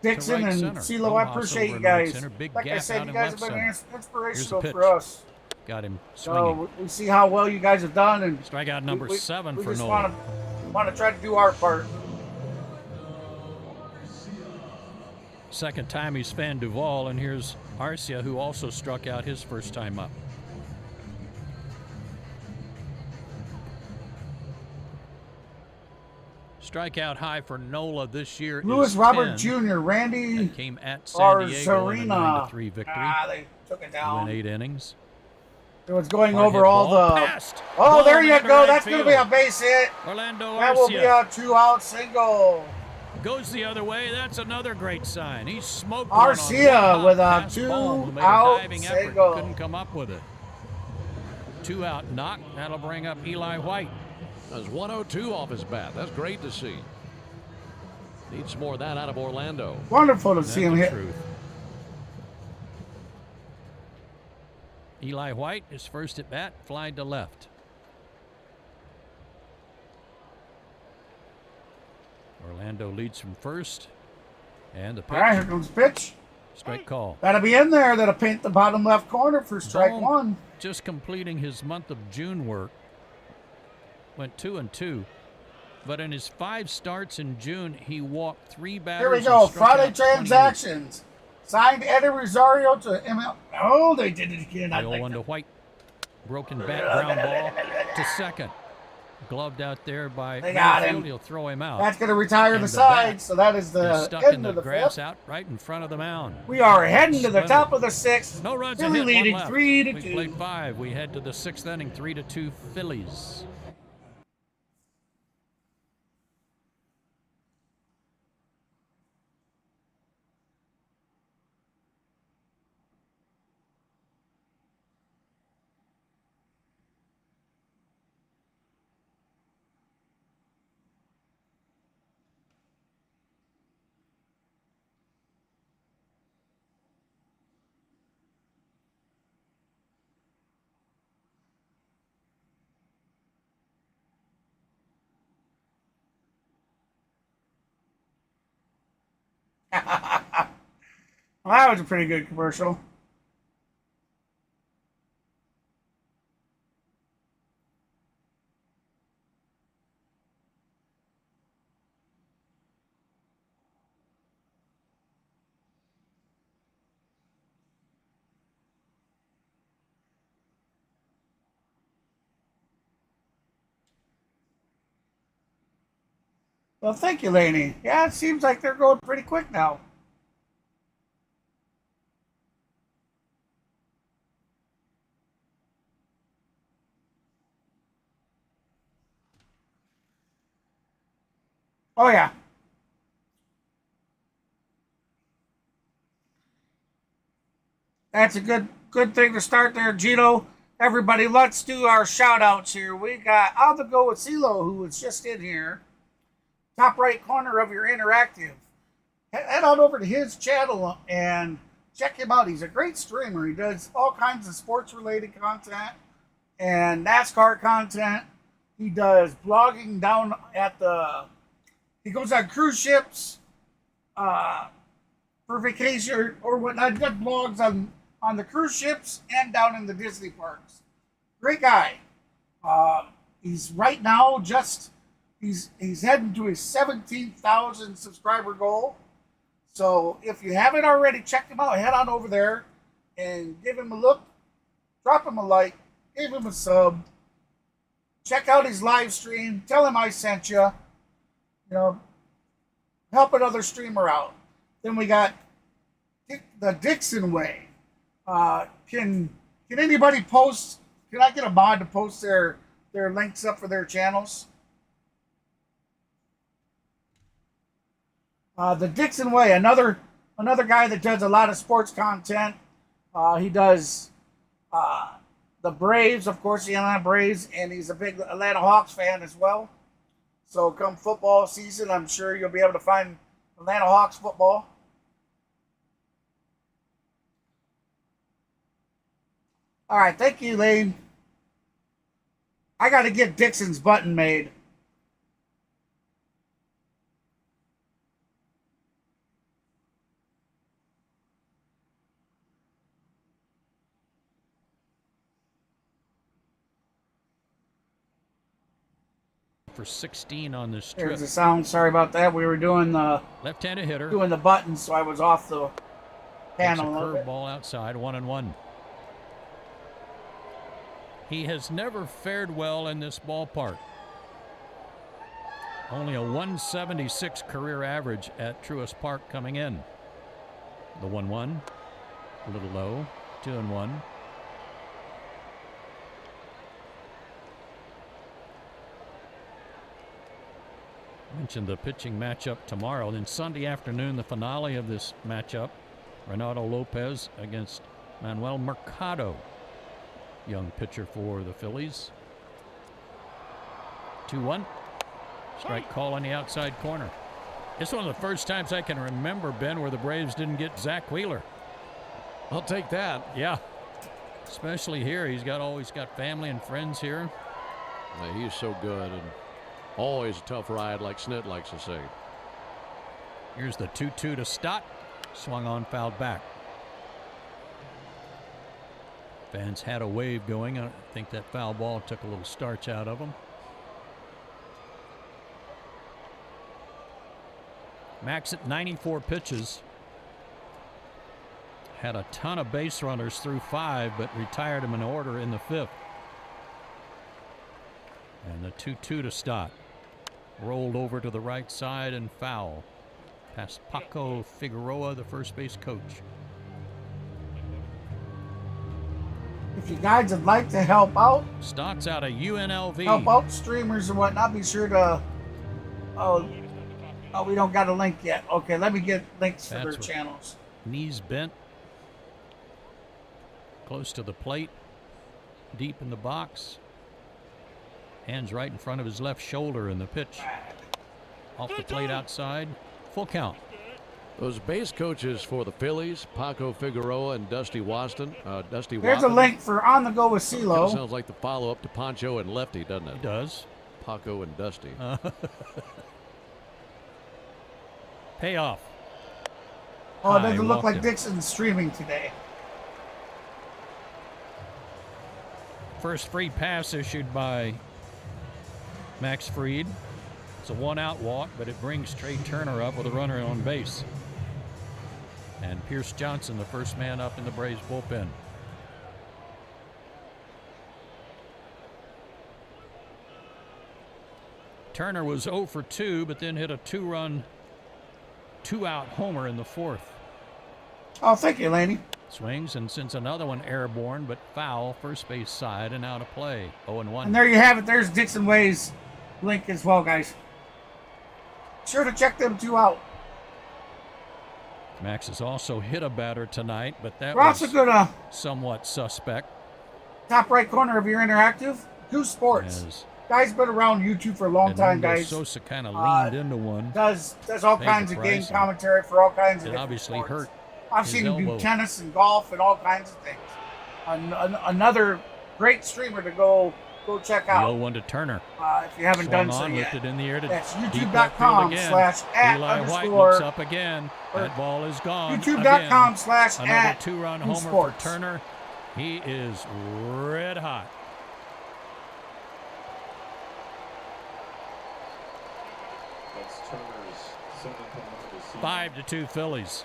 Dixon and CeeLo, I appreciate you guys. Like I said, you guys have been inspirational for us. Got him swinging. So we see how well you guys have done, and strikeout number 7 for Nola. Nola. Want to try to do our part. Second time he's fanned Duvall, and here's Arcia, who also struck out his first time up. Strikeout high for Nola this year. Lewis Robert Jr., Randy came at San Diego in a Arozarena. 9-3 victory. They took it down. Win 8 innings. It was going over all the. Passed. Oh, there you go. That's going to be a base hit. Orlando That will be a 2-out single. Goes the other way. That's another great sign. He smoked Arcia with a 2-out single. Couldn't come up with it. 2-out knock. That'll bring up Eli White. That's 102 off his bat. That's great to see. Needs more of that out of Orlando. Wonderful to see him hit. Truth. Eli White, his first at bat, flied to left. Orlando leads from first. And the pitch. All right, here comes the pitch. Strike call. That'll be in there. That'll paint the bottom left corner for strike Bohm, one. just completing his month of June work. Went 2-2. But in his 5 starts in June, he walked 3 batters. Here we go. Friday out 28. transactions. Signed Eddie Rosario to MLB. Oh, they did it again. The 0-1 to White. Broken bat, ground ball to second. Gloved out there by They got him. Mayfield. He'll throw him out. That's going to retire the side, so that is the stuck end in of the the grass fifth. out right in front of the mound. We are heading to the top of the 6th. No runs Philly ahead, leading 1 left. 3-2. We played 5. We head to the 6th inning, 3-2 Phillies. Well, that was a pretty good commercial. Well, thank you, Laney. Yeah, it seems like they're going pretty quick now. Oh, yeah. That's a good thing to start there, Gino. Everybody, let's do our shout-outs here. We got I'll go with CeeLo, who was just in here. Top right corner of your interactive. Head on over to his channel and check him out. He's a great streamer. He does all kinds of sports-related content and NASCAR content. He does blogging down at the... He goes on cruise ships for vacation or whatnot. He does blogs on the cruise ships and down in the Disney parks. Great guy. He's right now he's heading to his 17,000 subscriber goal. So if you haven't already checked him out, head on over there and give him a look. Drop him a like. Give him a sub. Check out his live stream. Tell him I sent you. You know, help another streamer out. Then we got the Dixon Way. Can anybody post? Can I get a mod to post their links up for their channels? The Dixon Way, another guy that does a lot of sports content. He does the Braves, of course, the Atlanta Braves, and he's a big Atlanta Hawks fan as well. So come football season, I'm sure you'll be able to find Atlanta Hawks football. All right, thank you, Lane. I got to get Dixon's button made. For 16 on this trip. There's the sound. Sorry about that. We were doing the left-handed hitter. Doing the buttons, so I was off the panel. Takes a curveball outside, 1-1. He has never fared well in this ballpark. Only a 176 career average at Truist Park coming in. The 1-1, a little low, 2-1. Mentioned the pitching matchup tomorrow. Then Sunday afternoon, the finale of this matchup, Renato Lopez against Manuel Mercado, young pitcher for the Phillies. 2-1. Strike call on the outside corner. It's one of the first times I can remember, Ben, where the Braves didn't get Zach Wheeler. I'll take that. Yeah. Especially here. He's always got family and friends here. Yeah, he's so good and always a tough ride, like Snit likes to say. Here's the 2-2 to Stott. Swung on, fouled back. Fans had a wave going. I think that foul ball took a little starch out of them. Max at 94 pitches. Had a ton of base runners through 5, but retired them in order in the 5th. And the 2-2 to start. Rolled over to the right side and foul. Past Paco Figueroa, the first base coach. If you guys would like to help out, Stotts out of UNLV. help out streamers and whatnot, be sure to. Oh, we don't got a link yet. Okay, let me get links for their channels. Knees bent. Close to the plate. Deep in the box. Hands right in front of his left shoulder in the pitch. Off the plate outside. Full count. Those base coaches for the Phillies, Paco Figueroa and Dusty Waston. There's a link for On the Go with CeeLo. Sounds like the follow-up to Poncho and Lefty, doesn't it? It does. Paco and Dusty. Payoff. Oh, it doesn't look like Dixon's streaming today. First free pass issued by Max Fried. It's a 1-out walk, but it brings Trey Turner up with a runner on base. And Pierce Johnson, the first man up in the Braves bullpen. Turner was 0 for 2, but then hit a 2-run, 2-out homer in the 4th. Oh, thank you, Laney. Swings and sends another one airborne, but foul, first base side and out of play. 0-1. And there you have it. There's Dixon Way's link as well, guys. Sure to check them 2 out. Max has also hit a batter tonight, but that We're was also gonna somewhat suspect. top right corner of your interactive. Goose Sports. As Guy's been around YouTube for a long time, Hernando guys. Sosa kind of leaned into one. Does all Paid kinds the of game price. commentary for all kinds of It different obviously sports. hurt I've his seen him do elbow. tennis and golf and all kinds of things. Another great streamer to go check The out. 0-1 to Turner. If you haven't Swung done so on, yet. lifted in the air to That's deep left field again. YouTube.com/@_ Eli White looks up again. That ball is gone. YouTube.com/@ Another 2-run homer Sports. for Turner. He is red hot. That's Turner's 7th home run of the season. 5-2 Phillies.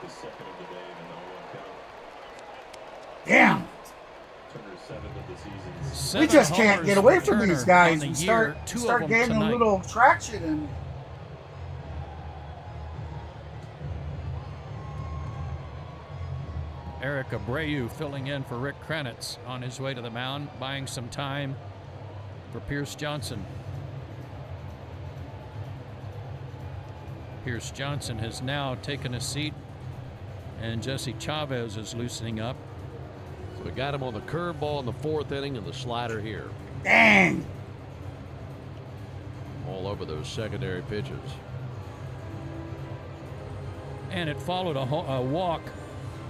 His second of the day and an 0-1 count. Damn. Turner's 7th of the season. We just can't get away from these guys and year, start gaining a little traction. And Eric Abreu filling in for Rick Kranitz on his way to the mound, buying some time for Pierce Johnson. Pierce Johnson has now taken a seat, and Jesse Chavez is loosening up. So we got him on the curveball in the 4th inning and the slider here. Dang. All over those secondary pitches. And it followed a walk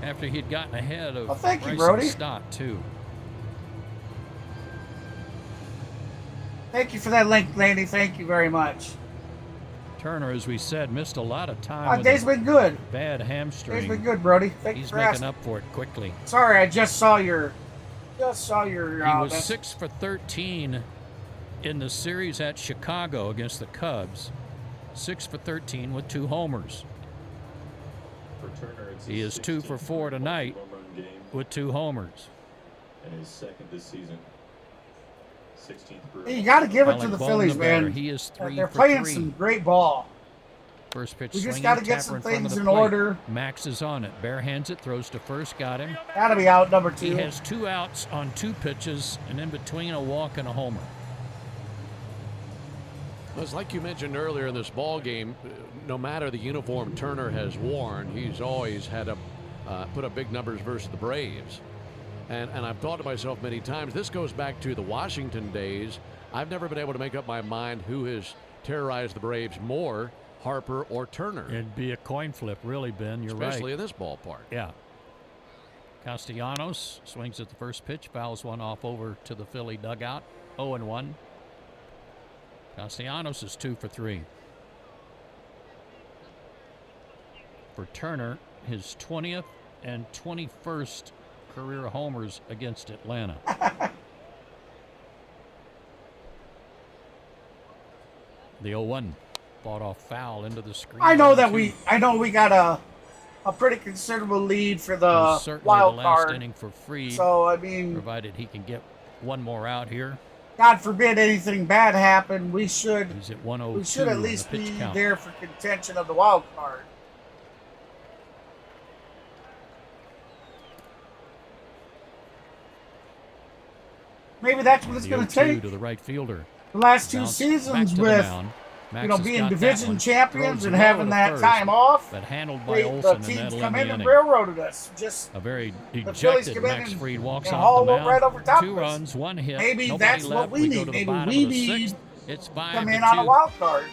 after he'd gotten ahead of thank you, Bryson Brody. Stott, too. thank you for that link, Laney. Thank you very much. Turner, as we said, missed a lot of time. with Day's a been good. Bad hamstring. Day's been good, Brody. Thank you He's for making asking. up for it quickly. Sorry, I just saw your. He was message. 6 for 13 in the series at Chicago against the Cubs. 6 for 13 with 2 homers. For Turner, it's He his is 2 for 4 tonight home run game with 2 homers. and his 2nd this season. 16th career. Hey, you got to give it to Alec the Bohm, Phillies, the batter. man. He is 3 They're for playing 3. some great ball. First pitch We just swinging, got to get tapper some in front of things the in plate. order. Max is on it. Bare hands it, throws to first, got him. That'll be out, number 2. He has 2 outs on 2 pitches, and in between a walk and a homer. It's like you mentioned earlier in this ball game, no matter the uniform Turner has worn, he's always had to put up big numbers versus the Braves. And I've thought to myself many times, this goes back to the Washington days. I've never been able to make up my mind who has terrorized the Braves more, Harper or Turner. It'd be a coin flip, really, Ben. You're right. Especially in this ballpark. Yeah. Castellanos swings at the first pitch, fouls one off over to the Philly dugout. 0-1. Castellanos is 2 for 3. For Turner, his 20th and 21st career homers against Atlanta. The 0-1 fought off foul into the screen. I know we got a pretty considerable lead for the wild the card. last inning for Fried. So I mean, provided he can get one more out here. God forbid anything bad happen, we should He's at 102 we should at least on the be pitch count. there for contention of the wild card. Maybe that's what it's going to take. To the right fielder. The last two Bounce seasons back to with the mound. Max being has got division that one. champions Throws and low having to that first, time off, but handled by the Olsen, and teams that'll come end in the and inning. railroaded us. Just A very the Phillies dejected come in Max and- Fried walks and off haul the it mound. right over top 2 of us. runs, 1 hit. Maybe Nobody that's left. what we go need. to the Maybe bottom we of the need 6th. It's 5-2. come in on a wild card.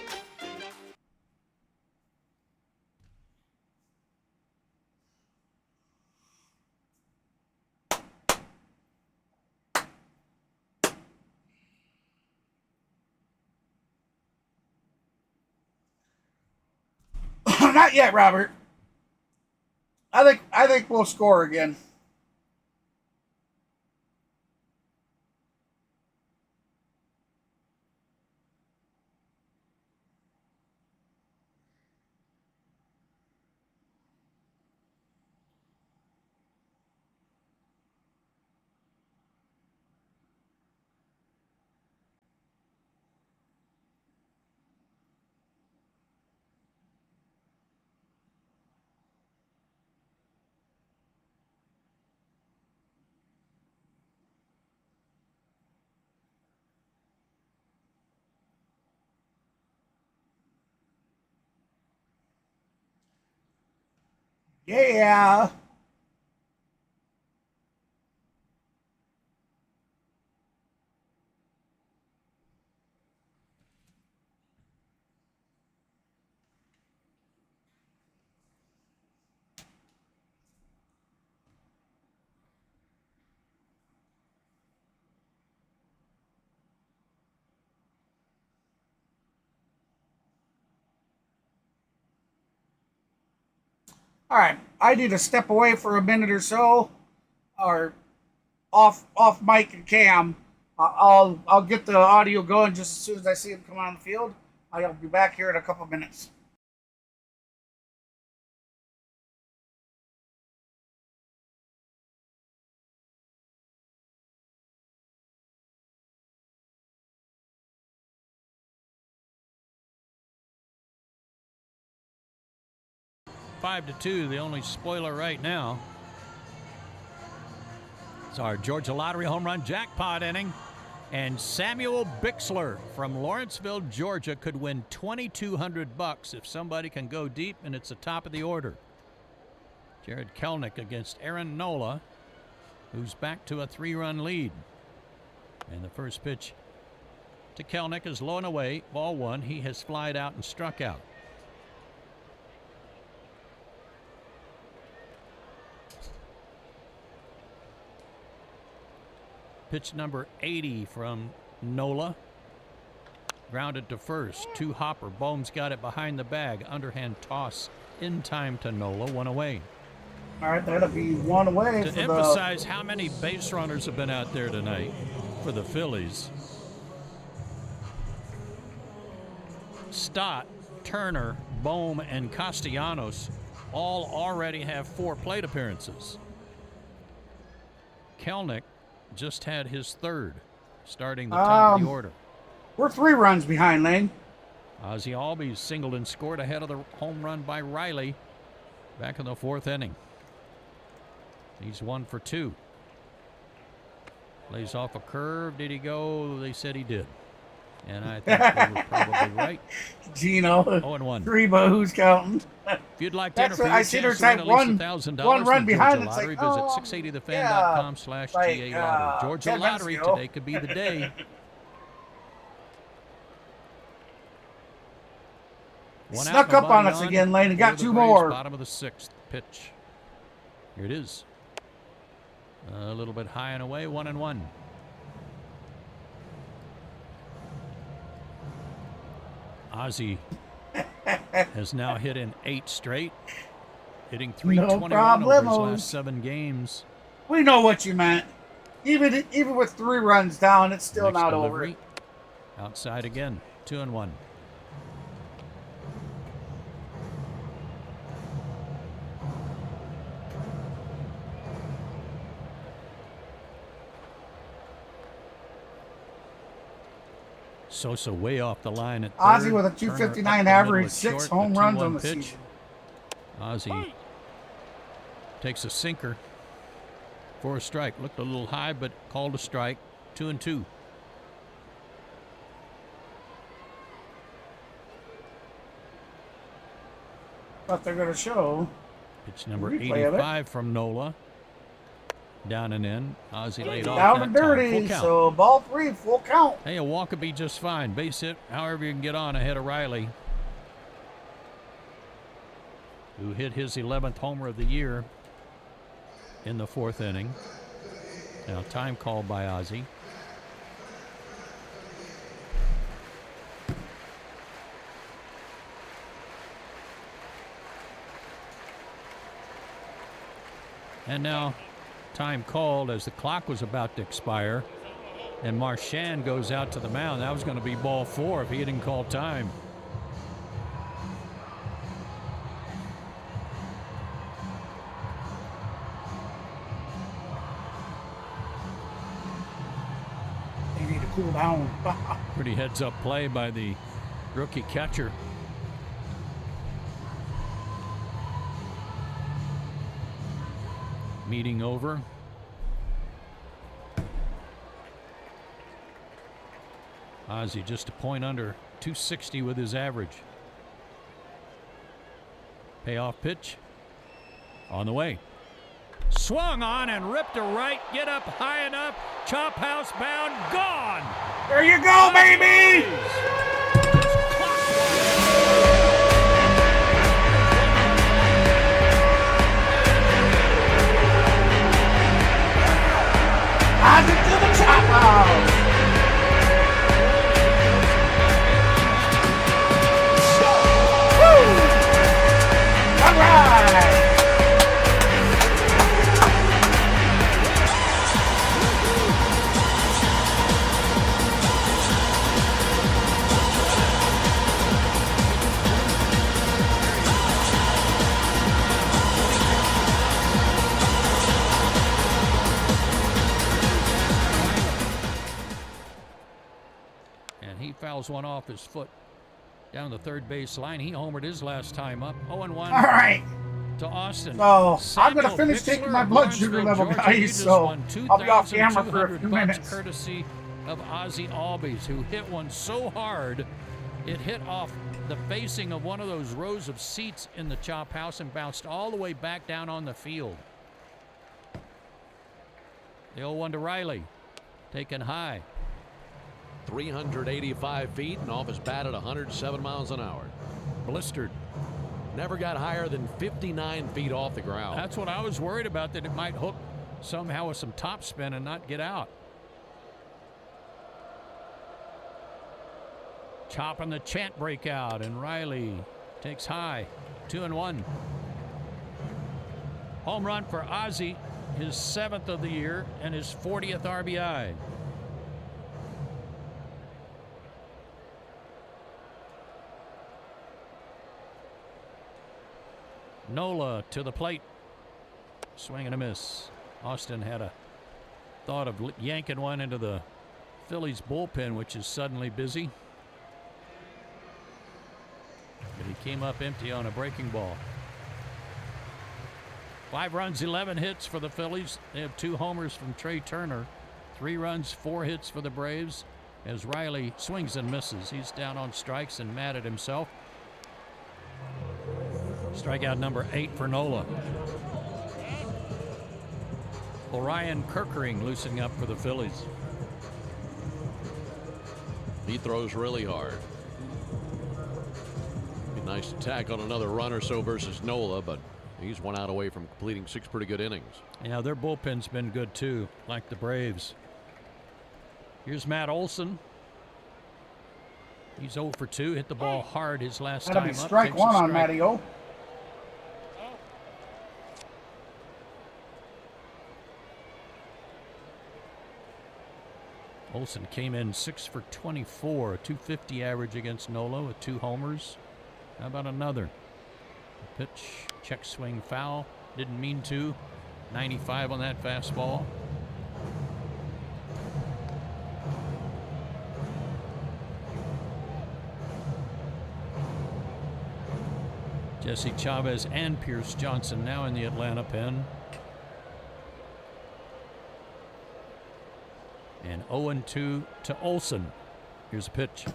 Not yet, Robert. I think we'll score again. Yeah. All right, I need to step away for a minute or so, or off mic and cam. I'll get the audio going just as soon as I see him come on the field. I'll be back here in a couple minutes. 5-2, the only spoiler right now. It's our Georgia Lottery home run jackpot inning. And Samuel Bixler from Lawrenceville, Georgia could win $2,200 if somebody can go deep, and it's the top of the order. Jared Kelenic against Aaron Nola, who's back to a 3-run lead. And the first pitch to Kelenic is low and away, ball 1. He has flied out and struck out. Pitch number 80 from Nola. Grounded to first. 2 hopper. Bohm's got it behind the bag. Underhand toss in time to Nola. 1 away. All right, that'll be 1 away. To emphasize how many base runners have been out there tonight for the Phillies. Stott, Turner, Bohm, and Castellanos all already have 4 plate appearances. Kelenic just had his 3rd, starting the top of the order. We're 3 runs behind, Lane. Ozzie Albies singled and scored ahead of the home run by Riley back in the 4th inning. He's 1 for 2. Lays off a curve. Did he go? They said he did. And I think they were probably right. Gino. 0-1. 3, but who's counting? If you'd like to interview, I see her type one run behind. It's like, visit 680thefan.com/GA Lottery. Georgia Lottery, today could be the day. Snuck up on us again, Lane, and got 2 more. Bottom of the 6th pitch. Here it is. A little bit high and away, 1-1. Ozzie has now hit in 8 straight. hitting .321 over his last 7 games. We know what you meant. Even with 3 runs down, it's still Next not delivery. over. Outside again, 2-1. Sosa way off the line at third. Ozzie with a Turner .259 up the middle average, at 6 short, home the runs 2-1 on the pitch. season. Ozzie takes a sinker for a strike. Looked a little high, but called a strike. 2-2. But they're going to show. Pitch number replay of it. 85 from Nola. Down and in. Ozzie laid off Down that and time. dirty, Full count. so ball 3, full count. Hey, a walk would be just fine. Base hit, however you can get on ahead of Riley, who hit his 11th homer of the year in the 4th inning. Now time called by Ozzie. And now time called as the clock was about to expire, and Marchand goes out to the mound. That was going to be ball 4 if he didn't call time. They need to cool down. Pretty heads-up play by the rookie catcher. Meeting over. Ozzie just a point under 260 with his average. Payoff pitch on the way. Swung on and ripped to right. Get up high enough. Chop house bound. Gone. There you go, baby. Ozzie to the chop house. Woo! All right. He fouls one off his foot down the third base line. He homered his last time up. 0-1. All right. To Austin. So I'm going to Samuel finish Bixler taking my of blood sugar Lawrenceville, level, Georgia. He guys. just So won I'll be off camera for a 2,200 few bucks, minutes. courtesy of Ozzie Albies, who hit one so hard it hit off the facing of one of those rows of seats in the chop house and bounced all the way back down on the field. The 0-1 to Riley, taken high. 385 feet and off his bat at 107 miles an hour. Blistered. Never got higher than 59 feet off the ground. That's what I was worried about, that it might hook somehow with some top spin and not get out. Chopping the chant breakout, and Riley takes high. 2-1. Home run for Ozzie, his 7th of the year and his 40th RBI. Nola to the plate. Swing and a miss. Austin had a thought of yanking one into the Phillies bullpen, which is suddenly busy. But he came up empty on a breaking ball. 5 runs, 11 hits for the Phillies. They have 2 homers from Trey Turner. 3 runs, 4 hits for the Braves. As Riley swings and misses. He's down on strikes and mad at himself. Strikeout number 8 for Nola. Orion Kirkering loosening up for the Phillies. He throws really hard. Be nice to tack on another run or so versus Nola, but he's 1 out away from completing 6 pretty good innings. Yeah, their bullpen's been good too, like the Braves. Here's Matt Olson. He's 0 for 2. Hit the ball hard his last That'll time be up. strike Takes a 1 on strike. Matty O. Olson came in 6 for 24, a 250 average against Nola with 2 homers. How about another? Pitch, check swing foul. Didn't mean to. 95 on that fastball. Jesse Chavez and Pierce Johnson now in the Atlanta pen. And 0-2 to Olson. Here's a pitch.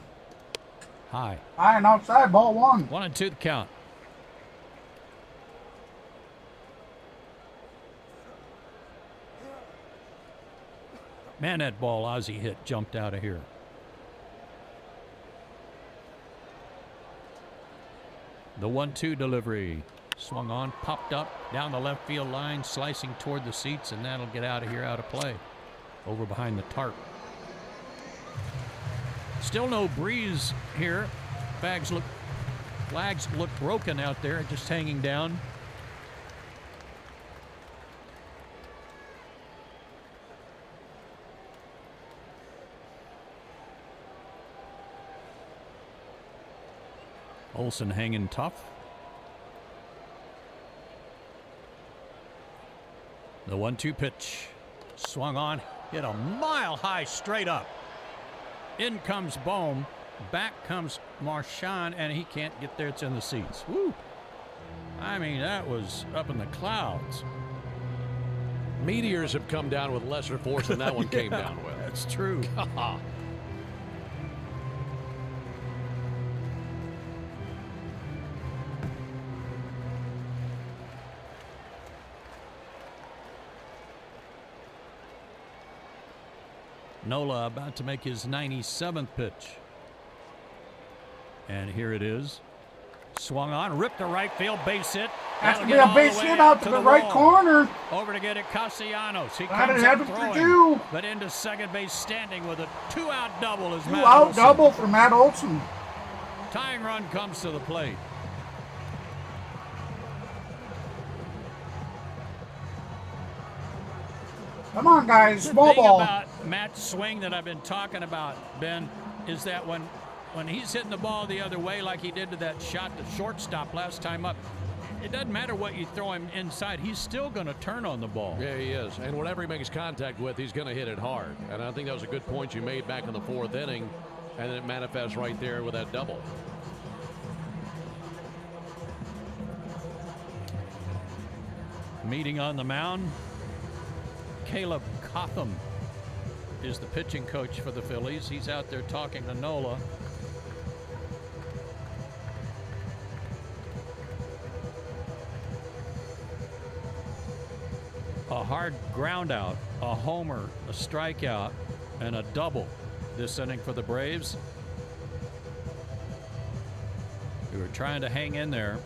High. High and outside, ball 1. 1-2 the count. Man, that ball Ozzie hit jumped out of here. The 1-2 delivery. Swung on, popped up, down the left field line, slicing toward the seats, and that'll get out of here, out of play. Over behind the tarp. Still no breeze here. Flags look broken out there, just hanging down. Olson hanging tough. The 1-2 pitch. Swung on, hit a mile high straight up. In comes Bohm. Back comes Marchand, and he can't get there. It's in the seats. Woo! I mean, that was up in the clouds. Meteors have come down with lesser force than that one came down with. That's true. Nola about to make his 97th pitch. And here it is. Swung on, ripped to right field, base hit. Has to be a base hit out to the right corner. Over to get it, Castellanos. He That comes is up heaven for throwing, two. but into second base standing with a 2-out double. Is Matt 2-out Olson. double for Matt Olson. Tying run comes to the plate. Come on, guys, The small thing ball. about Matt's swing that I've been talking about, Ben, is that when he's hitting the ball the other way like he did to that shot to shortstop last time up, it doesn't matter what you throw him inside, he's still going to turn on the ball. Yeah, he is. And whatever he makes contact with, he's going to hit it hard. And I think that was a good point you made back in the 4th inning, and it manifests right there with that double. Meeting on the mound, Caleb Cotham is the pitching coach for the Phillies. He's out there talking to Nola. A hard ground out, a homer, a strikeout, and a double this inning for the Braves. They were trying to hang in there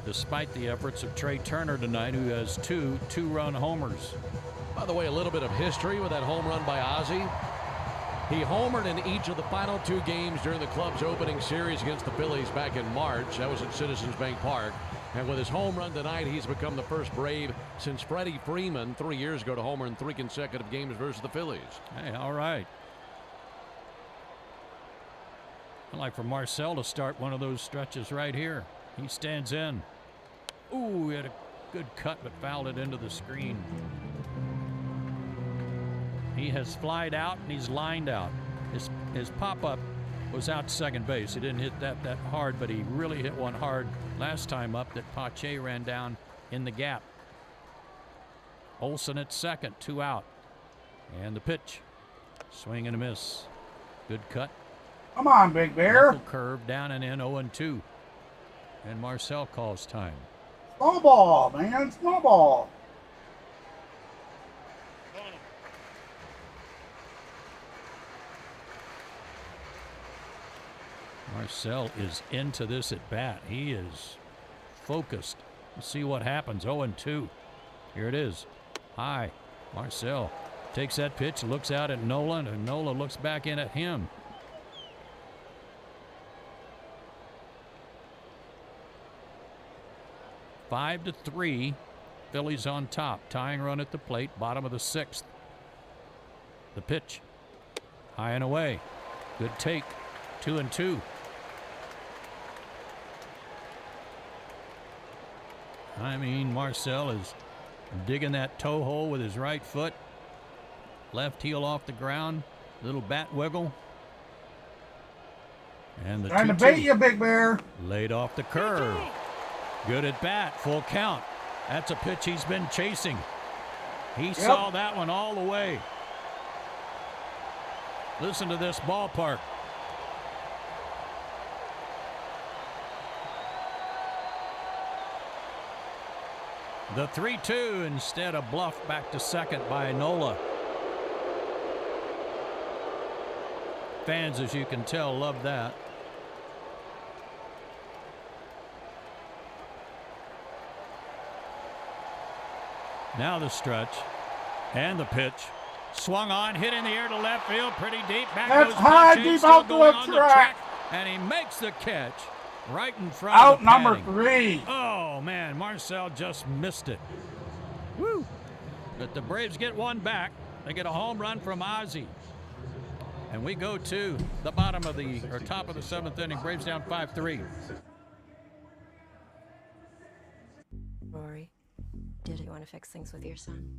despite the efforts of Trey Turner tonight, who has 2 two-run homers. By the way, a little bit of history with that home run by Ozzie. He homered in each of the final 2 games during the club's opening series against the Phillies back in March. That was at Citizens Bank Park. And with his home run tonight, he's become the first Brave since Freddie Freeman 3 years ago to homer in 3 consecutive games versus the Phillies. Hey, all right. I'd like for Marcel to start one of those stretches right here. He stands in. Ooh, he had a good cut, but fouled it into the screen. He has flied out and he's lined out. His pop-up was out to second base. He didn't hit that hard, but he really hit one hard last time up that Pache ran down in the gap. Olson at second, 2 out. And the pitch. Swing and a miss. Good cut. Come on, Big Bear. Knuckle curve down and in, 0-2. And Marcel calls time. Small ball, man, small ball. Marcel is into this at bat. He is focused. Let's see what happens. 0-2. Here it is. High. Marcel takes that pitch, looks out at Nola, and Nola looks back in at him. Five to 3. Phillies on top. Tying run at the plate. Bottom of the 6th. The pitch. High and away. Good take. 2-2. I mean, Marcel is digging that toe hole with his right foot. Left heel off the ground. Little bat wiggle. And the Trying to 2-2. bait you, Big Bear. Laid off the curve. Good at bat. Full count. That's a pitch he's been chasing. He saw that one all the way. Listen to this ballpark. The 3-2 instead of bluffed back to second by Nola. Fans, as you can tell, love that. Now the stretch and the pitch. Swung on, hit in the air to left field, pretty deep. Back That's goes high, Pache, deep still out going the on track. and he makes the catch right in front Out of the number padding. 3. Oh, man, Marcel just missed it. Woo! But the Braves get one back. They get a home run from Ozzie. And we go to the bottom of the, or top of the 7th inning. Braves down 5-3. Rory, did you want to fix things with your son?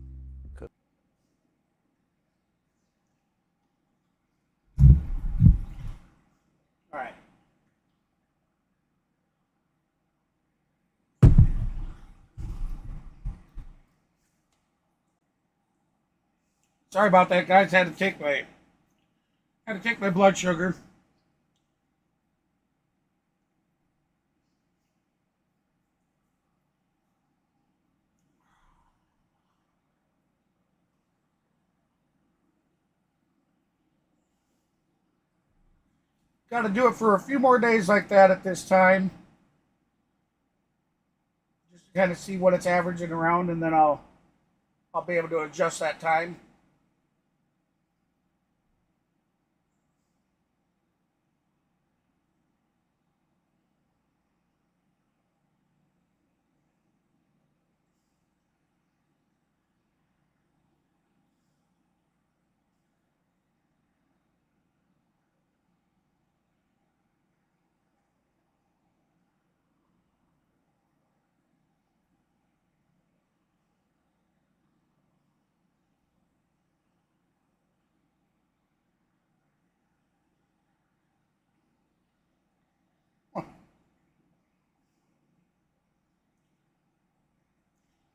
All right. Sorry about that, guys. Had to take my blood sugar. Got to do it for a few more days like that at this time. Just to kind of see what it's averaging around, and then I'll be able to adjust that time.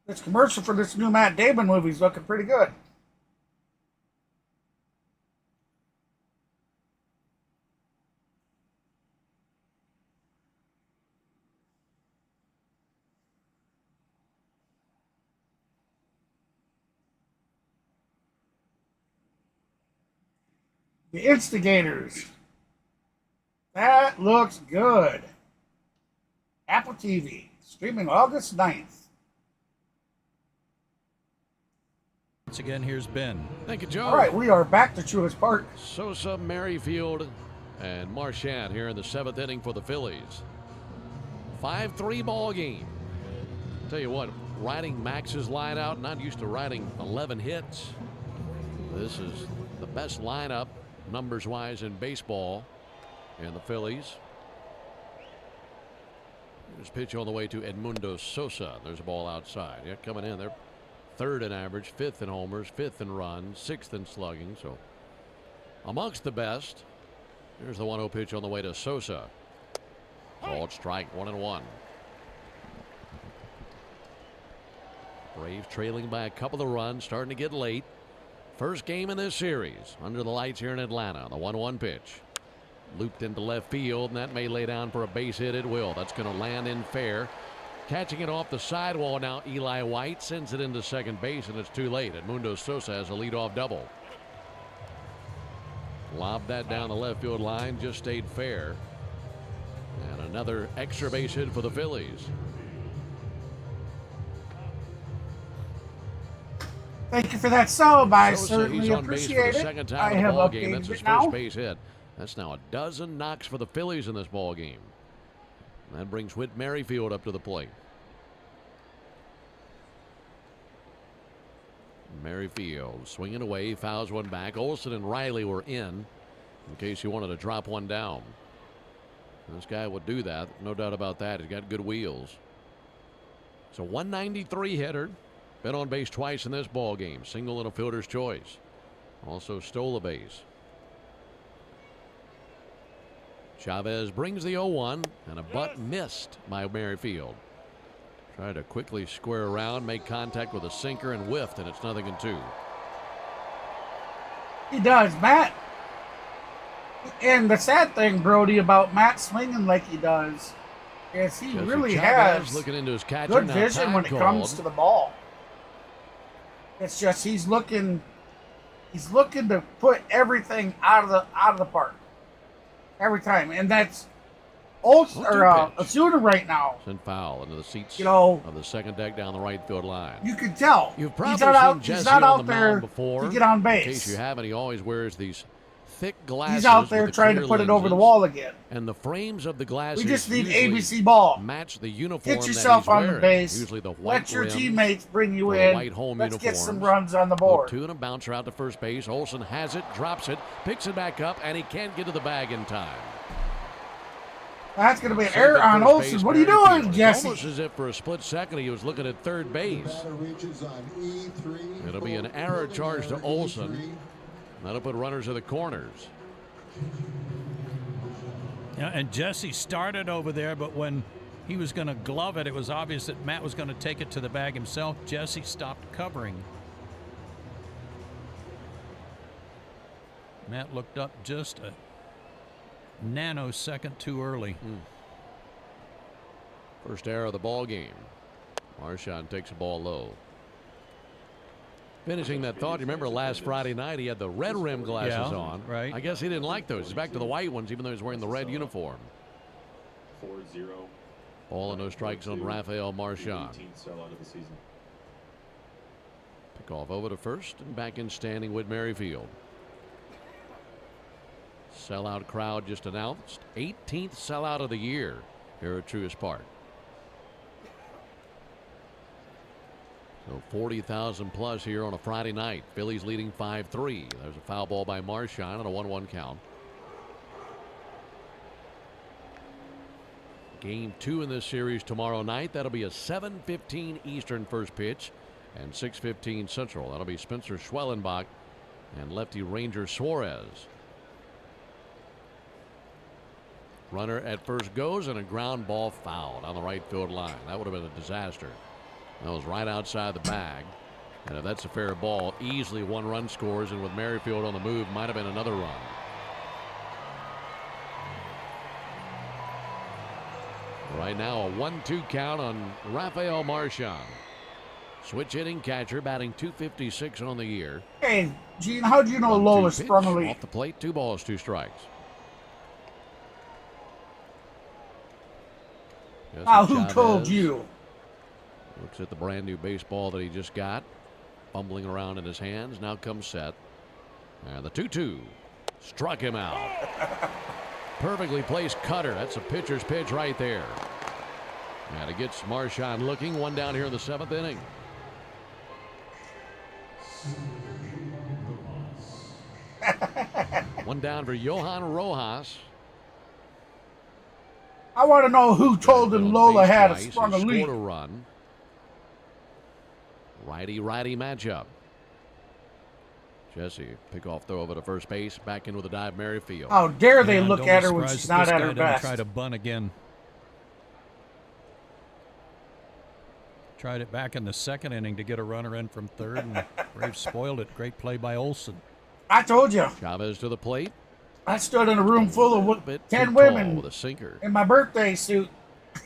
This commercial for this new Matt Damon movie is looking pretty good. The Instigators. That looks good. Apple TV, streaming August 9th. Once again, here's Ben. Thank you, Joe. All right, we are back to Truist Park. Sosa, Merrifield, and Marchand here in the 7th inning for the Phillies. 5-3 ball game. Tell you what, riding Max's line out, not used to riding 11 hits. This is the best lineup, numbers-wise, in baseball. And the Phillies. There's a pitch on the way to Edmundo Sosa. There's a ball outside. Yeah, coming in there. 3rd in average, 5th in homers, 5th in runs, 6th in slugging. So amongst the best. Here's the 1-0 pitch on the way to Sosa. Called strike, 1-1. Braves trailing by a couple of runs, starting to get late. First game in this series under the lights here in Atlanta. The 1-1 pitch. Looped into left field, and that may lay down for a base hit. It will. That's going to land in fair. Catching it off the sidewall now, Eli White sends it into second base, and it's too late. Edmundo Sosa has a leadoff double. Lobbed that down the left field line, just stayed fair. And another extra base hit for the Phillies. Thank you for that sub. I Sosa, certainly he's on base for appreciate the it. second time I in the have ball game. updated That's his it now. first base hit. That's now a dozen knocks for the Phillies in this ball game. That brings Whit Merrifield up to the plate. Merrifield swinging away, fouls one back. Olson and Riley were in case you wanted to drop one down. This guy would do that, no doubt about that. He's got good wheels. It's a 193 hitter. Been on base twice in this ball game. Single and a fielder's choice. Also stole a base. Chavez brings the 0-1 and a butt missed by Merrifield. Tried to quickly square around, make contact with a sinker and whiffed, and it's 0-2. He does, Matt. And the sad thing, Brody, about Matt swinging like he does is he really has looking into his catcher, good vision when it comes to the ball. It's just he's looking to put everything out of the park every time, and that's Osuna right now. Sent foul into the seats of the second deck down the right field line. You can tell You've probably seen Jesse on the mound before. To get on base. In case you haven't, he always wears these thick glasses. He's out there trying to put it over the wall again. And the frames of the glasses. We just need ABC ball. Match the uniform. Get yourself that he's on wearing. the base. Usually the white Let your rims, teammates bring you the in. White home Let's get uniforms. some runs on the board. 2 and a bouncer out to first base. Olson has it, drops it, picks it back up, and he can't get to the bag in time. That's going to be an error on Olson. What are you doing, Jesse? Almost as if for a split second he was looking at third base. It'll be an error charge to Olson. That'll put runners in the corners. Yeah, and Jesse started over there, but when he was going to glove it, it was obvious that Matt was going to take it to the bag himself. Jesse stopped covering. Matt looked up just a nanosecond too early. First error of the ball game. Marchand takes the ball low. Finishing that thought, you remember last Friday night he had the red rim glasses on. Right. I guess he didn't like those. He's back to the white ones, even though he's wearing the red uniform. 4-0. Ball and no strikes on Rafael Marchand. Sellout of the season. Pick off over to first and back in standing with Merrifield. Sellout crowd just announced. 18th sellout of the year here at Truist Park. So 40,000 plus here on a Friday night. Phillies leading 5-3. There's a foul ball by Marchand on a 1-1 count. Game 2 in this series tomorrow night. That'll be a 7:15 Eastern first pitch and 6:15 Central. That'll be Spencer Schwellenbach and lefty Ranger Suarez. Runner at first goes and a ground ball fouled on the right field line. That would have been a disaster. That was right outside the bag. And if that's a fair ball, easily 1 run scores, and with Merrifield on the move, might have been another run. Right now, a 1-2 count on Rafael Marchand. Switch hitting catcher, batting .256 on the year. Hey, Gene, how'd you know Lola sprung a leak? Off the plate, 2 balls, 2 strikes. Now, who told you? Looks at the brand new baseball that he just got. Fumbling around in his hands. Now comes set. And the 2-2 struck him out. Perfectly placed cutter. That's a pitcher's pitch right there. And it gets Marchand looking. 1 down here in the 7th inning. One down for Johan Rojas. I want to know who told him Lola had sprung a leak. Scored a run. Righty-righty matchup. Jesse, pick-off throw over to first base. Back in with a dive, Merrifield. How dare they look at her when she's not at her best. Try to bunt again. Tried it back in the 2nd inning to get a runner in from 3rd, and Braves spoiled it. Great play by Olson. I told you. Chavez to the plate. I stood in a room full of 10 women with a sinker in my birthday suit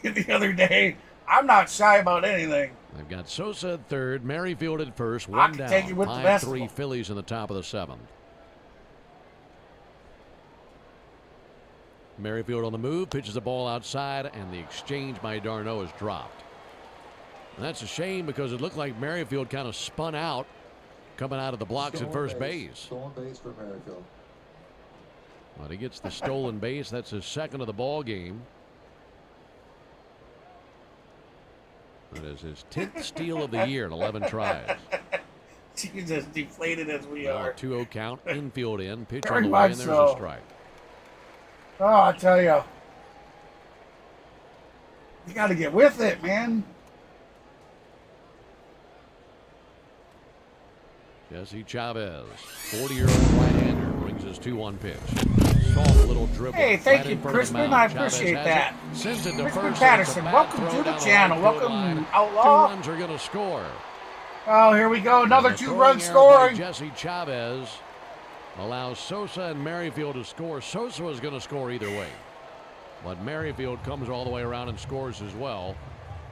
the other day. I'm not shy about anything. They've got Sosa at 3rd, Merrifield at 1st, 1 down. Take you with the best 5-3 Phillies in the top of the 7th. Merrifield on the move, pitches the ball outside, and the exchange by d'Arnaud is dropped. And that's a shame because it looked like Merrifield kind of spun out coming out of the blocks at first base. Stolen base for Merrifield. But he gets the stolen base. That's his 2nd of the ball game. That is his 10th steal of the year in 11 tries. She's as deflated as we Now are. a 2-0 count, infield in, pitch Very on the much way, and there's so. a strike. Oh, I tell you. You got to get with it, man. Jesse Chavez, 40-year-old right-hander, brings his 2-1 pitch. Soft little dribble. Hey, thank right you, in front of the Crispin. mound. I Chavez appreciate has that. it, sends it to Crispin first. Patterson, and it's a bad welcome throw to the down channel. right field Welcome, line. Outlaw. 2 runs are going to score. Oh, here we go. Another And the 2-run throwing error by scoring. Jesse Chavez allows Sosa and Merrifield to score. Sosa was going to score either way, but Merrifield comes all the way around and scores as well.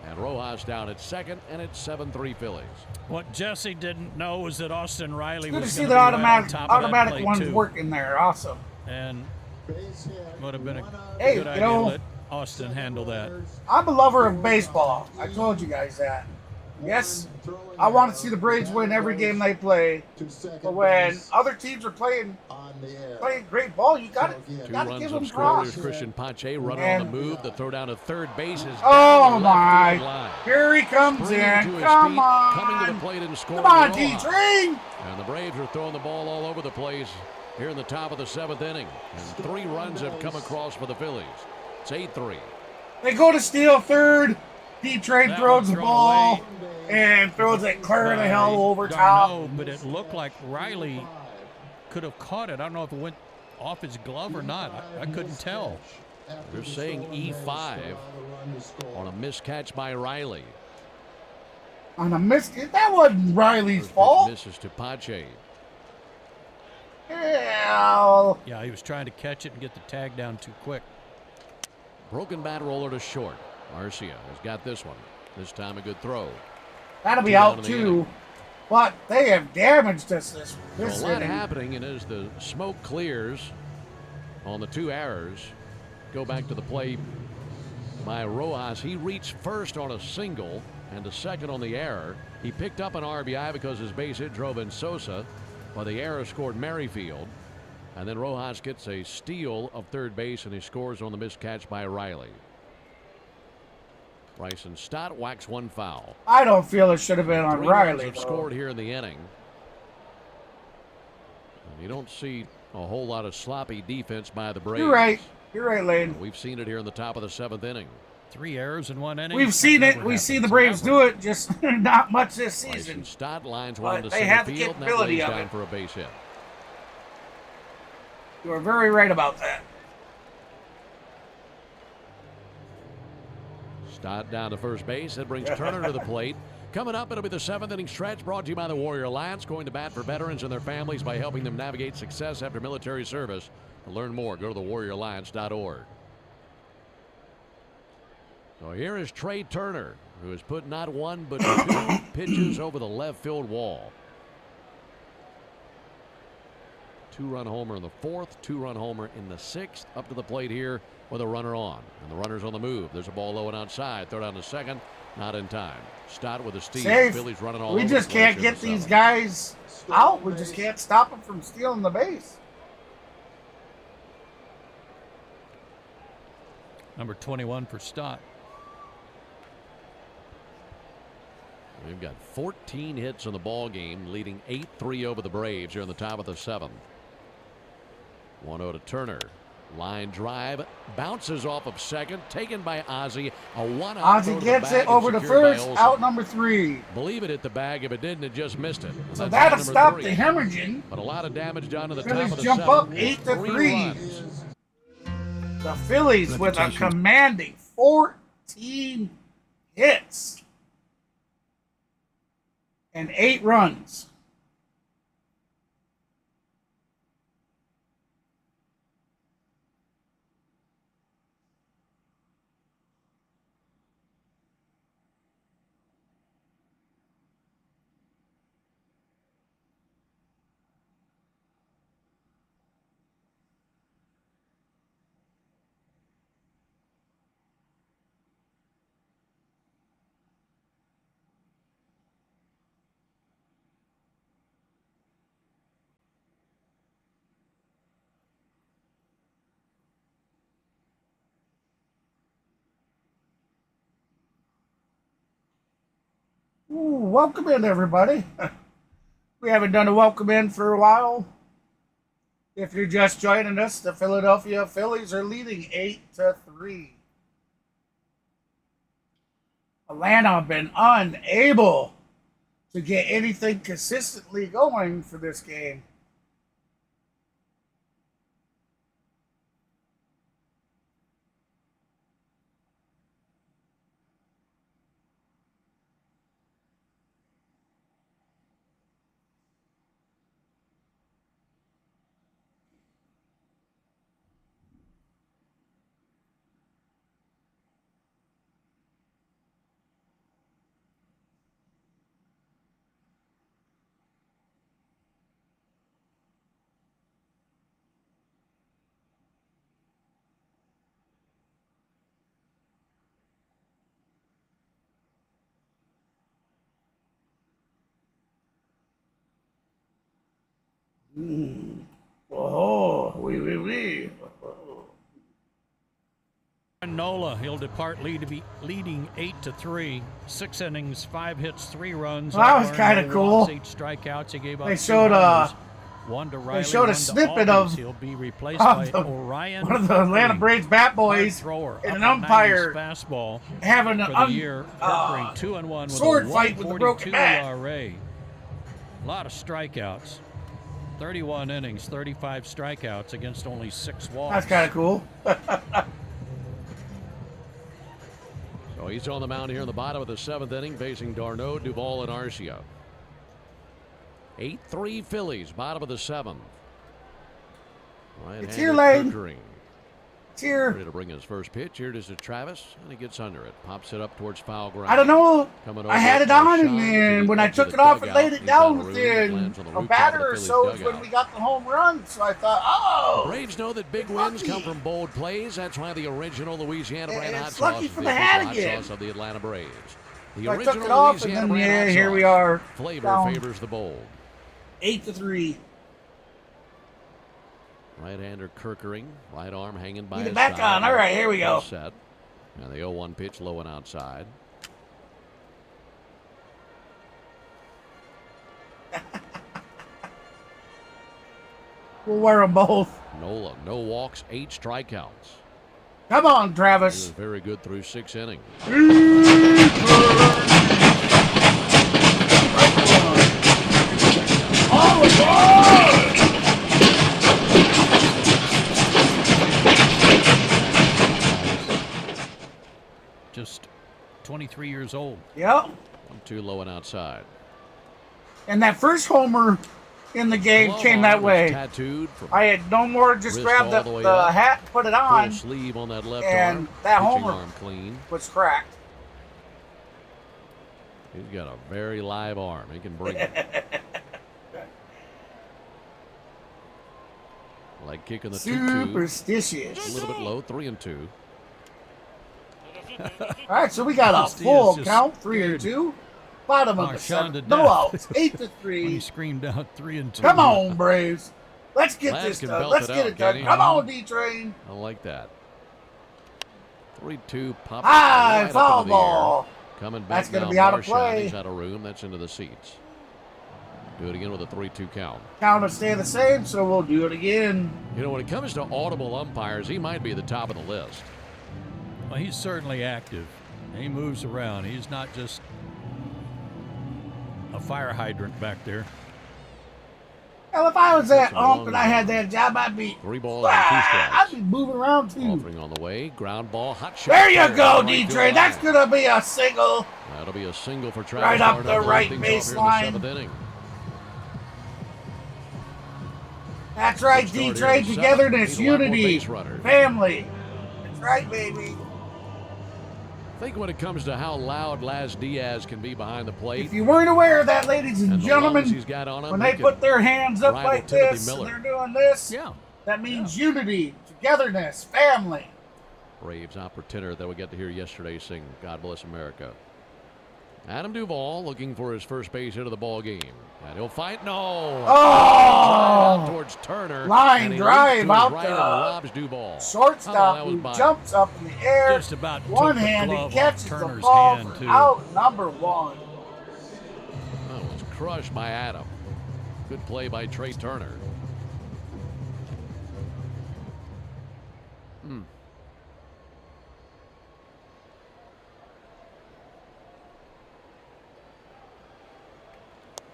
And Rojas down at second, and it's 7-3 Phillies. What Jesse didn't know was that Austin Riley Good to was see going the to be right on top of that automatic play ones too. working there. Awesome. And would have been a Hey, good you idea know, to let Austin handle that. I'm a lover of baseball. I told you guys that. Yes, I want to see the Braves win every game they play. But when other teams are playing great ball, you got to give them props. Christian Pache running And- on the move. The throw down to third base is Oh down the left field my! line. Here he comes Springing to in. his Come feet, on! coming to the plate and scoring. Come on, Rojas. D-Train! And the Braves are throwing the ball all over the place here in the top of the 7th inning. And 3 runs have come across for the Phillies. It's 8-3. They go to steal third. D-Train That throws one's the thrown ball away and throws it clear the hell over Darno, top. but it looked like Riley could have caught it. I don't know if it went off his glove or not. I couldn't tell. They're saying E5 on a miscatch by Riley. On a miss, that wasn't Riley's fault. Misses to Pache. Hell. Yeah, he was trying to catch it and get the tag down too quick. Broken bat roller to short. Marcia has got this one. This time a good throw. That'll be 2 down out in the too. inning. But they have damaged us this So a lot inning. happening, and as the smoke clears on the 2 errors, go back to the play by Rojas. He reached first on a single and to second on the error. He picked up an RBI because his base hit drove in Sosa, but the error scored Merrifield. And then Rojas gets a steal of third base, and he scores on the miscatch by Riley. Bryson Stott whacks 1 foul. I don't feel it should have been on 3 Riley. runs have though. scored here in the inning. And you don't see a whole lot of sloppy defense by the Braves. You're right. You're right, Lane. We've seen it here in the top of the 7th inning. 3 errors in 1 inning. We've seen it. We've seen the Braves do it, just not much this season. Bryson Stott lines one But into they center have the field, and that capability lays of down it. for a base hit. You are very right about that. Stott down to first base. That brings Turner to the plate. Coming up, it'll be the 7th inning stretch brought to you by the Warrior Alliance, going to bat for veterans and their families by helping them navigate success after military service. To learn more, go to thewarrioralliance.org. So here is Trey Turner, who has put not 1 but 2 pitches over the left field wall. 2-run homer in the 4th, 2-run homer in the 6th. Up to the plate here with a runner on. And the runner's on the move. There's a ball low and outside. Throw down to second. Not in time. Stott with a steal. Safe. Phillies running all We over just the place can't here in get the these 7th. guys out. We just can't stop them from stealing the base. Number 21 for Stott. We've got 14 hits in the ball game, leading 8-3 over the Braves here in the top of the 7th. 1-0 to Turner. Line drive, bounces off of second, taken by Ozzie. A one-out Ozzie throw to the gets bag it over and to secured by first, Olsen. out number 3. Believe it hit the bag. If it didn't, it just missed it. And So that's that'll out number stop 3. the hemorrhaging. But a lot of damage done to the Phillies top of the jump 7th. up 8-3. 3 runs. The Phillies with a commanding 14 hits and 8 runs. Ooh, welcome in, everybody. We haven't done a welcome in for a while. If you're just joining us, the Philadelphia Phillies are leading 8-3. Atlanta have been unable to get anything consistently going for this game. Oh, oui. Aaron Nola, he'll depart leading 8-3. 6 innings, 5 hits, 3 runs. Well, that was kind of cool. 8 strikeouts. He gave up. They showed one to Riley, they showed a snippet of he'll be replaced by Orion, one of the Atlanta Braves bat boys, and an umpire fastball having an for the year. 2-1 with sword a fight with the broken 1.42 bat. ERA. A lot of strikeouts. 31 innings, 35 strikeouts against only 6 walks. That's kind of cool. So he's on the mound here in the bottom of the 7th inning, facing D'Arnaud, Duvall, and Arcia. 8-3 Phillies, bottom of the 7th. It's here, Lane. Kirkering. It's here. Ready to bring his first pitch. Here it is to Travis, and he gets under it. Pops it up towards foul ground. I don't know. I had it on, and then when I took it off and laid it down within a batter or so is when we got the home run. So I thought, oh. Braves know that big wins come from bold plays. That's why the original Louisiana brand hot it's sauce lucky is for the the hat again. sauce of the Atlanta Braves. The So I original took it off, Louisiana and then brand hot here sauce. we are. Flavor Down. favors the bold. 8-3. Right-hander Kirkering, right arm hanging by Get his it back side. on. All right, here we go. Set. And the 0-1 pitch low and outside. We'll wear them both. Nola, no walks, 8 strikeouts. Come on, He Travis. was very good through 6 innings. All aboard! Just 23 years old. Yep. 1-2 low and outside. And that first homer in the game Glove came arm that is way. tattooed from I had no more, just wrist grabbed all the way the up. hat, put it full on, sleeve on that left and arm. that Pitching homer arm clean. was cracked. He's got a very live arm. He can bring it. Leg kick in the 2-2. Superstitious. A little bit low, 3-2. All right, so we got a full count, 3-2. Bottom of the seventh. No outs, 8-3. He screamed out 3-2. Come on, Braves. Let's get Lads this can done. belt Let's it get out, it done. Kenny. Come on, D-Train. I like that. 3-2 pop. High right foul up into the air. ball. Coming back That's going now, to be out of Marchand. play. He's out of room. That's into the seats. Do it again with a 3-2 count. Count will stay the same, so we'll do it again. You know, when it comes to audible umpires, he might be at the top of the list. Well, he's certainly active. He moves around. He's not just a fire hydrant back there. Well, if I was that ump and I had that job, I'd be 3 balls and 2 strikes. I'd be moving around too. Offering on the way. Ground ball. Hot shot. There you Right go, to D-Train. That's line. going to be a single. That'll be a single for Travis. Right up D'Arnaud the to right lead things off here baseline. in the 7th inning. That's right, Good start D-Train. here in the 7th. Togetherness, Need a lot more unity, base runners. family. That's right, baby. I think when it comes to how loud Laz Diaz can be behind the plate, If you weren't aware of that, ladies and and the gentlemen, lungs he's got on him, when he they could put their hands up rival like Timothy this and Miller. they're doing this, that means unity, togetherness, family. Braves opera tenor that we got to hear yesterday sing God Bless America. Adam Duvall looking for his first base hit of the ball game. And he'll fight. No. Oh! Out towards Turner. Line and he drive leaps to his out right to and robs Duvall. shortstop that was who by jumps up in the air. Just about took the one-handed glove off catches the Turner's ball hand, for too. out number 1. That was crushed by Adam. Good play by Trey Turner.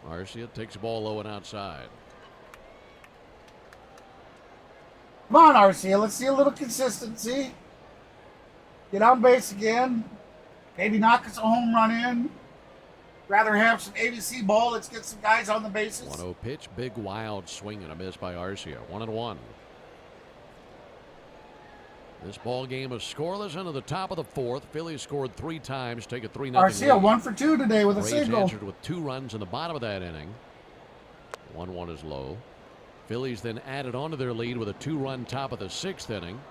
Arcia takes the ball low and outside. Come on, Arcia. Let's see a little consistency. Get on base again. Maybe knock us a home run in. Rather have some ABC ball. Let's get some guys on the bases. 1-0 pitch. Big wild swing and a miss by Arcia. 1-1. This ball game is scoreless into the top of the fourth. Phillies scored 3 times, take a 3-0 Arcia lead. 1 for 2 today with a Braves single. answered with 2 runs in the bottom of that inning. 1-1 is low. Phillies then added on to their lead with a 2-run top of the 6th inning.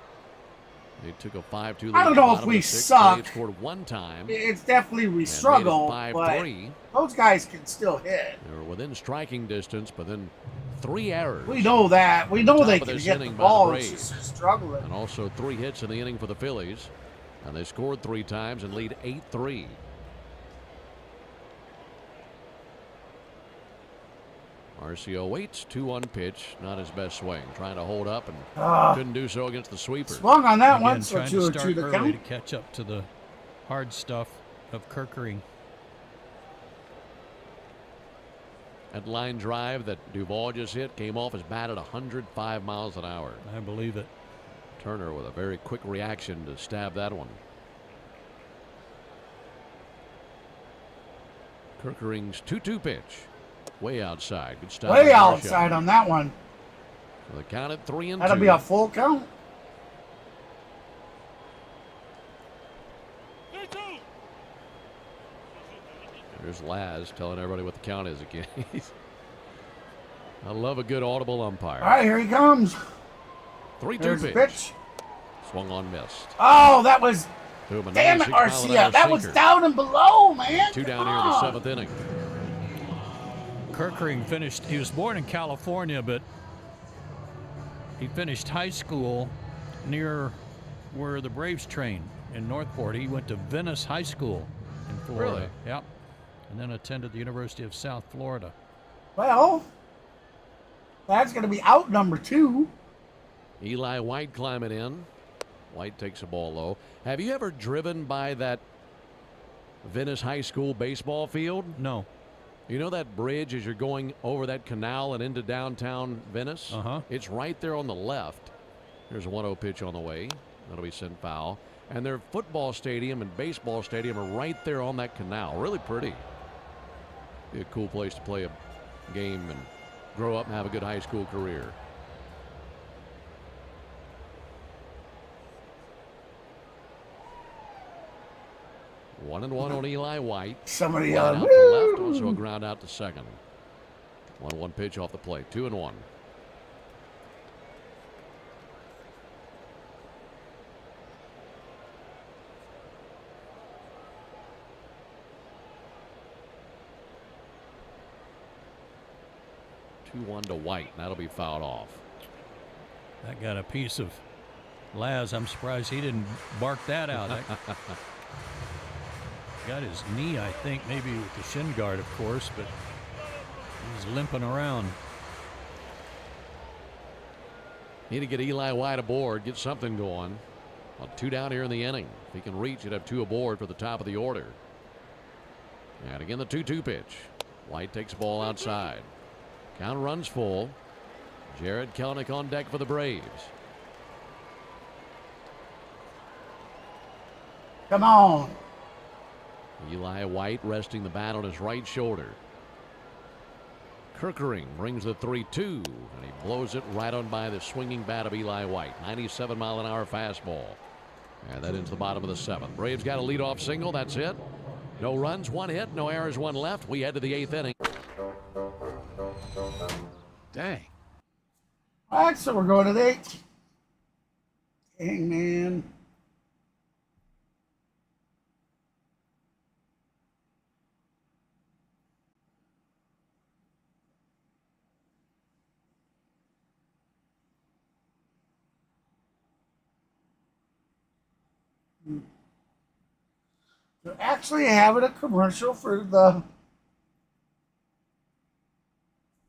They took a 5-2 lead. I don't know if we suck. They scored 1 time. It's definitely we struggle, but those guys can still hit. They were within striking distance, but then 3 errors. We know that. We know they can get the ball. It's Braves. just they're struggling. And also 3 hits in the inning for the Phillies. And they scored 3 times and lead 8-3. Arcia waits. 2-1 pitch. Not his best swing. Trying to hold up and couldn't do so against the sweeper. Swung on that one, so trying 2 to or start 2 to early count. to catch up to the hard stuff of Kirkering. That line drive that Duvall just hit came off his bat at 105 miles an hour. I believe it. Turner with a very quick reaction to stab that one. Kirkering's 2-2 pitch. Way outside. Good stop. Way outside on that one. So the count at 3-2. That'll be a full count. There's Laz telling everybody what the count is again. I love a good audible umpire. All right, here he comes. 3-2 pitch. Swung on, missed. Oh, that was. To him, a Damn it, 96-mile-an-hour Arcia. That was sinker. down and below, man. 2 down Come here in on. the 7th inning. Kirkering finished, he was born in California, but he finished high school near where the Braves train in Northport. He went to Venice High School in Florida. Really? Yep. And then attended the University of South Florida. Well, that's going to be out number 2. Eli White climbing in. White takes the ball low. Have you ever driven by that Venice High School baseball field? No. You know that bridge as you're going over that canal and into downtown Venice? Uh-huh. It's right there on the left. There's a 1-0 pitch on the way. That'll be sent foul. And their football stadium and baseball stadium are right there on that canal. Really pretty. Be a cool place to play a game and grow up and have a good high school career. One and one on Eli White. Somebody Ground yelling, out to left, "Woo!" also a ground out to second. 1-1 pitch off the plate. 2-1. To White. That'll be fouled off. That got a piece of Laz. I'm surprised he didn't bark that out. That got his knee, I think, maybe with the shin guard, of course, but he's limping around. Need to get Eli White aboard, get something going. Well, 2 down here in the inning. If he can reach, he'd have 2 aboard for the top of the order. And again, the 2-2 pitch. White takes the ball outside. Count runs full. Jared Kelenic on deck for the Braves. Come on. Eli White resting the bat on his right shoulder. Kirkering brings the 3-2, and he blows it right on by the swinging bat of Eli White. 97-mile-an-hour fastball. And that into the bottom of the 7th. Braves got a leadoff single. That's it. No runs, 1 hit, no errors, 1 left. We head to the 8th inning. Dang. All right, so we're going to the 8th. Dang, man. They're actually having a commercial for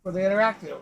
for the interactive.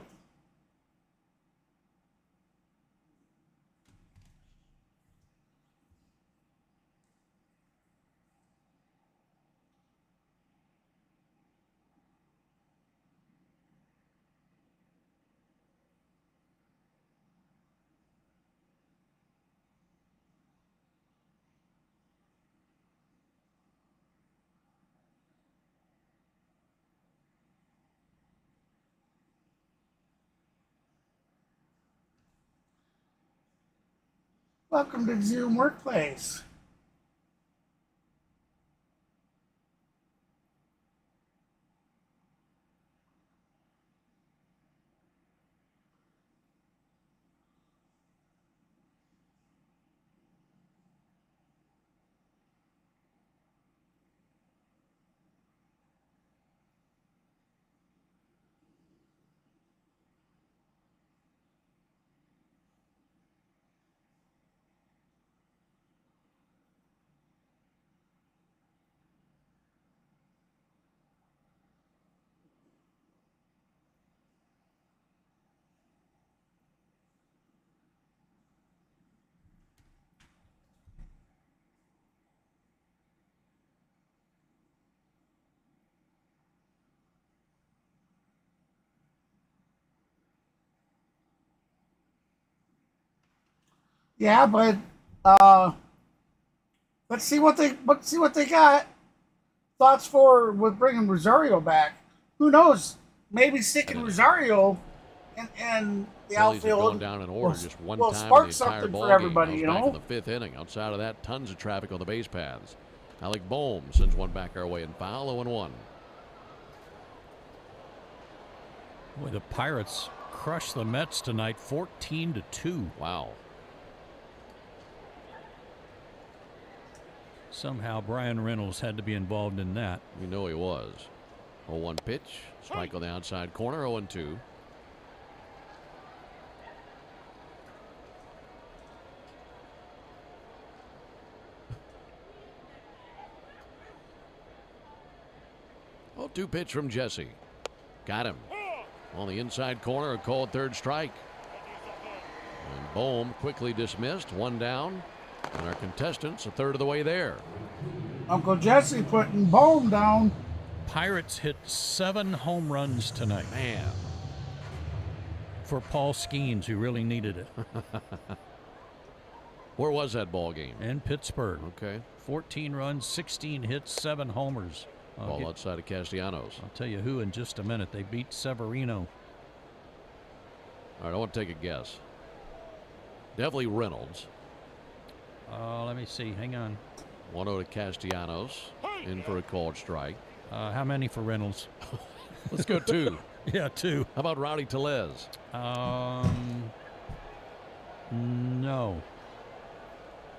Welcome to Zoom Workplace. Yeah, but let's see what they got. Thoughts with bringing Rosario back? Who knows? Maybe sticking Rosario in the Phillies have outfield gone down in order just one will time spark in the entire something ball for game. everybody. Goes You back know. in the fifth inning. Outside of that, tons of traffic on the base paths. Alec Boehm sends one back our way and foul. 0-1. Boy, the Pirates crushed the Mets tonight, 14-2. Wow. Somehow Brian Reynolds had to be involved in that. We know he was. 0-1 pitch. Strike on the outside corner. 0-2. Oh, 2 pitch from Jesse. Got him. On the inside corner, a called third strike. And Boehm quickly dismissed. 1 down. And our contestants a third of the way there. Uncle Jesse putting Boehm down. Pirates hit 7 home runs tonight. Man. For Paul Skeens, who really needed it. Where was that ball game? In Pittsburgh. Okay. 14 runs, 16 hits, 7 homers. Ball outside of Castellanos. I'll tell you who in just a minute. They beat Severino. All right, I want to take a guess. Definitely Reynolds. Let me see. Hang on. 1-0 to Castellanos. In for a called strike. How many for Reynolds? Let's go 2. Yeah, 2. How about Rowdy Tellez? No. How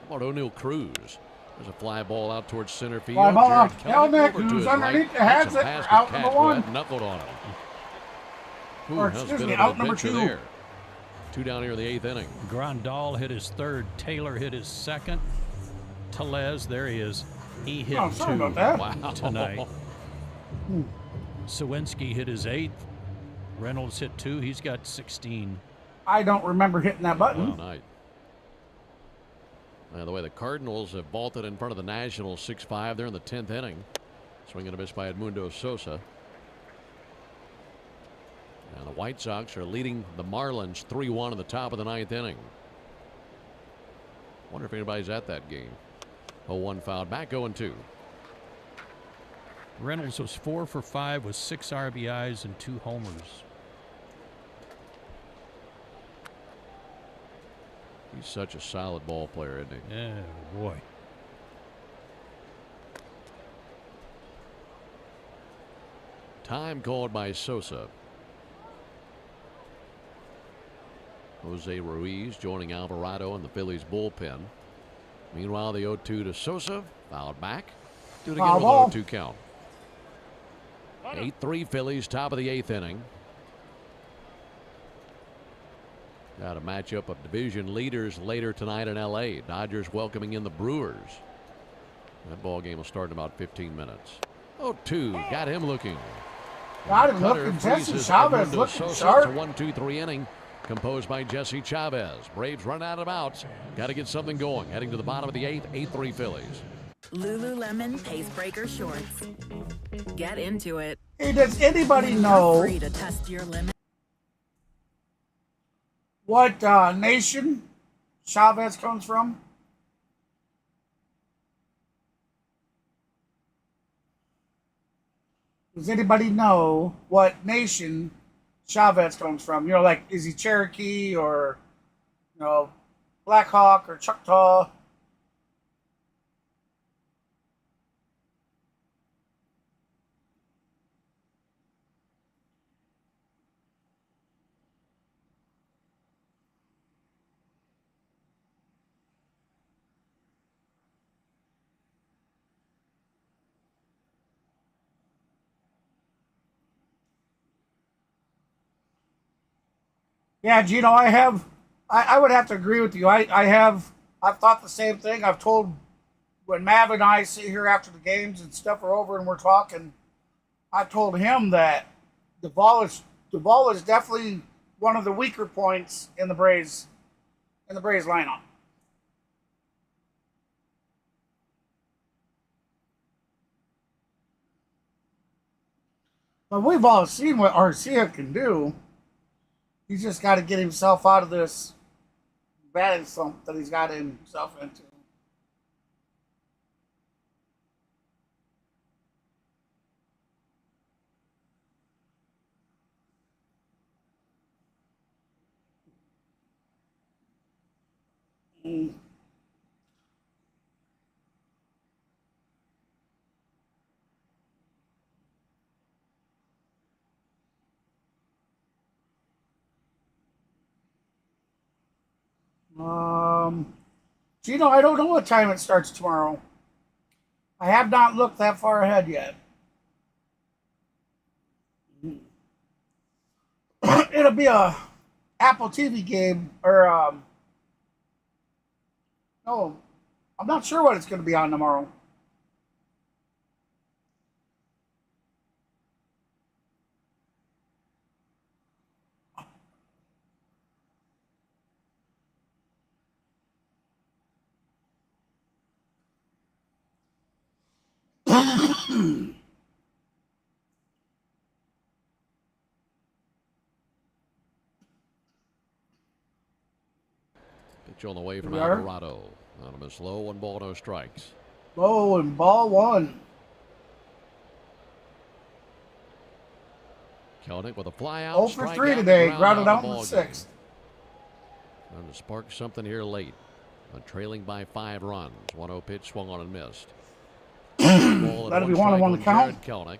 about O'Neill Cruz? There's a fly ball out towards center field. Fly ball off Kelnick Kelnick, who's underneath the heads for out number 1. Knuckled on him. Or excuse me, out number 2. There. 2 down here in the 8th inning. Grandal hit his 3rd. Taylor hit his 2nd. Tellez, there he is. He hit 2 sorry about that. Wow. tonight. Sawinski hit his 8th. Reynolds hit 2. He's got 16. I don't remember hitting that button. Wow, night. By the way, the Cardinals have vaulted in front of the Nationals 6-5. They're in the 10th inning. Swing and a miss by Edmundo Sosa. And the White Sox are leading the Marlins 3-1 in the top of the 9th inning. Wonder if anybody's at that game. 0-1 fouled back, 0-2. Reynolds was 4 for 5 with 6 RBIs and 2 homers. He's such a solid ball player, isn't he? Yeah, boy. Time called by Sosa. Jose Ruiz joining Alvarado in the Phillies bullpen. Meanwhile, the 0-2 to Sosa. Fouled back. Do it again with an 0-2 count. 8-3 Phillies, top of the 8th inning. Got a matchup of division leaders later tonight in L.A. Dodgers welcoming in the Brewers. That ball game will start in about 15 minutes. 0-2, got him looking. Got him Cutter looking. Jesse freezes Chavez Edmundo looking Sosa. sharp. It's a 1-2-3 inning composed by Jesse Chavez. Braves run out of outs. Got to get something going. Heading to the bottom of the 8th, 8-3 Phillies. Lululemon Pace Breaker Shorts. Get into it. Hey, does anybody know Free to test your limit. what nation Chavez comes from? Does anybody know what nation Chavez comes from? You know, like, is he Cherokee or, you know, Black Hawk or Choctaw? Yeah, Gino, I would have to agree with you. I've thought the same thing. I've told, when Mav and I sit here after the games and stuff are over and we're talking, I've told him that Duvall is definitely one of the weaker points in the Braves lineup. But we've all seen what Arcia can do. He's just got to get himself out of this batting slump that he's got himself into. Gino, I don't know what time it starts tomorrow. I have not looked that far ahead yet. It'll be a Apple TV game, or no, I'm not sure what it's going to be on tomorrow. Pitch on the way from Alvarado. On a miss low, 1 ball, no strikes. Low and ball 1. Kelnick with a fly out. 0 for 3 today. Grounded out in the 6th. Trying to spark something here late. Trailing by 5 runs. 1-0 pitch swung on and missed. That'll be 1-1 the count. Kelnick.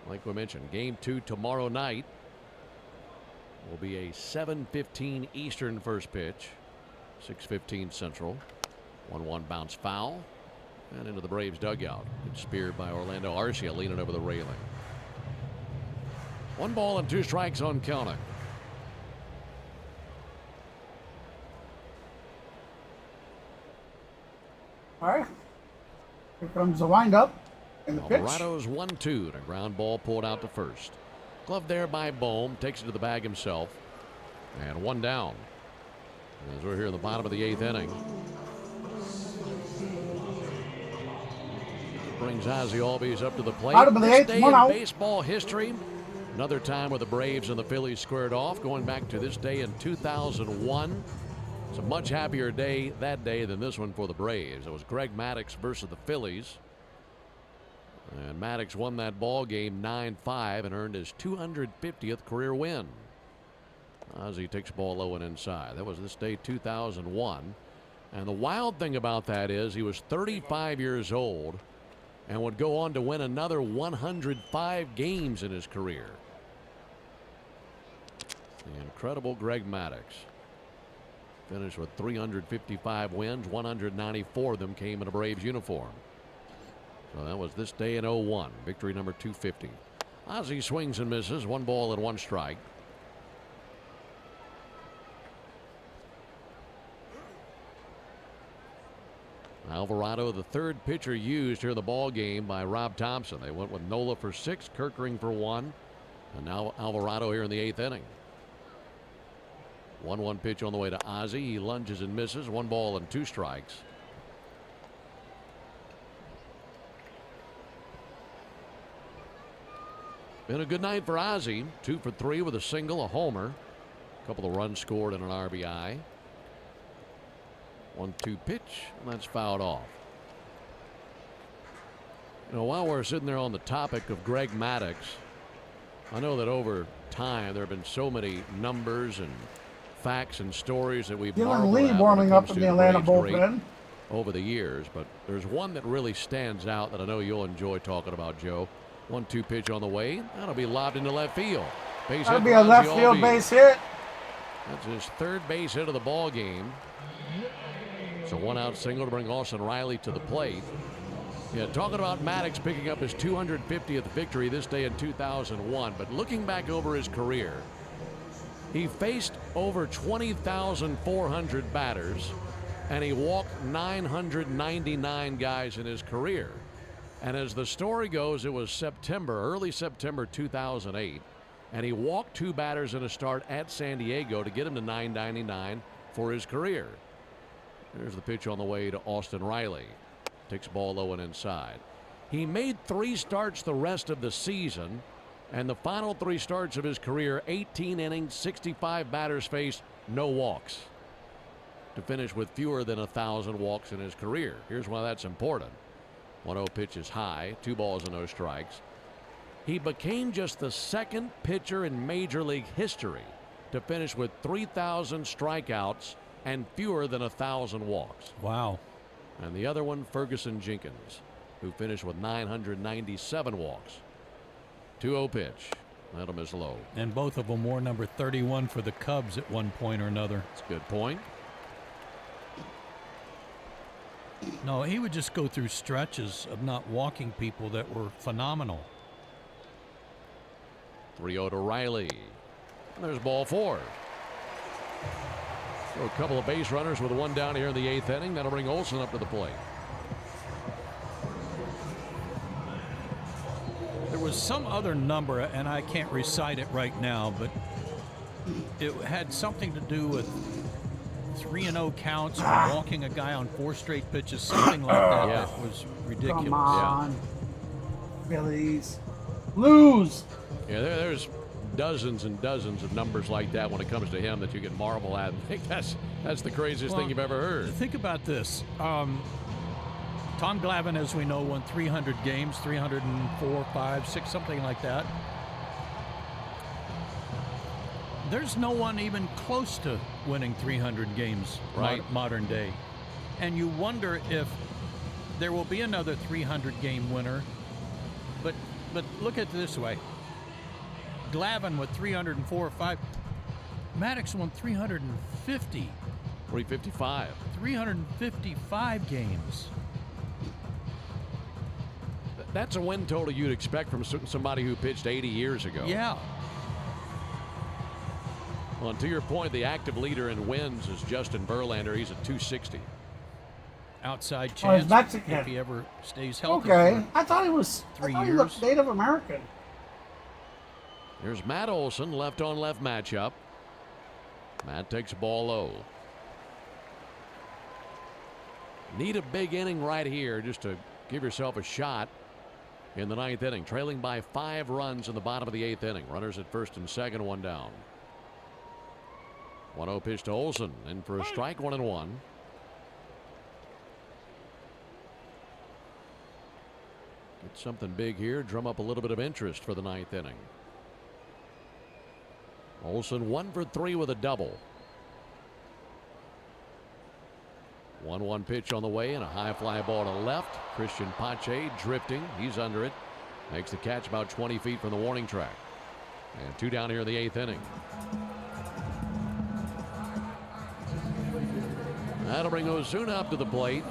Like we mentioned, game 2 tomorrow night will be a 7:15 Eastern first pitch, 6:15 Central. 1-1 bounce foul, and into the Braves dugout. It's speared by Orlando Arcia, leaning over the railing. 1 ball and 2 strikes on Kelnick. All right. Here comes the windup and the pitch. Alvarado's 1-2. A ground ball pulled out to first. Glove there by Bohm. Takes it to the bag himself. And 1 down. As we're here in the bottom of the 8th inning. Brings Ozzie Albies up to the plate. Bottom of the 8th, day 1 in out. baseball history. Another time where the Braves and the Phillies squared off. Going back to this day in 2001. It's a much happier day that day than this one for the Braves. It was Greg Maddux versus the Phillies. And Maddux won that ball game 9-5 and earned his 250th career win. Ozzie takes ball low and inside. That was this day 2001. And the wild thing about that is he was 35 years old and would go on to win another 105 games in his career. The incredible Greg Maddux. Finished with 355 wins. 194 of them came in a Braves uniform. So that was this day in 01. Victory number 250. Ozzie swings and misses. 1 ball and 1 strike. Alvarado, the third pitcher used here in the ball game by Rob Thompson. They went with Nola for 6, Kerkering for 1, and now Alvarado here in the 8th inning. 1-1 pitch on the way to Ozzie. He lunges and misses. 1 ball and 2 strikes. Been a good night for Ozzie. 2 for 3 with a single, a homer. A couple of runs scored and an RBI. 1-2 pitch, and that's fouled off. You know, while we're sitting there on the topic of Greg Maddux, I know that over time there have been so many numbers and facts and stories that we've Dylan Lee warming up in the Atlanta bullpen over the years, but there's one that really stands out that I know you'll enjoy talking about, Joe. 1-2 pitch on the way. That'll be lobbed into left field. Base That'll hit be a left field base hit. That's his 3rd base hit of the ball game. It's a 1-out single to bring Austin Riley to the plate. Yeah, talking about Maddux picking up his 250th victory this day in 2001, but looking back over his career, he faced over 20,400 batters, and he walked 999 guys in his career. And as the story goes, it was early September 2008, and he walked 2 batters in a start at San Diego to get him to 999 for his career. There's the pitch on the way to Austin Riley. Takes ball low and inside. He made 3 starts the rest of the season, and the final 3 starts of his career, 18 innings, 65 batters faced, no walks, to finish with fewer than 1,000 walks in his career. Here's why that's important. 1-0 pitch is high, 2 balls and no strikes. He became just the 2nd pitcher in Major League history to finish with 3,000 strikeouts and fewer than 1,000 walks. Wow. And the other one, Ferguson Jenkins, who finished with 997 walks. 2-0 pitch. That'll miss low. And both of them wore number 31 for the Cubs at one point or another. That's a good point. No, he would just go through stretches of not walking people that were phenomenal. 3-0 to Riley. And there's ball 4. So a couple of base runners with 1 down here in the 8th inning. That'll bring Olson up to the plate. There was some other number, and I can't recite it right now, but it had something to do with 3-0 counts or walking a guy on 4 straight pitches, something like that. Yeah. That was ridiculous. Come on. Phillies. Lose. Yeah, there's dozens and dozens of numbers like that when it comes to him that you can marvel at and think that's the craziest thing you've ever heard. Think about this. Tom Glavine, as we know, won 300 games, 304, 5, 6, something like that. There's no one even close to winning 300 games modern day. And you wonder if there will be another 300-game winner. But look at it this way. Glavine with 304 or 5. Maddux won 350. 355. 355 games. That's a win total you'd expect from somebody who pitched 80 years ago. Yeah. Well, and to your point, the active leader in wins is Justin Verlander. He's at 260. Outside chance if he ever stays healthy. Okay. I thought he was 3 years. He looked Native American. Here's Matt Olson, left on left matchup. Matt takes a ball low. Need a big inning right here just to give yourself a shot in the 9th inning. Trailing by 5 runs in the bottom of the 8th inning. Runners at first and second, 1 down. 1-0 pitch to Olson. In for a strike, 1-1. Get something big here. Drum up a little bit of interest for the 9th inning. Olson 1 for 3 with a double. 1-1 pitch on the way and a high fly ball to left. Christian Pache drifting. He's under it. Makes the catch about 20 feet from the warning track. And 2 down here in the 8th inning. That'll bring Ozuna up to the plate.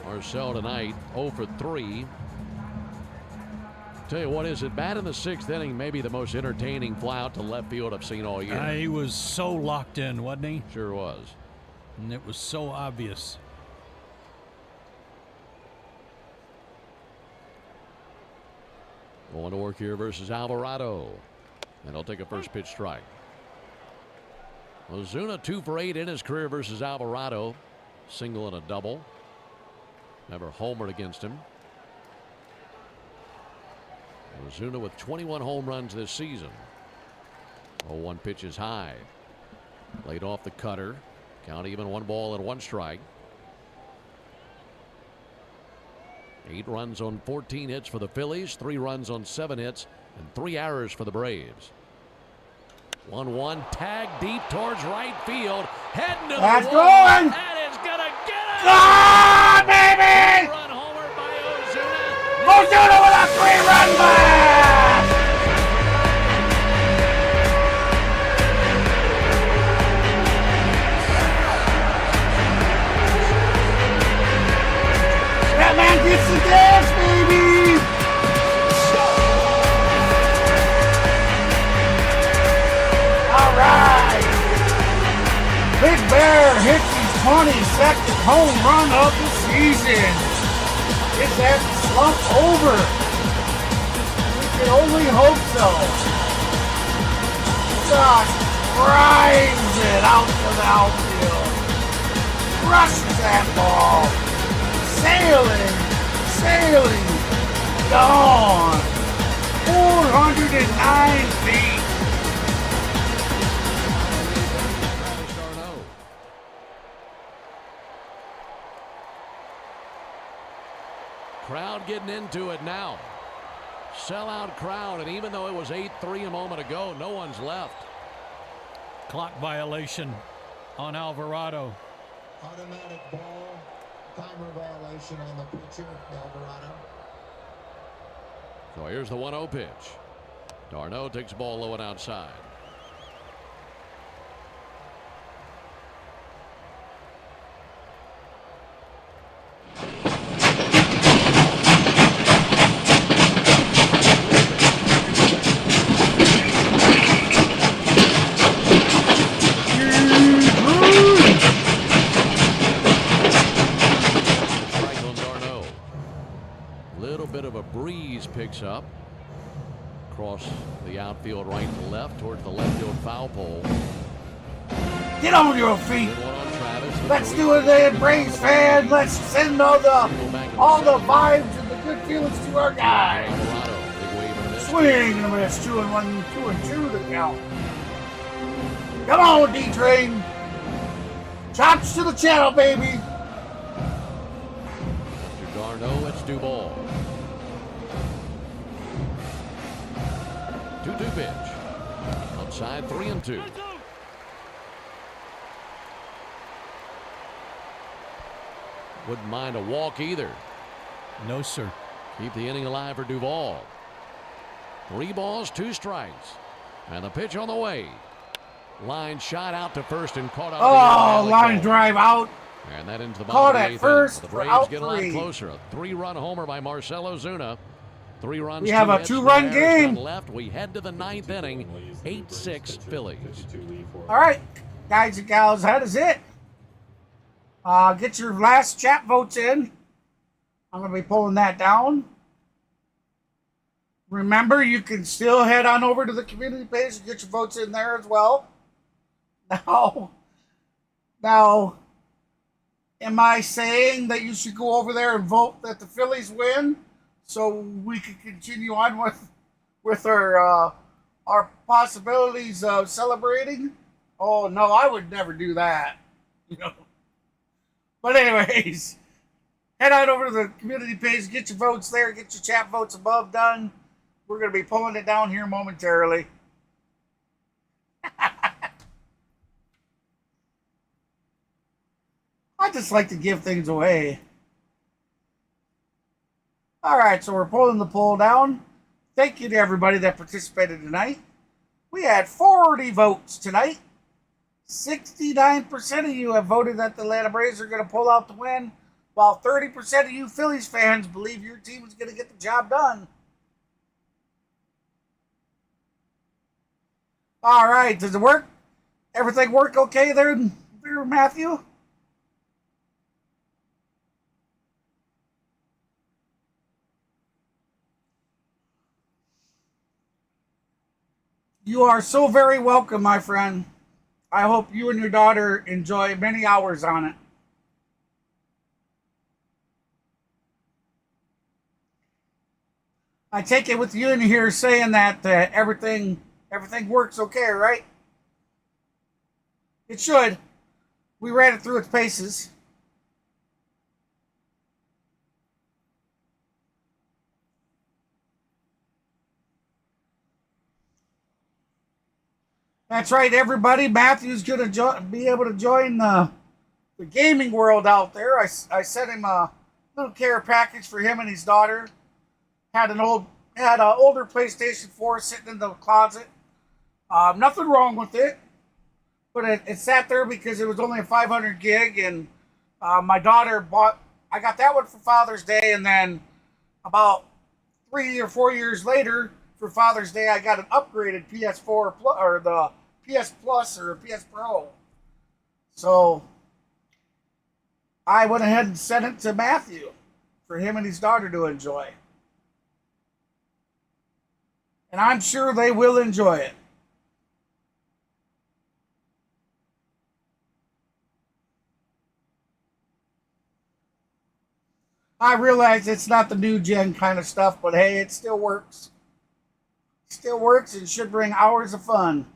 Marcell tonight 0 for 3. Tell you what, is it bad in the 6th inning? Maybe the most entertaining fly out to left field I've seen all year. He was so locked in, wasn't he? Sure was. And it was so obvious. Going to work here versus Alvarado. And he'll take a first pitch strike. Ozuna 2 for 8 in his career versus Alvarado. Single and a double. Never homered against him. Ozuna with 21 home runs this season. 0-1 pitch is high. Laid off the cutter. Count even 1 ball and 1 strike. 8 runs on 14 hits for the Phillies, 3 runs on 7 hits, and 3 errors for the Braves. 1-1, tag deep towards right field, heading to the wall. Going! That is gonna get it! Ah, baby! Run homer by Ozuna. Ozuna with a 3-run blast! That man gets the gas, baby! All right! Big Bear hits his 22nd home run of the season. Is that slump over? We can only hope so. Just drives it out to the outfield. Crushes that ball. Sailing, gone. 409 feet. Crowd getting into it now. Sellout crowd, and even though it was 8-3 a moment ago, no one's left. Clock violation on Alvarado. Automatic ball. Timer violation on the pitcher, Alvarado. So here's the 1-0 pitch. Darno takes the ball low and outside. Breeze picks up across the outfield right to left towards the left field foul pole. Get on your feet. Let's do it then, Braves fan. Let's send all the vibes and the good feelings to our guys. Swing and a miss. 2-1, 2-2 to count. Come on, D-Train. Chops to the channel, baby. After Darno, it's Duvall. 2-2 pitch. Outside 3-2. Wouldn't mind a walk either. No, sir. Keep the inning alive for Duvall. 3 balls, 2 strikes. And the pitch on the way. Line shot out to first and caught out. Oh, line drive out. And that into the caught bottom at first. The Braves out get a lot closer. A 3-run homer by Marcell Ozuna. 3 runs. We have a 2-run game. Left. We head to the 9th inning. 8-6 Phillies. All right, guys and gals, that is it. Get your last chat votes in. I'm going to be pulling that down. Remember, you can still head on over to the community page and get your votes in there as well. Now, am I saying that you should go over there and vote that the Phillies win so we can continue on with our possibilities of celebrating? Oh no, I would never do that. But anyways, head on over to the community page, get your votes there, get your chat votes above done. We're going to be pulling it down here momentarily. I just like to give things away. All right, so we're pulling the poll down. Thank you to everybody that participated tonight. We had 40 votes tonight. 69% of you have voted that the Atlanta Braves are going to pull out the win, while 30% of you Phillies fans believe your team is going to get the job done. All right, does it work? Everything work okay there, Matthew? You are so very welcome, my friend. I hope you and your daughter enjoy many hours on it. I take it with you in here saying that everything works okay, right? It should. We ran it through its paces. That's right, everybody. Matthew's going to be able to join the gaming world out there. I sent him a little care package for him and his daughter. Had an older PlayStation 4 sitting in the closet. Nothing wrong with it, but it sat there because it was only a 500 gig, and my daughter I got that one for Father's Day, and then about 3 or 4 years later, for Father's Day, I got an upgraded PS4 or the PS Plus or PS Pro. So I went ahead and sent it to Matthew for him and his daughter to enjoy. And I'm sure they will enjoy it. I realize it's not the new gen kind of stuff, but hey, it still works. Still works and should bring hours of fun.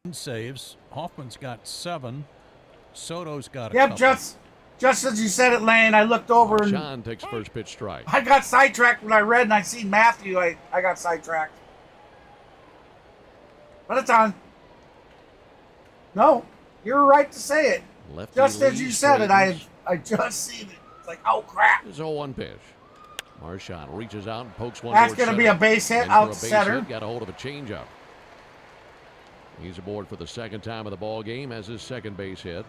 Saves. Hoffman's got 7. Soto's got a couple. Just as you said it, Lane, I looked over and Sean takes first pitch strike. I got sidetracked when I read and I seen Matthew. I got sidetracked. But it's on. No, you're right to say it. Lefty just as you said it, I just seen it. It's like, oh crap. It's 0-1 pitch. Marchand reaches out and pokes one. That's going to be a base hit out center. Got a hold of a changeup. He's aboard for the second time of the ball game, has his second base hit.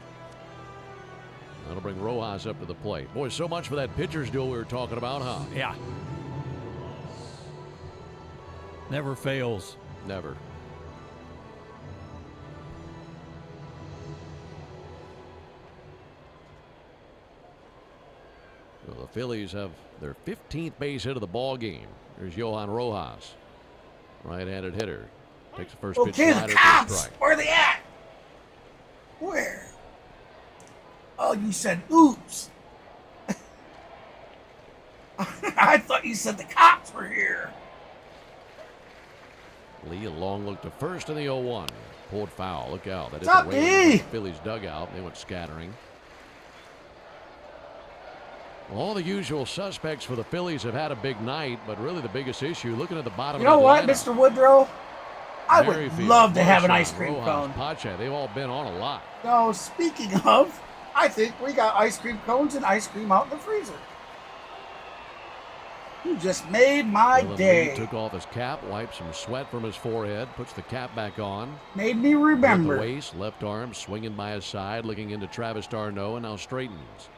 That'll bring Rojas up to the plate. Boy, so much for that pitcher's duel we were talking about, huh? Yeah. Never fails. Never. Well, the Phillies have their 15th base hit of the ball game. There's Johan Rojas, right-handed hitter. Takes the first pitch slider the cops! strike. Where are they at? Where? Oh, you said oops. I thought you said the cops were here. Lee, a long look to first in the 0-1. Pulled foul. Look out. That is What's up, the Rays D? Phillies dugout. They went scattering. All the usual suspects for the Phillies have had a big night, but really the biggest issue, looking at the bottom of the lineup. You know what, Mr. Woodrow? I would love to have an ice cream cone. Pache, they've all been on a lot. No, speaking of, I think we got ice cream cones and ice cream out in the freezer. You just made my day. Lee took off his cap, wiped some sweat from his forehead, puts the cap back on. Made me remember. At the waist, left arm swinging by his side, looking into Travis d'Arnaud, and now straightens.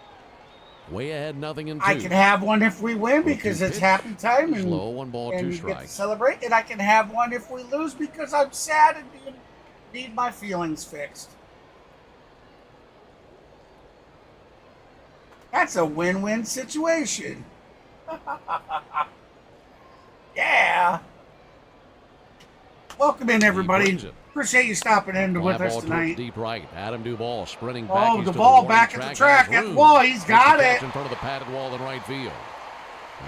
Way ahead, nothing in 2. I can have one if we win because it's happy time and slow, 1 ball, 2 we strikes. get to celebrate. And I can have one if we lose because I'm sad and need my feelings fixed. That's a win-win situation. Yeah. Welcome in, everybody. Appreciate you stopping in with us tonight. Deep right. Adam Duvall sprinting back. Oh, the ball back at the track. At the wall. He's got it. In front of the padded wall in right field.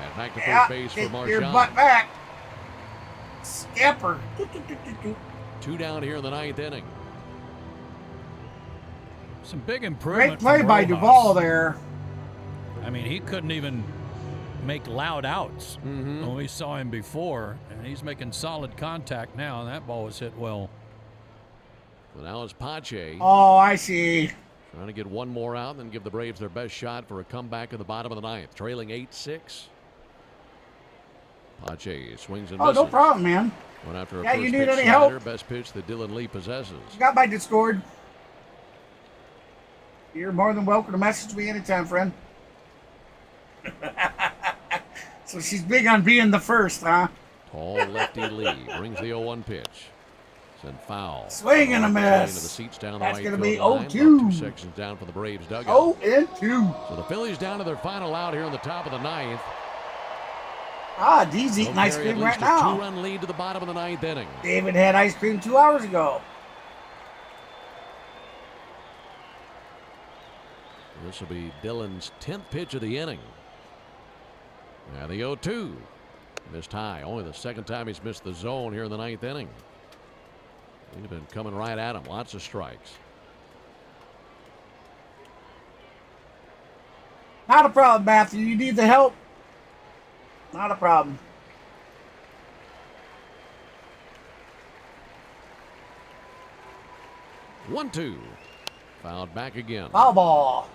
And back to first base for Marchand. Your butt back. Scamper. 2 down here in the 9th inning. Some big improvement. Great play by Duvall there. I mean, he couldn't even make loud outs when we saw him before, and he's making solid contact now, and that ball was hit well. So now it's Pache. Oh, I see. Trying to get one more out and then give the Braves their best shot for a comeback at the bottom of the 9th. Trailing 8-6. Pache swings and misses. Oh, no problem, man. Went after a yeah, first you need pitch any slider, help? best pitch that Dylan Lee possesses. You got my Discord. You're more than welcome to message me anytime, friend. So she's big on being the first, huh? Tall lefty Lee brings the 0-1 pitch. Send foul. Swing and a miss. Into the seats down the That's right going to field be line. 0-2. About 2 sections down for the Braves dugout. 0-2. So the Phillies down to their final out here in the top of the 9th. Ah, D's eating ice cream right now. 2-run lead to the bottom of the 9th inning. David had ice cream 2 hours ago. This will be Dylan's 10th pitch of the inning. Now the 0-2. Missed high. Only the second time he's missed the zone here in the 9th inning. He's been coming right at him. Lots of strikes. Not a problem, Matthew. You need the help? Not a problem. One-two. Fouled back again. Foul ball.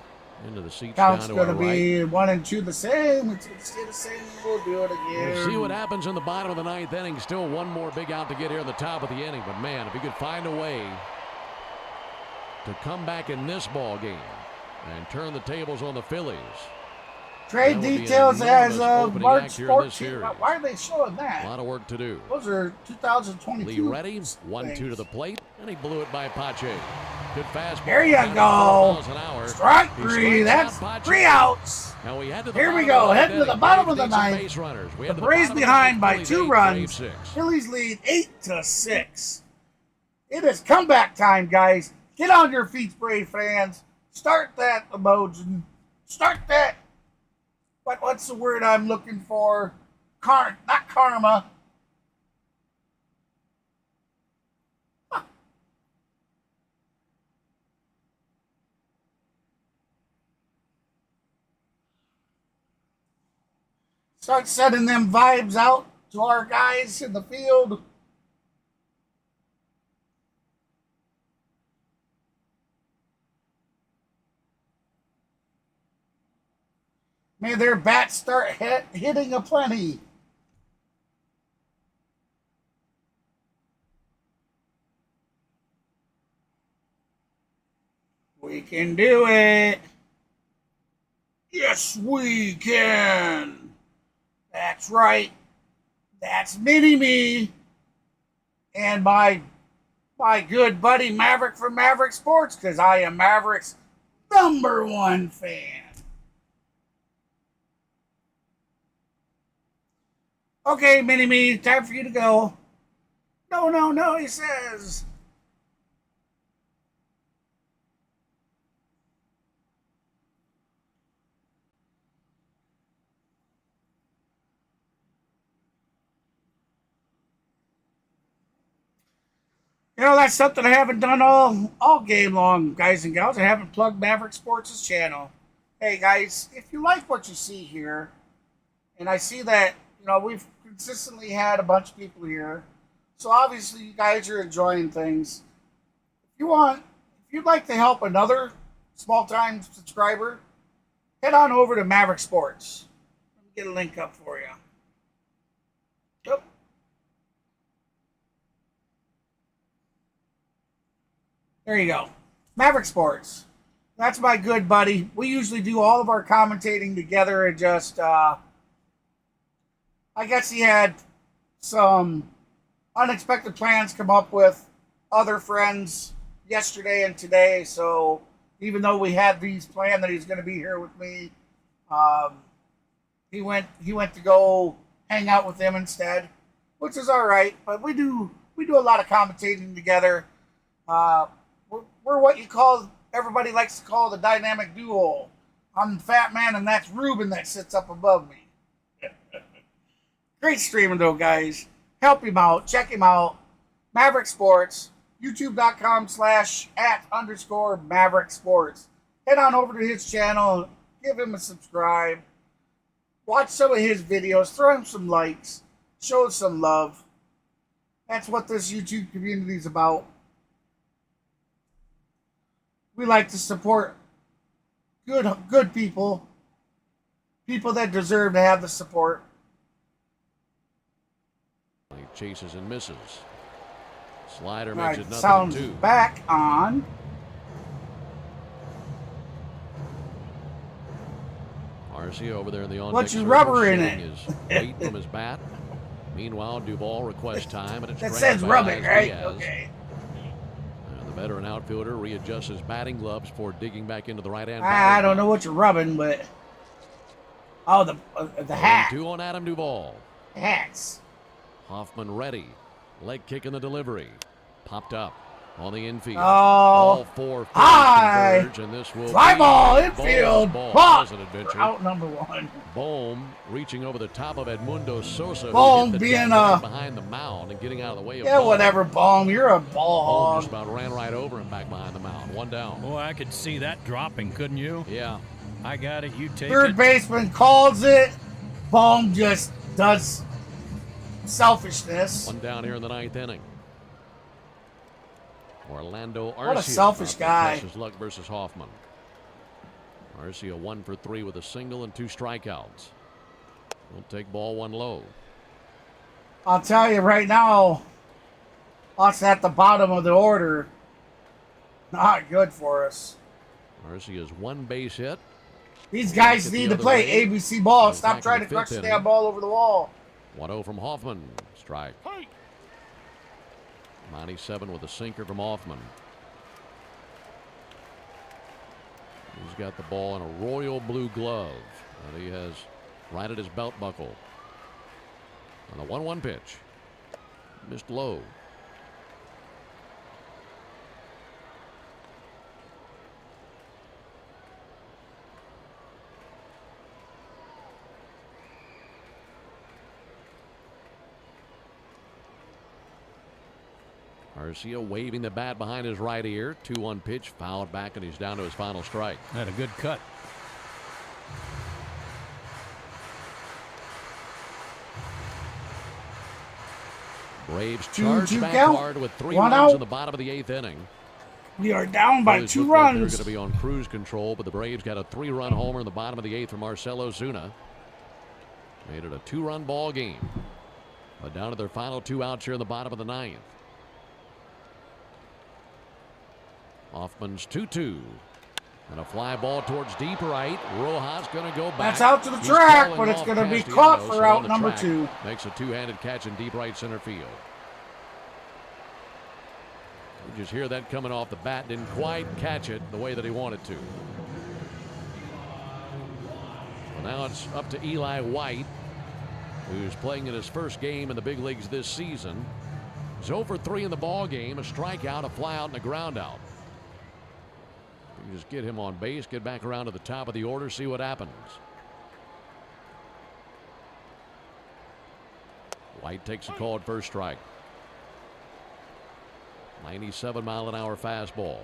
Into the seats Count's down to our going to be right. 1 and 2 the same. It's going to stay the same. We'll do it again. We'll see what happens in the bottom of the 9th inning. Still one more big out to get here in the top of the inning. But, man, if he could find a way to come back in this ball game and turn the tables on the Phillies. Trade details as of March 14th. Why are they showing that? A lot of work to do. Those are 2022. Lee ready. 1-2 to the plate. And he blew it by Pache. Good fastball. There you go. Strike 3. That's 3 outs. Now we head to the Here we go. Heading to the bottom of the 9th. The Braves behind by 2 runs. Phillies lead 8-6. It is comeback time, guys. Get on your feet, Brave fans. Start that emoji. Start that. What's the word I'm looking for? Not karma. Huh. Start sending them vibes out to our guys in the field. May their bats start hitting aplenty. We can do it. Yes, we can. That's right. That's Mini-Me. And my good buddy Maverick from Maverick Sports, because I am Maverick's #1 fan. Okay, Mini-Me, time for you to go. No, he says. You know, that's something I haven't done all game long, guys and gals. I haven't plugged Maverick Sports' channel. Hey, guys, if you like what you see here, and I see that, you know, we've consistently had a bunch of people here, so obviously you guys are enjoying things. If you'd like to help another small-time subscriber, head on over to Maverick Sports. Let me get a link up for you. Yep. There you go. Maverick Sports. That's my good buddy. We usually do all of our commentating together and just, I guess he had some unexpected plans come up with other friends yesterday and today. So even though we had these planned that he's going to be here with me, he went to go hang out with them instead, which is all right. But we do a lot of commentating together. We're what everybody likes to call the dynamic duo. I'm the fat man, and that's Ruben that sits up above me. Great streaming, though, guys. Help him out. Check him out. Maverick Sports. YouTube.com/@_Maverick Sports. Head on over to his channel. Give him a subscribe. Watch some of his videos. Throw him some likes. Show us some love. That's what this YouTube community is about. We like to support good people. People that deserve to have the support. He chases and misses. Slider All makes right, it nothing sounds to 2. back on. Garcia over there in the on-deck What's your circle, rubber in shooting it? his weight from his bat. Meanwhile, Duvall requests time, and it's That stranded says by rubbing, Diaz. right? Okay. And the veteran outfielder readjusts his batting gloves before digging back into the right-hand. I don't know what you're rubbing, but the hat. 2 on Adam Duvall. Hats. Hoffman ready. Leg kick in the delivery. Popped up on the infield. Oh, all 4 high. converge, and this will fly be ball infield. Ball. Caught. An adventure. Out number 1. Bohm reaching over the top of Edmundo Sosa. Bohm who hit the being right behind the mound and getting out of the way of yeah, Bohm. whatever, Bohm. You're a ball Bohm hog. just about ran right over him back behind the mound. 1 down. Boy, I could see that dropping, couldn't you? Yeah. I got it. You take Third it. baseman calls it. Bohm just does selfishness. 1 down here in the 9th inning. Orlando Arcia. What a selfish guy. His luck versus Hoffman. Arcia 1 for 3 with a single and 2 strikeouts. We'll take ball 1 low. I'll tell you right now, us at the bottom of the order, not good for us. Arcia's 1 base hit. These guys need to play ABC ball. Stop trying to crush the damn ball over the wall. 1-0 from Hoffman. Strike. 97 with a sinker from Hoffman. He's got the ball in a royal blue glove that he has right at his belt buckle. On the 1-1 pitch. Missed low. Garcia waving the bat behind his right ear. 2-1 pitch, fouled back, and he's down to his final strike. Had a good cut. Braves charge back hard with 3 1 runs out. in the bottom of the 8th inning. We are down by Phillies 2 look like runs. They're going to be on cruise control, but the Braves got a 3-run homer in the bottom of the 8th from Marcell Ozuna. Made it a 2-run ball game. But down to their final 2 outs here in the bottom of the 9th. Hoffman's 2-2. And a fly ball towards deep right. Rojas going to go back. That's out to the He's track, calling but it's off going to be Castellanos, caught for so on out the number track, 2. Makes a 2-handed catch in deep right center field. You just hear that coming off the bat. Didn't quite catch it the way that he wanted to. Well, now it's up to Eli White, who's playing in his first game in the big leagues this season. He's 0 for 3 in the ball game. A strikeout, a fly out, and a ground out. You just get him on base, get back around to the top of the order, see what happens. White takes a call at first strike. 97-mile-an-hour fastball.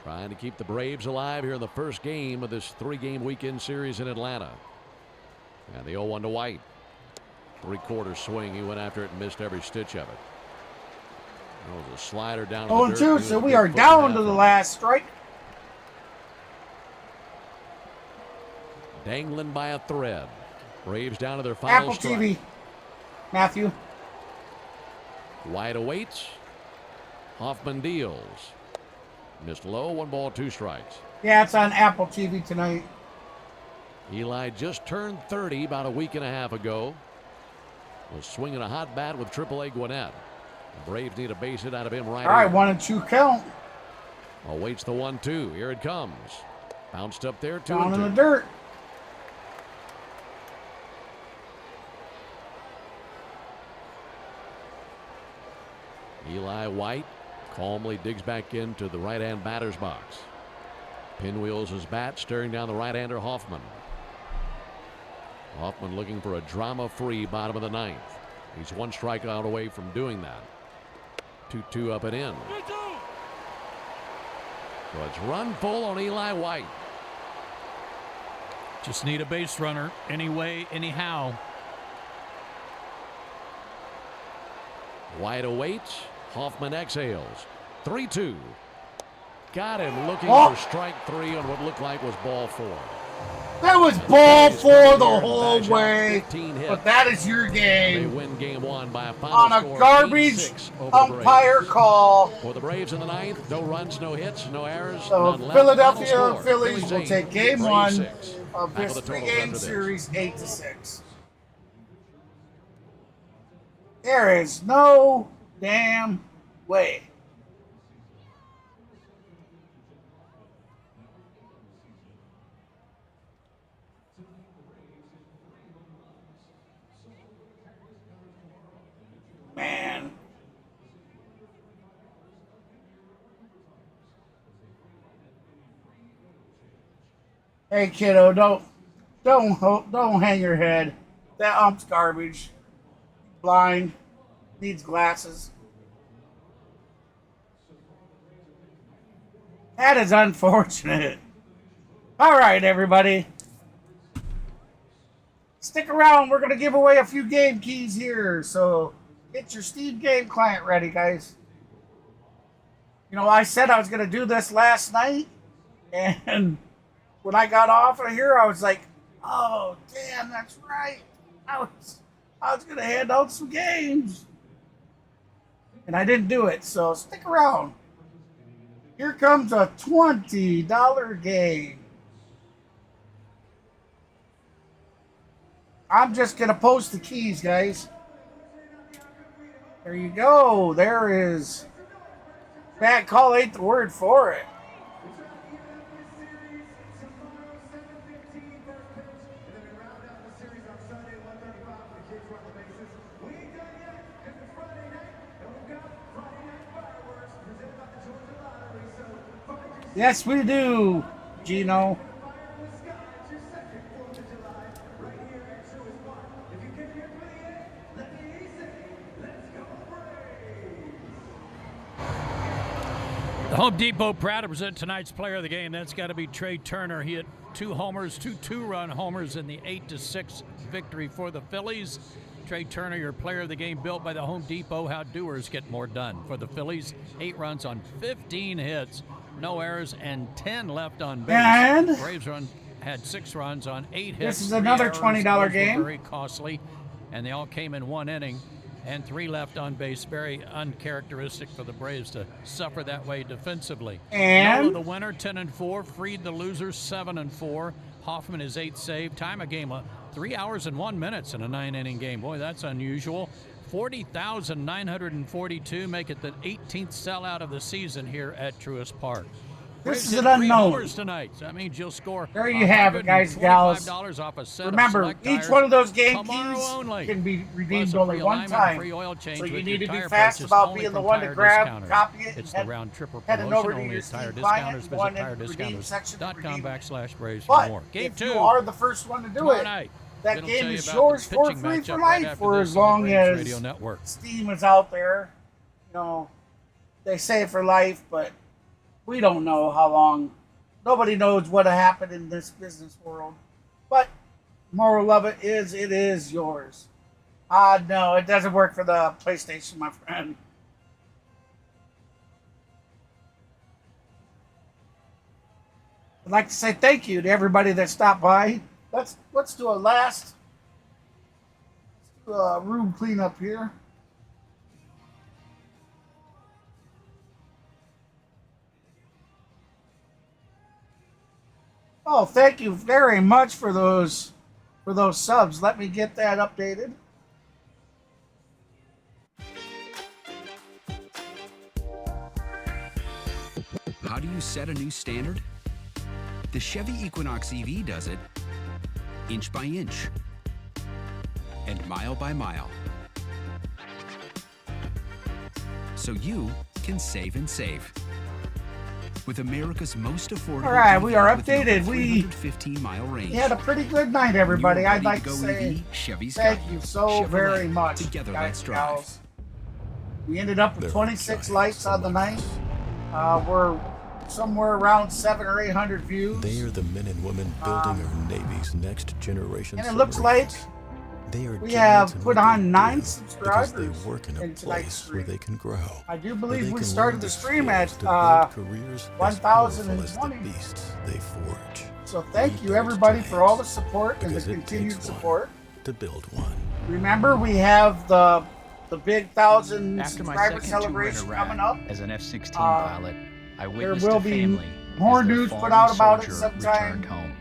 Trying to keep the Braves alive here in the first game of this 3-game weekend series in Atlanta. And the 0-1 to White. 3/4 swing. He went after it and missed every stitch of it. That was a slider down to the dirt. 0-2, so we are down to the last strike. Dangling by a thread. Braves down to their final Apple strike. TV. Matthew. White awaits. Hoffman deals. Missed low. 1 ball, 2 strikes. Yeah, it's on Apple TV tonight. Eli just turned 30 about a week and a half ago. Was swinging a hot bat with AAA Gwinnett. The Braves need a base hit out of him right All right, here. 1-2 count. Awaits the 1-2. Here it comes. Bounced up there. 2-2. Down in the dirt. Eli White calmly digs back into the right-hand batter's box. Pinwheels his bat, staring down the right-hander Hoffman. Hoffman looking for a drama-free bottom of the 9th. He's 1 strikeout away from doing that. 2-2 up and in. So it's run full on Eli White. Just need a base runner anyway, anyhow. White awaits. Hoffman exhales. 3-2. Got him looking for strike 3 on what looked like was ball 4. That was ball four the whole way. But that is your They game. win game one by a final On a score of garbage 8-6 over the umpire Braves. call. For the Braves in the ninth, no runs, no hits, no errors, So none left. Philadelphia Final score, Phillies will 8, take game Braves one 6. of Back this with the totals three-game after this. series, 8-6. There is no damn way. Man. Hey kiddo, don't hang your head. That ump's garbage. Blind. Needs glasses. That is unfortunate. All right, everybody. Stick around. We're going to give away a few game keys here. So get your Steam game client ready, guys. You know, I said I was going to do this last night. And when I got off of here, I was like, oh, damn, that's right. I was going to hand out some games. And I didn't do it, so stick around. Here comes a $20 game. I'm just going to post the keys, guys. There you go. There is. Bad call ain't the word for it. Yes, we do, Gino. The Home Depot proud to present tonight's player of the game. That's got to be Trey Turner. He hit 2 homers, 2 two-run homers in the 8-6 victory for the Phillies. Trey Turner, your player of the game, built by the Home Depot. How doers get more done. For the Phillies, 8 runs on 15 hits, no errors, and 10 left on base. And Braves had 6 runs on 8 hits. This is another $20 game. Very costly, and they all came in 1 inning. And 3 left on base. Very uncharacteristic for the Braves to suffer that way defensively. And Nola the winner, 10-4. Fried the loser, 7-4. Hoffman is 8 save. Time of game, 3 hours and 1 minute in a 9-inning game. Boy, that's unusual. 40,942 make it the 18th sellout of the season here at Truist Park. This Braves is hit an 3 unknown. homers tonight. So that means you'll score. There you have it, guys and gals. Off a set Remember, of each one of those game tomorrow keys only. can be redeemed Plus a only free one alignment, time. free oil change So you with need to your be tire fast purchase about only being the from one to Tire grab, Discounters. copy it, It's and the round trip head it promotion over to only your at Tire Steam client Discounters. and go in Visit and redeem section to redeem. TireDiscounters.com/Braves for But more. Game if 2. you are the first one to do tomorrow it, night. that Then I'll game tell you is about yours the for pitching free matchup for right life after for this as on the long Braves as Radio Network. Steam is out there. You know, they say for life, but we don't know how long. Nobody knows what happened in this business world. But moral of it is yours. No, it doesn't work for the PlayStation, my friend. I'd like to say thank you to everybody that stopped by. Let's do a last room cleanup here. Oh, thank you very much for those subs. Let me get that updated. How do you set a new standard? The Chevy Equinox EV does it inch by inch and mile by mile. So you can save and save. With America's most affordable. All right, we are with an updated. over We 315-mile range. had a pretty good night, everybody. I'd like to say Chevy's thank got you so Chevrolet. very much. Together, guys let's and drive. gals. We ended up with 26 likes on the night. We're somewhere around 700 or 800 views. They are the men and women building our Navy's next generation. And it looks like they are we have giants in put what on they 9 do subscribers because they work in a tonight's place stream. where they can grow. I do where believe they we can started learn the the stream skills at to build careers as powerful as the 1020. beasts they forge. So thank you, everybody, for all the support and the continued support. To build one. Remember, we have the big 1,000 After my subscriber second tour in celebration Iraq coming up. as an F-16 pilot, I witnessed there will a be family more as their news put fallen out about it soldier sometime. returned home.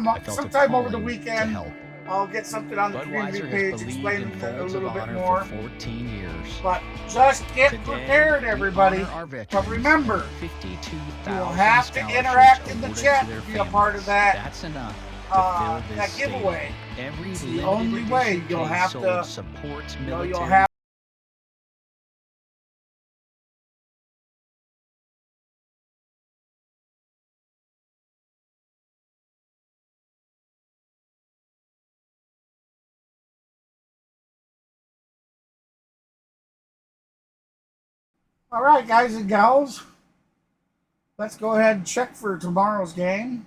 I felt a Sometime over the calling to weekend. help. I'll get something on the community Budweiser page has believed explaining in it a Folds little of bit Honor more. for 14 years. But just get Today, prepared, we everybody. honor our But veterans remember, and 52,000 you'll have to scholarships interact in the awarded chat to their to be a part of families. that. That's enough to fill That this giveaway. stadium. Every It's the limited only edition way you'll case have sold to. supports You'll military have. All right, guys and gals, let's go ahead and check for tomorrow's game.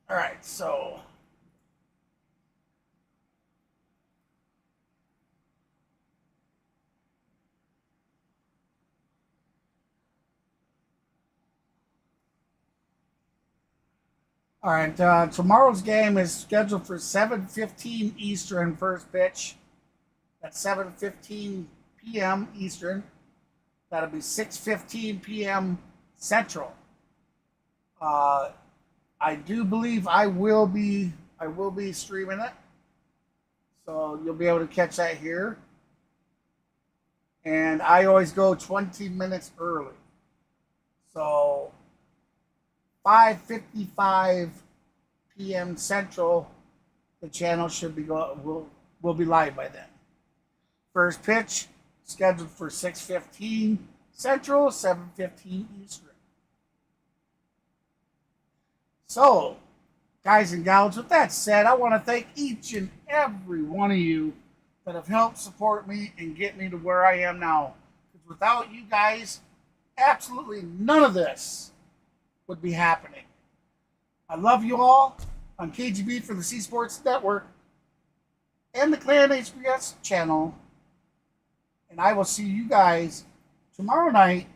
All right, so tomorrow's game is scheduled for 7:15 Eastern first pitch. That's 7:15 p.m. Eastern. That'll be 6:15 p.m. Central. I do believe I will be streaming it, so you'll be able to catch that here. And I always go 20 minutes early, so 5:55 p.m. Central, the channel should be will be live by then. First pitch scheduled for 6:15 Central, 7:15 Eastern. So, guys and gals, with that said, I want to thank each and every one of you that have helped support me and get me to where I am now. Because without you guys, absolutely none of this would be happening. I love you all. I'm KGB for the C Sports Network and the Clan HBS channel. And I will see you guys tomorrow night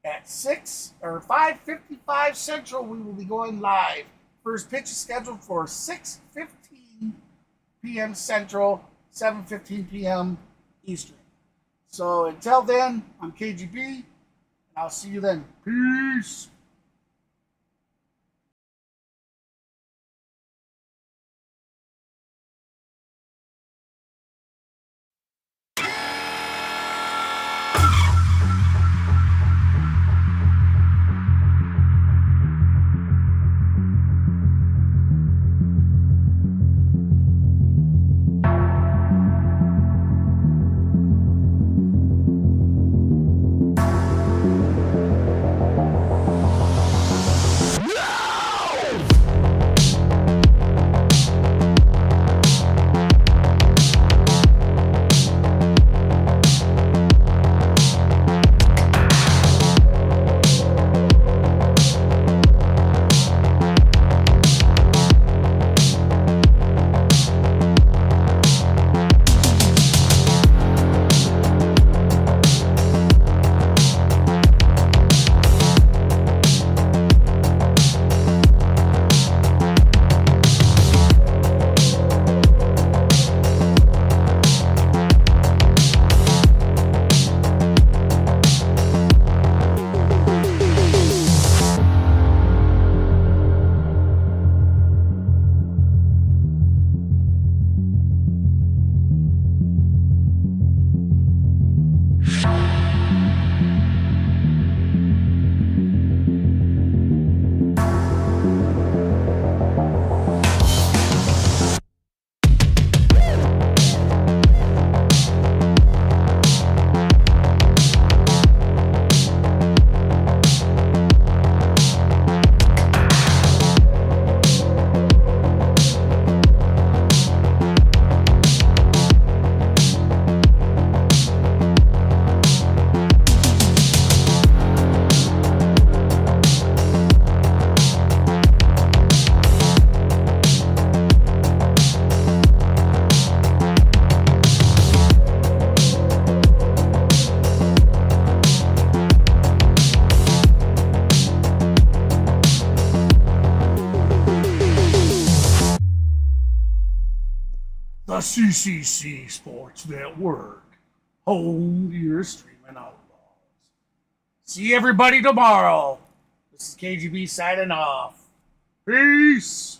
at 5:55 Central. We will be going live. First pitch is scheduled for 6:15 p.m. Central, 7:15 p.m. Eastern. So until then, I'm KGB, and I'll see you then. Peace. the CCC Sports Network, home to your streaming outlaws. See everybody tomorrow. This is KGB signing off. Peace.